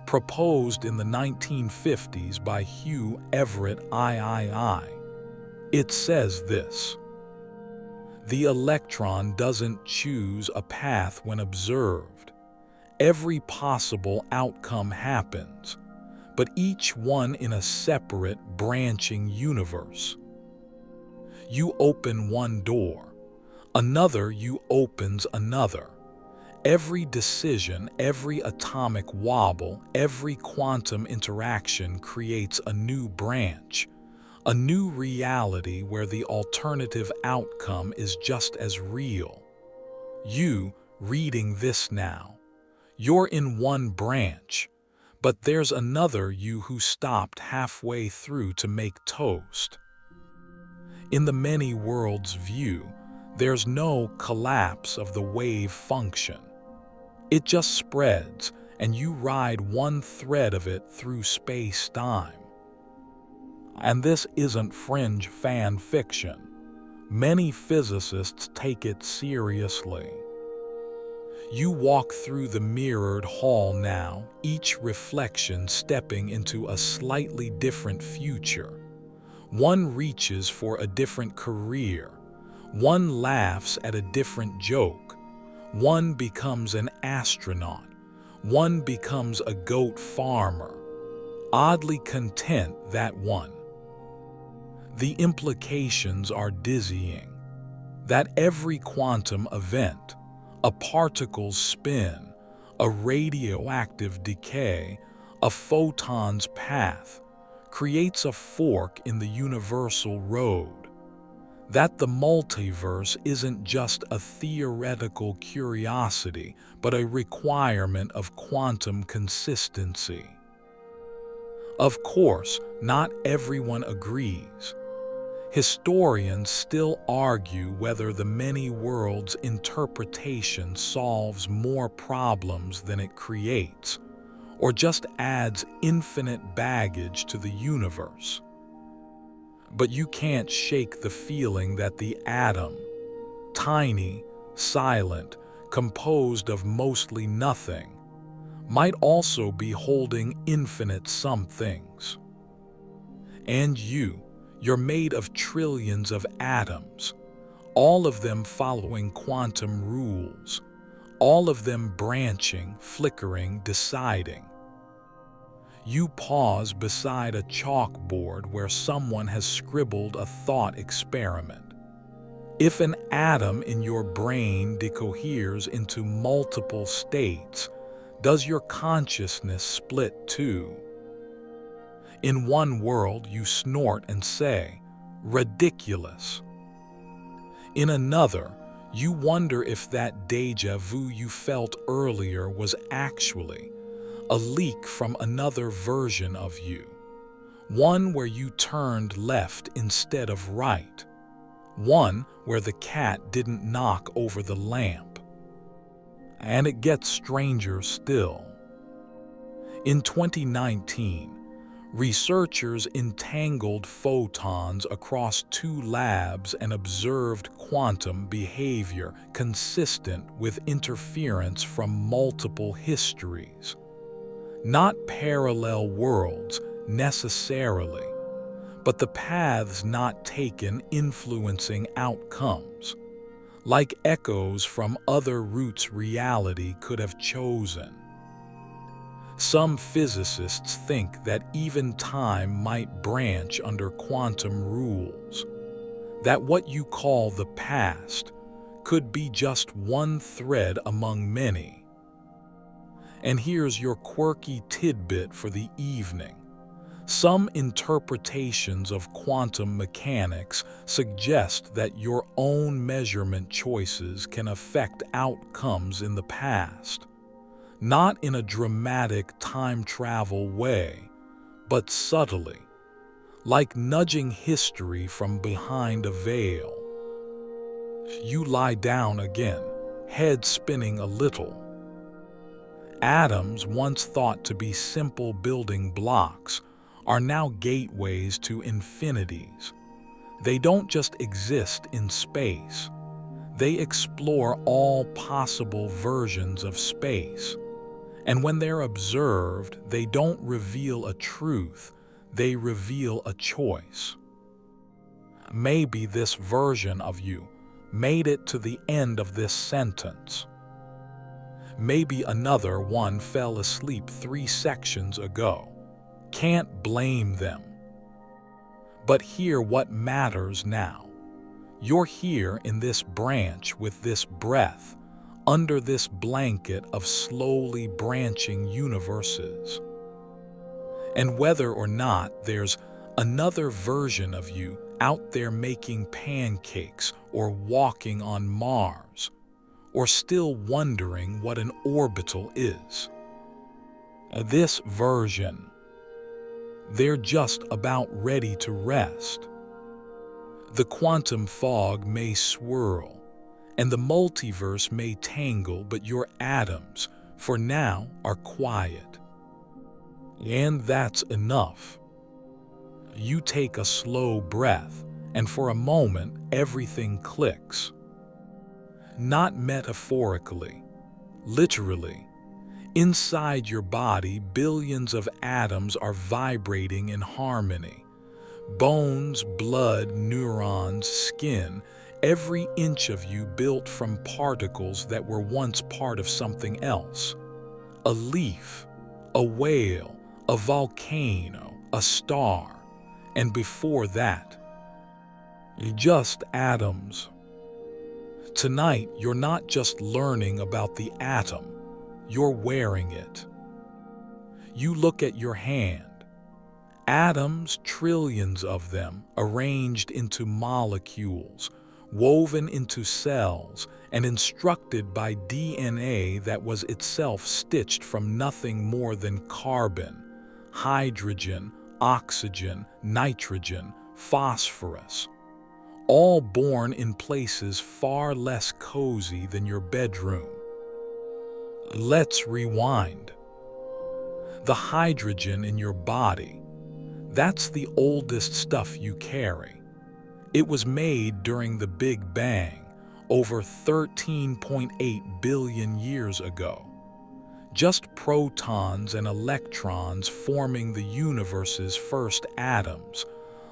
proposed in the 1950s by Hugh Everett III. It says this: the electron doesn't choose a path when observed. Every possible outcome happens, but each one in a separate, branching universe. You open one door, another you opens another. Every decision, every atomic wobble, every quantum interaction creates a new branch, a new reality where the alternative outcome is just as real. You, reading this now, you're in one branch, but there's another you who stopped halfway through to make toast. In the many worlds view, there's no collapse of the wave function. It just spreads, and you ride one thread of it through space-time. And this isn't fringe fan fiction. Many physicists take it seriously. You walk through the mirrored hall now, each reflection stepping into a slightly different future. One reaches for a different career. One laughs at a different joke. One becomes an astronaut. One becomes a goat farmer. Oddly content, that one. The implications are dizzying. That every quantum event, a particle's spin, a radioactive decay, a photon's path, creates a fork in the universal road. That the multiverse isn't just a theoretical curiosity, but a requirement of quantum consistency. Of course, not everyone agrees. Historians still argue whether the many worlds interpretation solves more problems than it creates, or just adds infinite baggage to the universe. But you can't shake the feeling that the atom, tiny, silent, composed of mostly nothing, might also be holding infinite somethings. And you're made of trillions of atoms, all of them following quantum rules, all of them branching, flickering, deciding. You pause beside a chalkboard where someone has scribbled a thought experiment. If an atom in your brain decoheres into multiple states, does your consciousness split too? In one world, you snort and say, "Ridiculous." In another, you wonder if that déjà vu you felt earlier was actually a leak from another version of you, one where you turned left instead of right, one where the cat didn't knock over the lamp. And it gets stranger still. In 2019, researchers entangled photons across 2 labs and observed quantum behavior consistent with interference from multiple histories. Not parallel worlds necessarily, but the paths not taken influencing outcomes, like echoes from other routes reality could have chosen. Some physicists think that even time might branch under quantum rules, that what you call the past could be just one thread among many. And here's your quirky tidbit for the evening. Some interpretations of quantum mechanics suggest that your own measurement choices can affect outcomes in the past. Not in a dramatic time travel way, but subtly, like nudging history from behind a veil. You lie down again, head spinning a little. Atoms, once thought to be simple building blocks, are now gateways to infinities. They don't just exist in space. They explore all possible versions of space. And when they're observed, they don't reveal a truth, they reveal a choice. Maybe this version of you made it to the end of this sentence. Maybe another one fell asleep 3 sections ago. Can't blame them. But hear what matters now. You're here in this branch with this breath, under this blanket of slowly branching universes. And whether or not there's another version of you out there making pancakes or walking on Mars, or still wondering what an orbital is, this version, they're just about ready to rest. The quantum fog may swirl, and the multiverse may tangle, but your atoms, for now, are quiet. And that's enough. You take a slow breath, and for a moment, everything clicks. Not metaphorically, literally. Inside your body, billions of atoms are vibrating in harmony. Bones, blood, neurons, skin, every inch of you built from particles that were once part of something else. A leaf, a whale, a volcano, a star, and before that, just atoms. Tonight, you're not just learning about the atom, you're wearing it. You look at your hand. Atoms, trillions of them, arranged into molecules, woven into cells, and instructed by DNA that was itself stitched from nothing more than carbon, hydrogen, oxygen, nitrogen, phosphorus, all born in places far less cozy than your bedroom. Let's rewind. The hydrogen in your body, that's the oldest stuff you carry. It was made during the Big Bang, over 13.8 billion years ago. Just protons and electrons forming the universe's first atoms,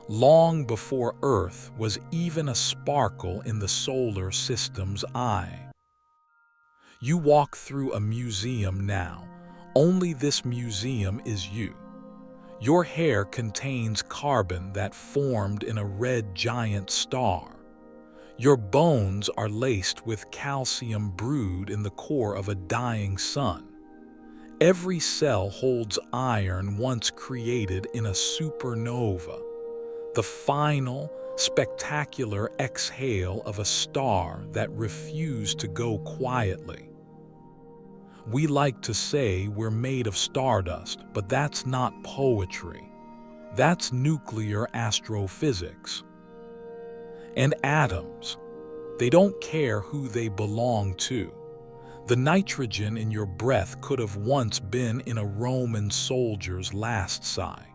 long before Earth was even a sparkle in the solar system's eye. You walk through a museum now. Only this museum is you. Your hair contains carbon that formed in a red giant star. Your bones are laced with calcium brewed in the core of a dying sun. Every cell holds iron once created in a supernova, the final, spectacular exhale of a star that refused to go quietly. We like to say we're made of stardust, but that's not poetry. That's nuclear astrophysics. And atoms, they don't care who they belong to. The nitrogen in your breath could have once been in a Roman soldier's last sigh.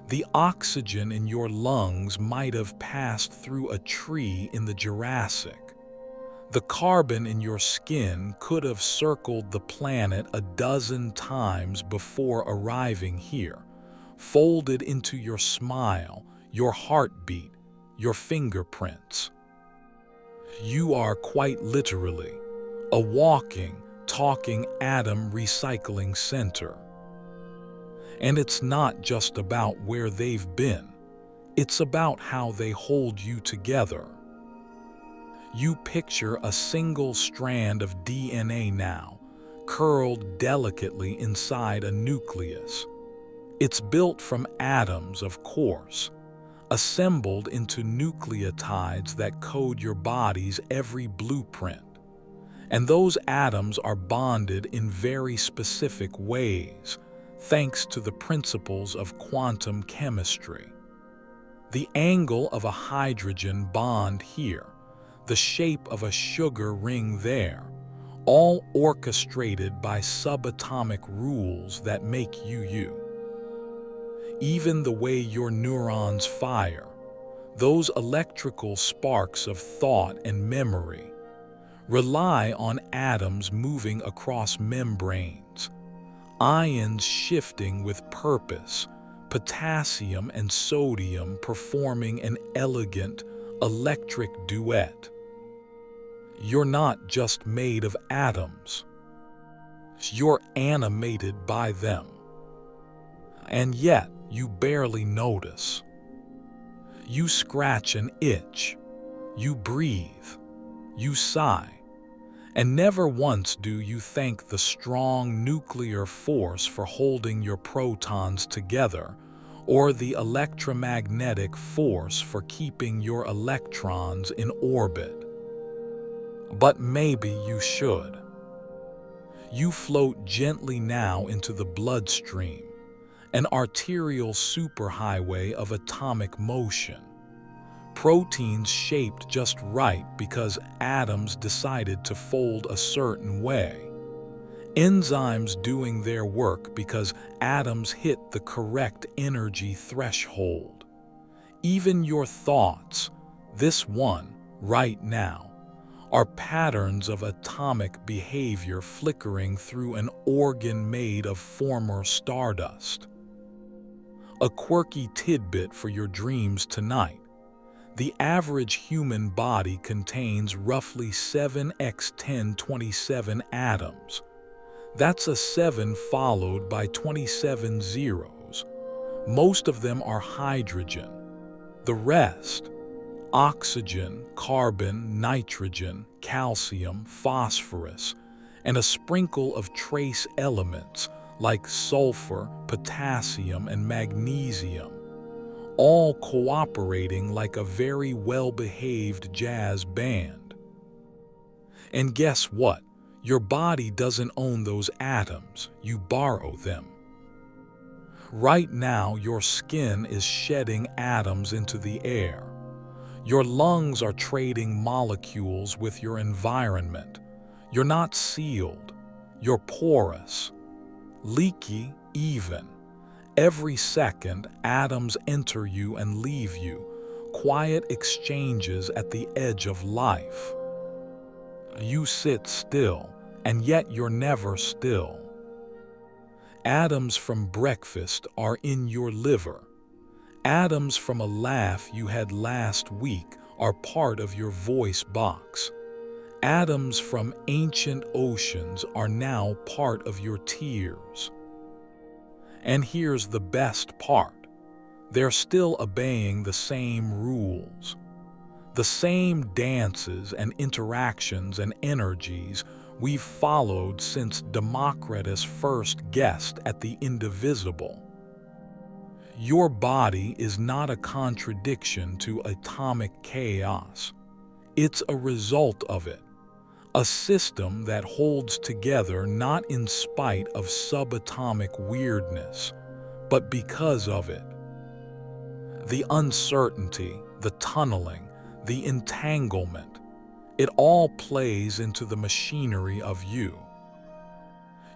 The oxygen in your lungs might have passed through a tree in the Jurassic. The carbon in your skin could have circled the planet a dozen times before arriving here, folded into your smile, your heartbeat, your fingerprints. You are quite literally a walking, talking atom recycling center. And it's not just about where they've been, it's about how they hold you together. You picture a single strand of DNA now, curled delicately inside a nucleus. It's built from atoms, of course, assembled into nucleotides that code your body's every blueprint. And those atoms are bonded in very specific ways, thanks to the principles of quantum chemistry. The angle of a hydrogen bond here, the shape of a sugar ring there, all orchestrated by subatomic rules that make you you. even the way your neurons fire, those electrical sparks of thought and memory, rely on atoms moving across membranes, ions shifting with purpose, potassium and sodium performing an elegant electric duet. You're not just made of atoms. You're animated by them. And yet, you barely notice. You scratch an itch. You breathe. You sigh. And never once do you thank the strong nuclear force for holding your protons together, or the electromagnetic force for keeping your electrons in orbit. But maybe you should. You float gently now into the bloodstream, an arterial superhighway of atomic motion. Proteins shaped just right because atoms decided to fold a certain way. Enzymes doing their work because atoms hit the correct energy threshold. Even your thoughts, this one, right now, are patterns of atomic behavior flickering through an organ made of former stardust. A quirky tidbit for your dreams tonight. The average human body contains roughly 7 × 10^27 atoms. That's a 7 followed by 27 zeros. Most of them are hydrogen. The rest, oxygen, carbon, nitrogen, calcium, phosphorus, and a sprinkle of trace elements like sulfur, potassium, and magnesium, all cooperating like a very well-behaved jazz band. And guess what? Your body doesn't own those atoms, you borrow them. Right now, your skin is shedding atoms into the air. Your lungs are trading molecules with your environment. You're not sealed. You're porous. Leaky, even. Every second, atoms enter you and leave you. Quiet exchanges at the edge of life. You sit still, and yet you're never still. Atoms from breakfast are in your liver. Atoms from a laugh you had last week are part of your voice box. Atoms from ancient oceans are now part of your tears. And here's the best part. They're still obeying the same rules. The same dances and interactions and energies we've followed since Democritus first guessed at the indivisible. Your body is not a contradiction to atomic chaos. It's a result of it. A system that holds together not in spite of subatomic weirdness, but because of it. The uncertainty, the tunneling, the entanglement, it all plays into the machinery of you.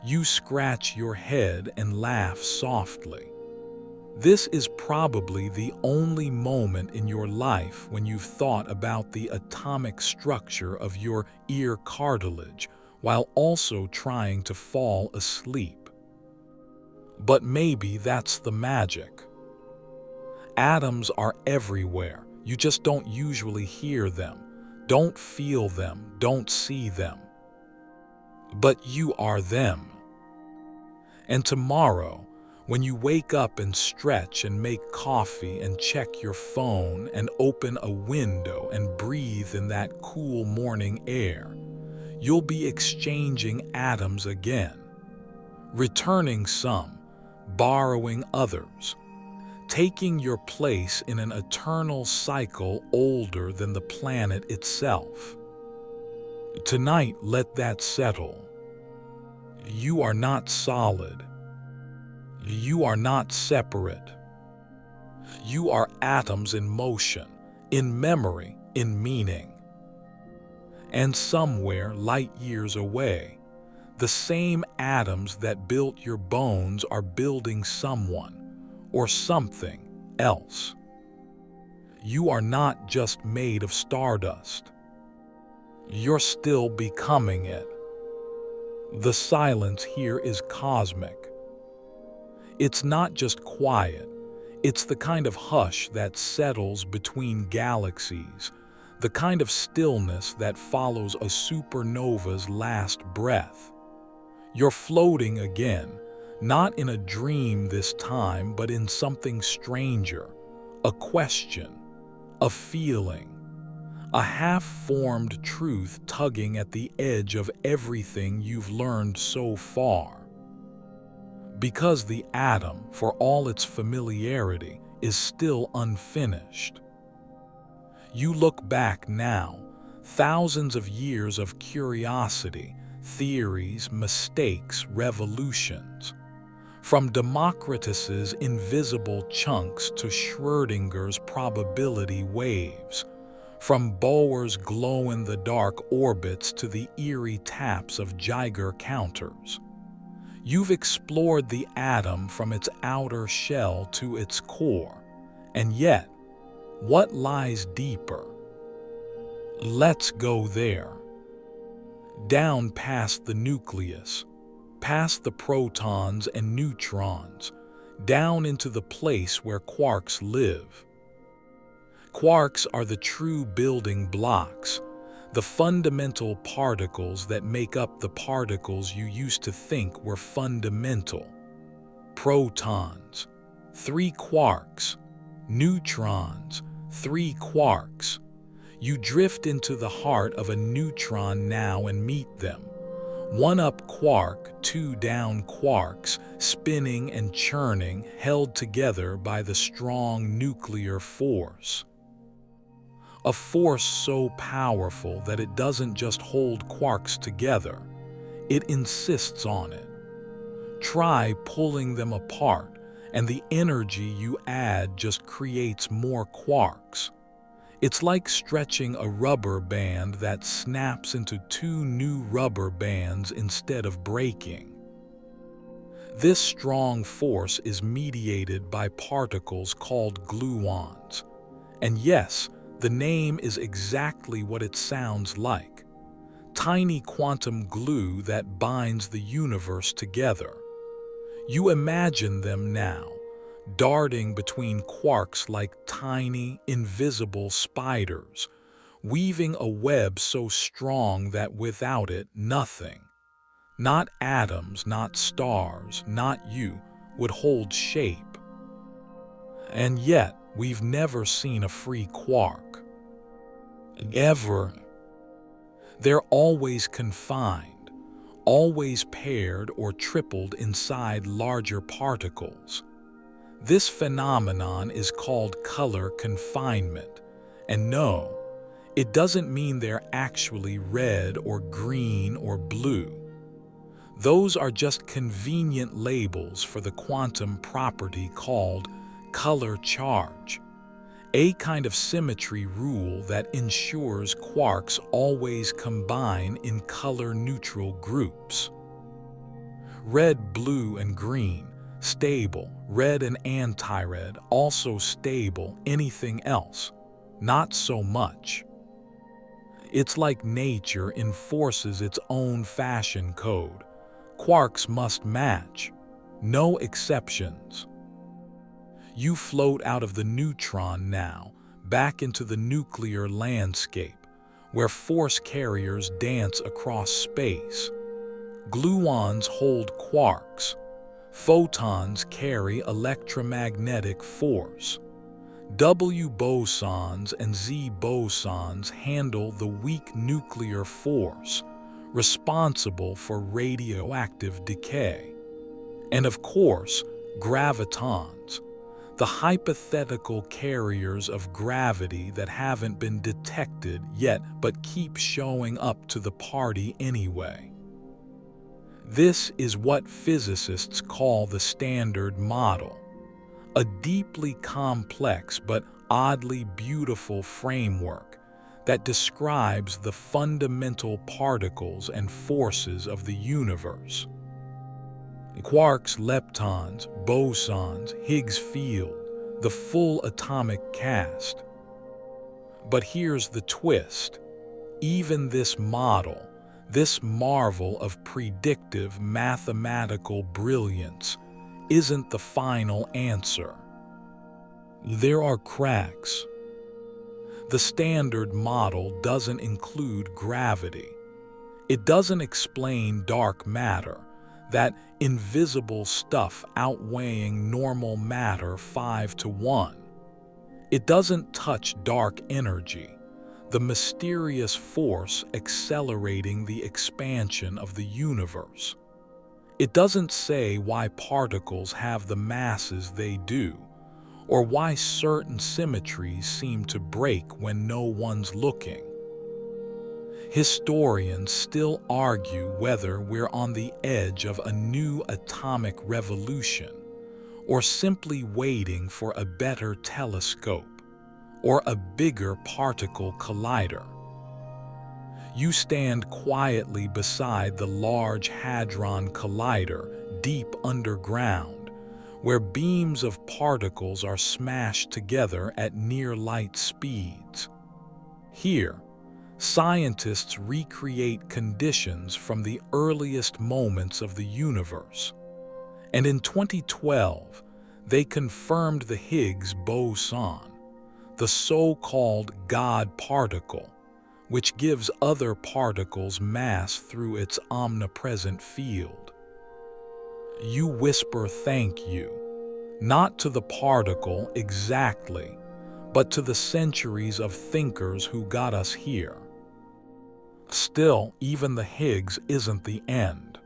You scratch your head and laugh softly. This is probably the only moment in your life when you've thought about the atomic structure of your ear cartilage while also trying to fall asleep. But maybe that's the magic. Atoms are everywhere. You just don't usually hear them, don't feel them, don't see them. But you are them. And tomorrow, when you wake up and stretch and make coffee and check your phone and open a window and breathe in that cool morning air, you'll be exchanging atoms again, returning some, borrowing others, taking your place in an eternal cycle older than the planet itself. Tonight, let that settle. You are not solid. You are not separate. You are atoms in motion, in memory, in meaning. And somewhere, light years away, the same atoms that built your bones are building someone, or something else. You are not just made of stardust. You're still becoming it. The silence here is cosmic. It's not just quiet, it's the kind of hush that settles between galaxies, the kind of stillness that follows a supernova's last breath. You're floating again, not in a dream this time, but in something stranger, a question, a feeling, a half-formed truth tugging at the edge of everything you've learned so far. Because the atom, for all its familiarity, is still unfinished. You look back now, thousands of years of curiosity, theories, mistakes, revolutions. From Democritus's invisible chunks to Schrödinger's probability waves, from Bohr's glow-in-the-dark orbits to the eerie taps of Geiger counters. You've explored the atom from its outer shell to its core, and yet, what lies deeper? Let's go there. Down past the nucleus, past the protons and neutrons, down into the place where quarks live. Quarks are the true building blocks, the fundamental particles that make up the particles you used to think were fundamental. Protons, 3 quarks. Neutrons, 3 quarks. You drift into the heart of a neutron now and meet them. 1 up quark, 2 down quarks, spinning and churning, held together by the strong nuclear force. A force so powerful that it doesn't just hold quarks together, it insists on it. Try pulling them apart, and the energy you add just creates more quarks. It's like stretching a rubber band that snaps into 2 new rubber bands instead of breaking. This strong force is mediated by particles called gluons. And yes, the name is exactly what it sounds like. Tiny quantum glue that binds the universe together. You imagine them now, darting between quarks like tiny, invisible spiders, weaving a web so strong that without it, nothing, not atoms, not stars, not you, would hold shape. And yet, we've never seen a free quark. Ever. They're always confined, always paired or tripled inside larger particles. This phenomenon is called color confinement. And no, it doesn't mean they're actually red or green or blue. Those are just convenient labels for the quantum property called color charge, a kind of symmetry rule that ensures quarks always combine in color-neutral groups. Red, blue, and green, stable. Red and anti-red, also stable. Anything else, not so much. It's like nature enforces its own fashion code. Quarks must match, no exceptions. You float out of the neutron now, back into the nuclear landscape, where force carriers dance across space. Gluons hold quarks. Photons carry electromagnetic force. W bosons and Z bosons handle the weak nuclear force, responsible for radioactive decay. And of course, gravitons, the hypothetical carriers of gravity that haven't been detected yet but keep showing up to the party anyway. This is what physicists call the Standard Model, a deeply complex but oddly beautiful framework that describes the fundamental particles and forces of the universe. Quarks, leptons, bosons, Higgs field, the full atomic cast. But here's the twist. Even this model, this marvel of predictive mathematical brilliance, isn't the final answer. There are cracks. The standard model doesn't include gravity. It doesn't explain dark matter, that invisible stuff outweighing normal matter 5-to-1. It doesn't touch dark energy, the mysterious force accelerating the expansion of the universe. It doesn't say why particles have the masses they do, or why certain symmetries seem to break when no one's looking. Historians still argue whether we're on the edge of a new atomic revolution, or simply waiting for a better telescope, or a bigger particle collider. You stand quietly beside the Large Hadron Collider deep underground, where beams of particles are smashed together at near-light speeds. Here, scientists recreate conditions from the earliest moments of the universe. And in 2012, they confirmed the Higgs boson, the so-called God particle, which gives other particles mass through its omnipresent field. You whisper thank you, not to the particle exactly, but to the centuries of thinkers who got us here. Still, even the Higgs isn't the end.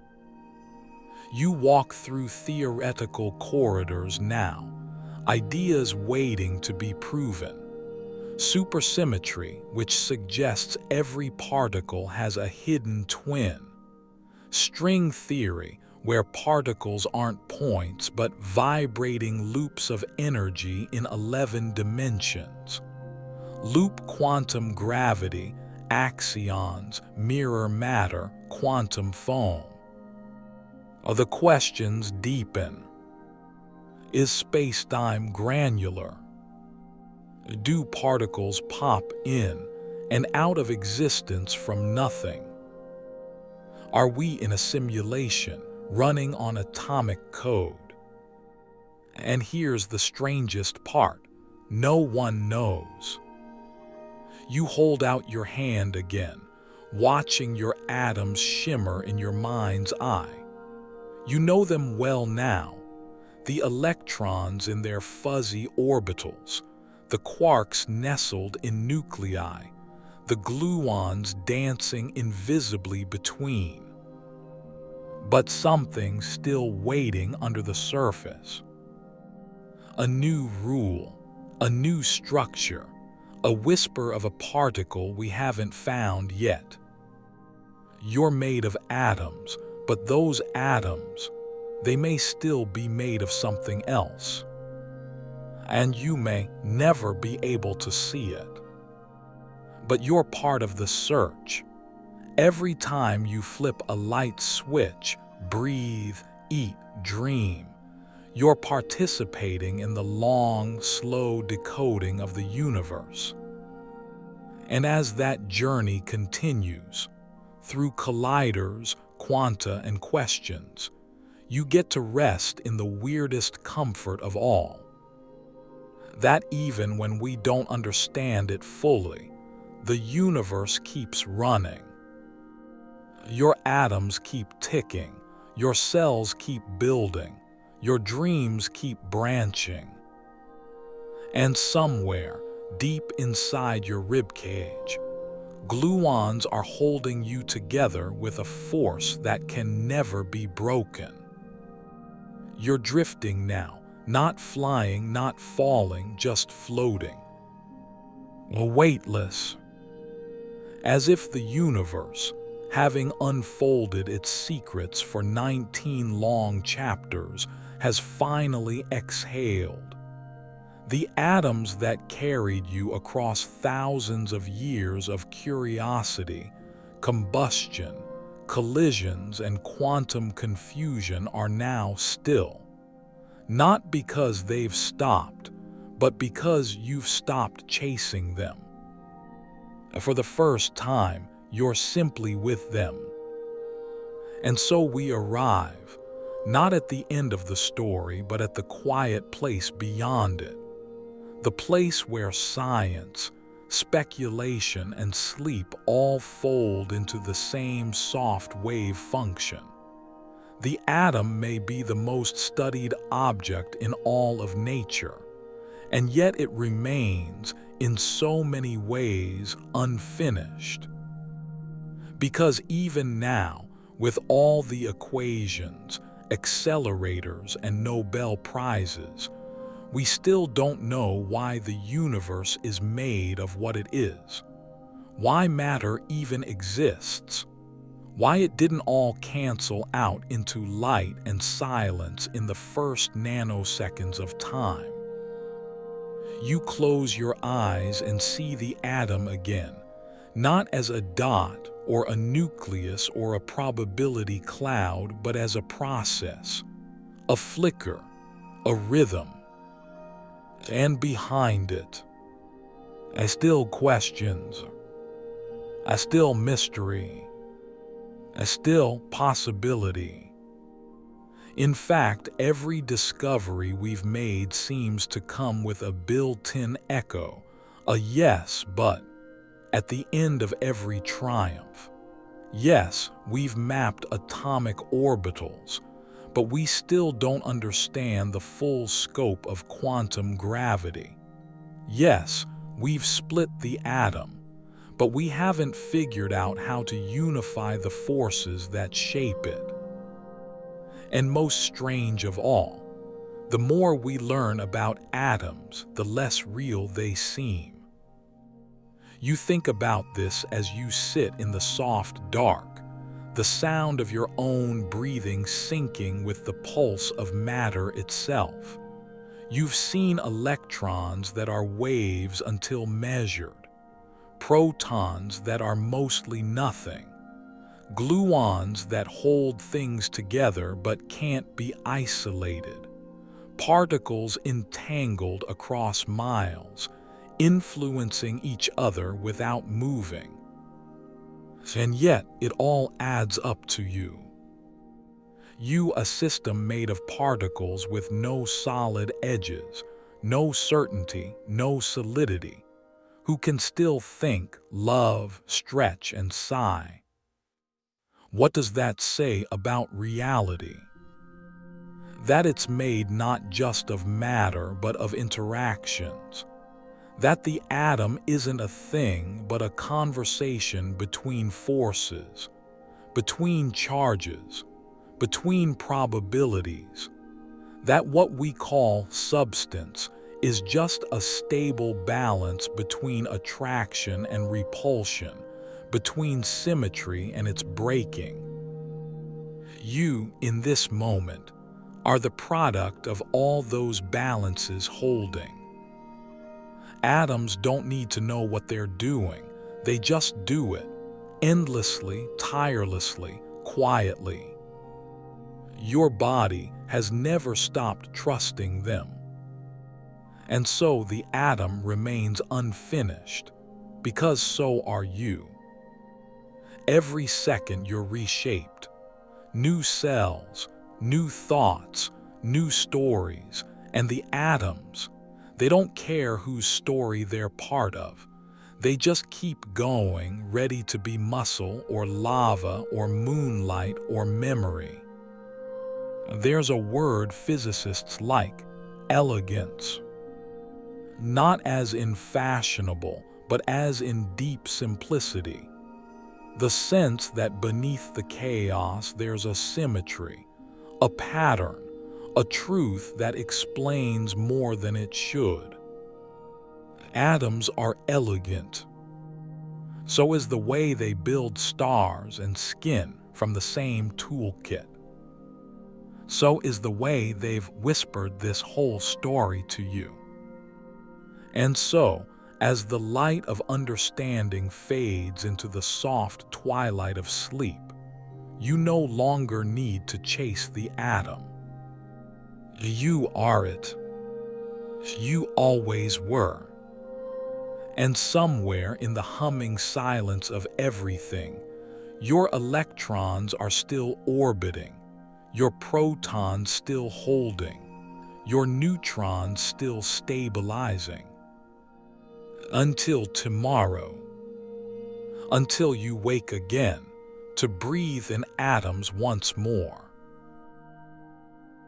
You walk through theoretical corridors now, ideas waiting to be proven. Supersymmetry, which suggests every particle has a hidden twin. String theory, where particles aren't points but vibrating loops of energy in 11 dimensions. Loop quantum gravity, axions, mirror matter, quantum foam. The questions deepen. Is space-time granular? Do particles pop in and out of existence from nothing? Are we in a simulation running on atomic code? And here's the strangest part. No one knows. You hold out your hand again, watching your atoms shimmer in your mind's eye. You know them well now. The electrons in their fuzzy orbitals, the quarks nestled in nuclei, the gluons dancing invisibly between. But something's still waiting under the surface. A new rule, a new structure, a whisper of a particle we haven't found yet. You're made of atoms, but those atoms, they may still be made of something else. And you may never be able to see it. But you're part of the search. Every time you flip a light switch, breathe, eat, dream, you're participating in the long, slow decoding of the universe. And as that journey continues, through colliders, quanta, and questions, you get to rest in the weirdest comfort of all. That even when we don't understand it fully, the universe keeps running. Your atoms keep ticking, your cells keep building, your dreams keep branching. And somewhere, deep inside your ribcage, gluons are holding you together with a force that can never be broken. You're drifting now, not flying, not falling, just floating. Weightless. As if the universe, having unfolded its secrets for 19 long chapters, has finally exhaled. The atoms that carried you across thousands of years of curiosity, combustion, collisions and quantum confusion are now still. Not because they've stopped, but because you've stopped chasing them. For the first time, you're simply with them. And so we arrive, not at the end of the story, but at the quiet place beyond it. The place where science, speculation, and sleep all fold into the same soft wave function. The atom may be the most studied object in all of nature, and yet it remains, in so many ways, unfinished. Because even now, with all the equations, accelerators, and Nobel Prizes, we still don't know why the universe is made of what it is, why matter even exists, why it didn't all cancel out into light and silence in the first nanoseconds of time. You close your eyes and see the atom again, not as a dot or a nucleus or a probability cloud, but as a process, a flicker, a rhythm. And behind it, are still questions, are still mystery, are still possibility. In fact, every discovery we've made seems to come with a built-in echo, a yes, but, at the end of every triumph. Yes, we've mapped atomic orbitals, but we still don't understand the full scope of quantum gravity. Yes, we've split the atom, but we haven't figured out how to unify the forces that shape it. And most strange of all, the more we learn about atoms, the less real they seem. You think about this as you sit in the soft dark, the sound of your own breathing syncing with the pulse of matter itself. You've seen electrons that are waves until measured, protons that are mostly nothing, gluons that hold things together but can't be isolated, particles entangled across miles, influencing each other without moving. And yet it all adds up to you. You, a system made of particles with no solid edges, no certainty, no solidity, who can still think, love, stretch, and sigh. What does that say about reality? That it's made not just of matter but of interactions. That the atom isn't a thing but a conversation between forces, between charges, between probabilities. That what we call substance is just a stable balance between attraction and repulsion, between symmetry and its breaking. You, in this moment, are the product of all those balances holding. Atoms don't need to know what they're doing. They just do it, endlessly, tirelessly, quietly. Your body has never stopped trusting them. And so the atom remains unfinished, because so are you. Every second you're reshaped. New cells, new thoughts, new stories, and the atoms, they don't care whose story they're part of. They just keep going, ready to be muscle or lava or moonlight or memory. There's a word physicists like, elegance. Not as in fashionable, but as in deep simplicity. The sense that beneath the chaos there's a symmetry, a pattern, a truth that explains more than it should. Atoms are elegant. So is the way they build stars and skin from the same toolkit. So is the way they've whispered this whole story to you. And so, as the light of understanding fades into the soft twilight of sleep, You no longer need to chase the atom. You are it. You always were. And somewhere in the humming silence of everything, your electrons are still orbiting, your protons still holding, your neutrons still stabilizing. Until tomorrow. Until you wake again to breathe in atoms once more.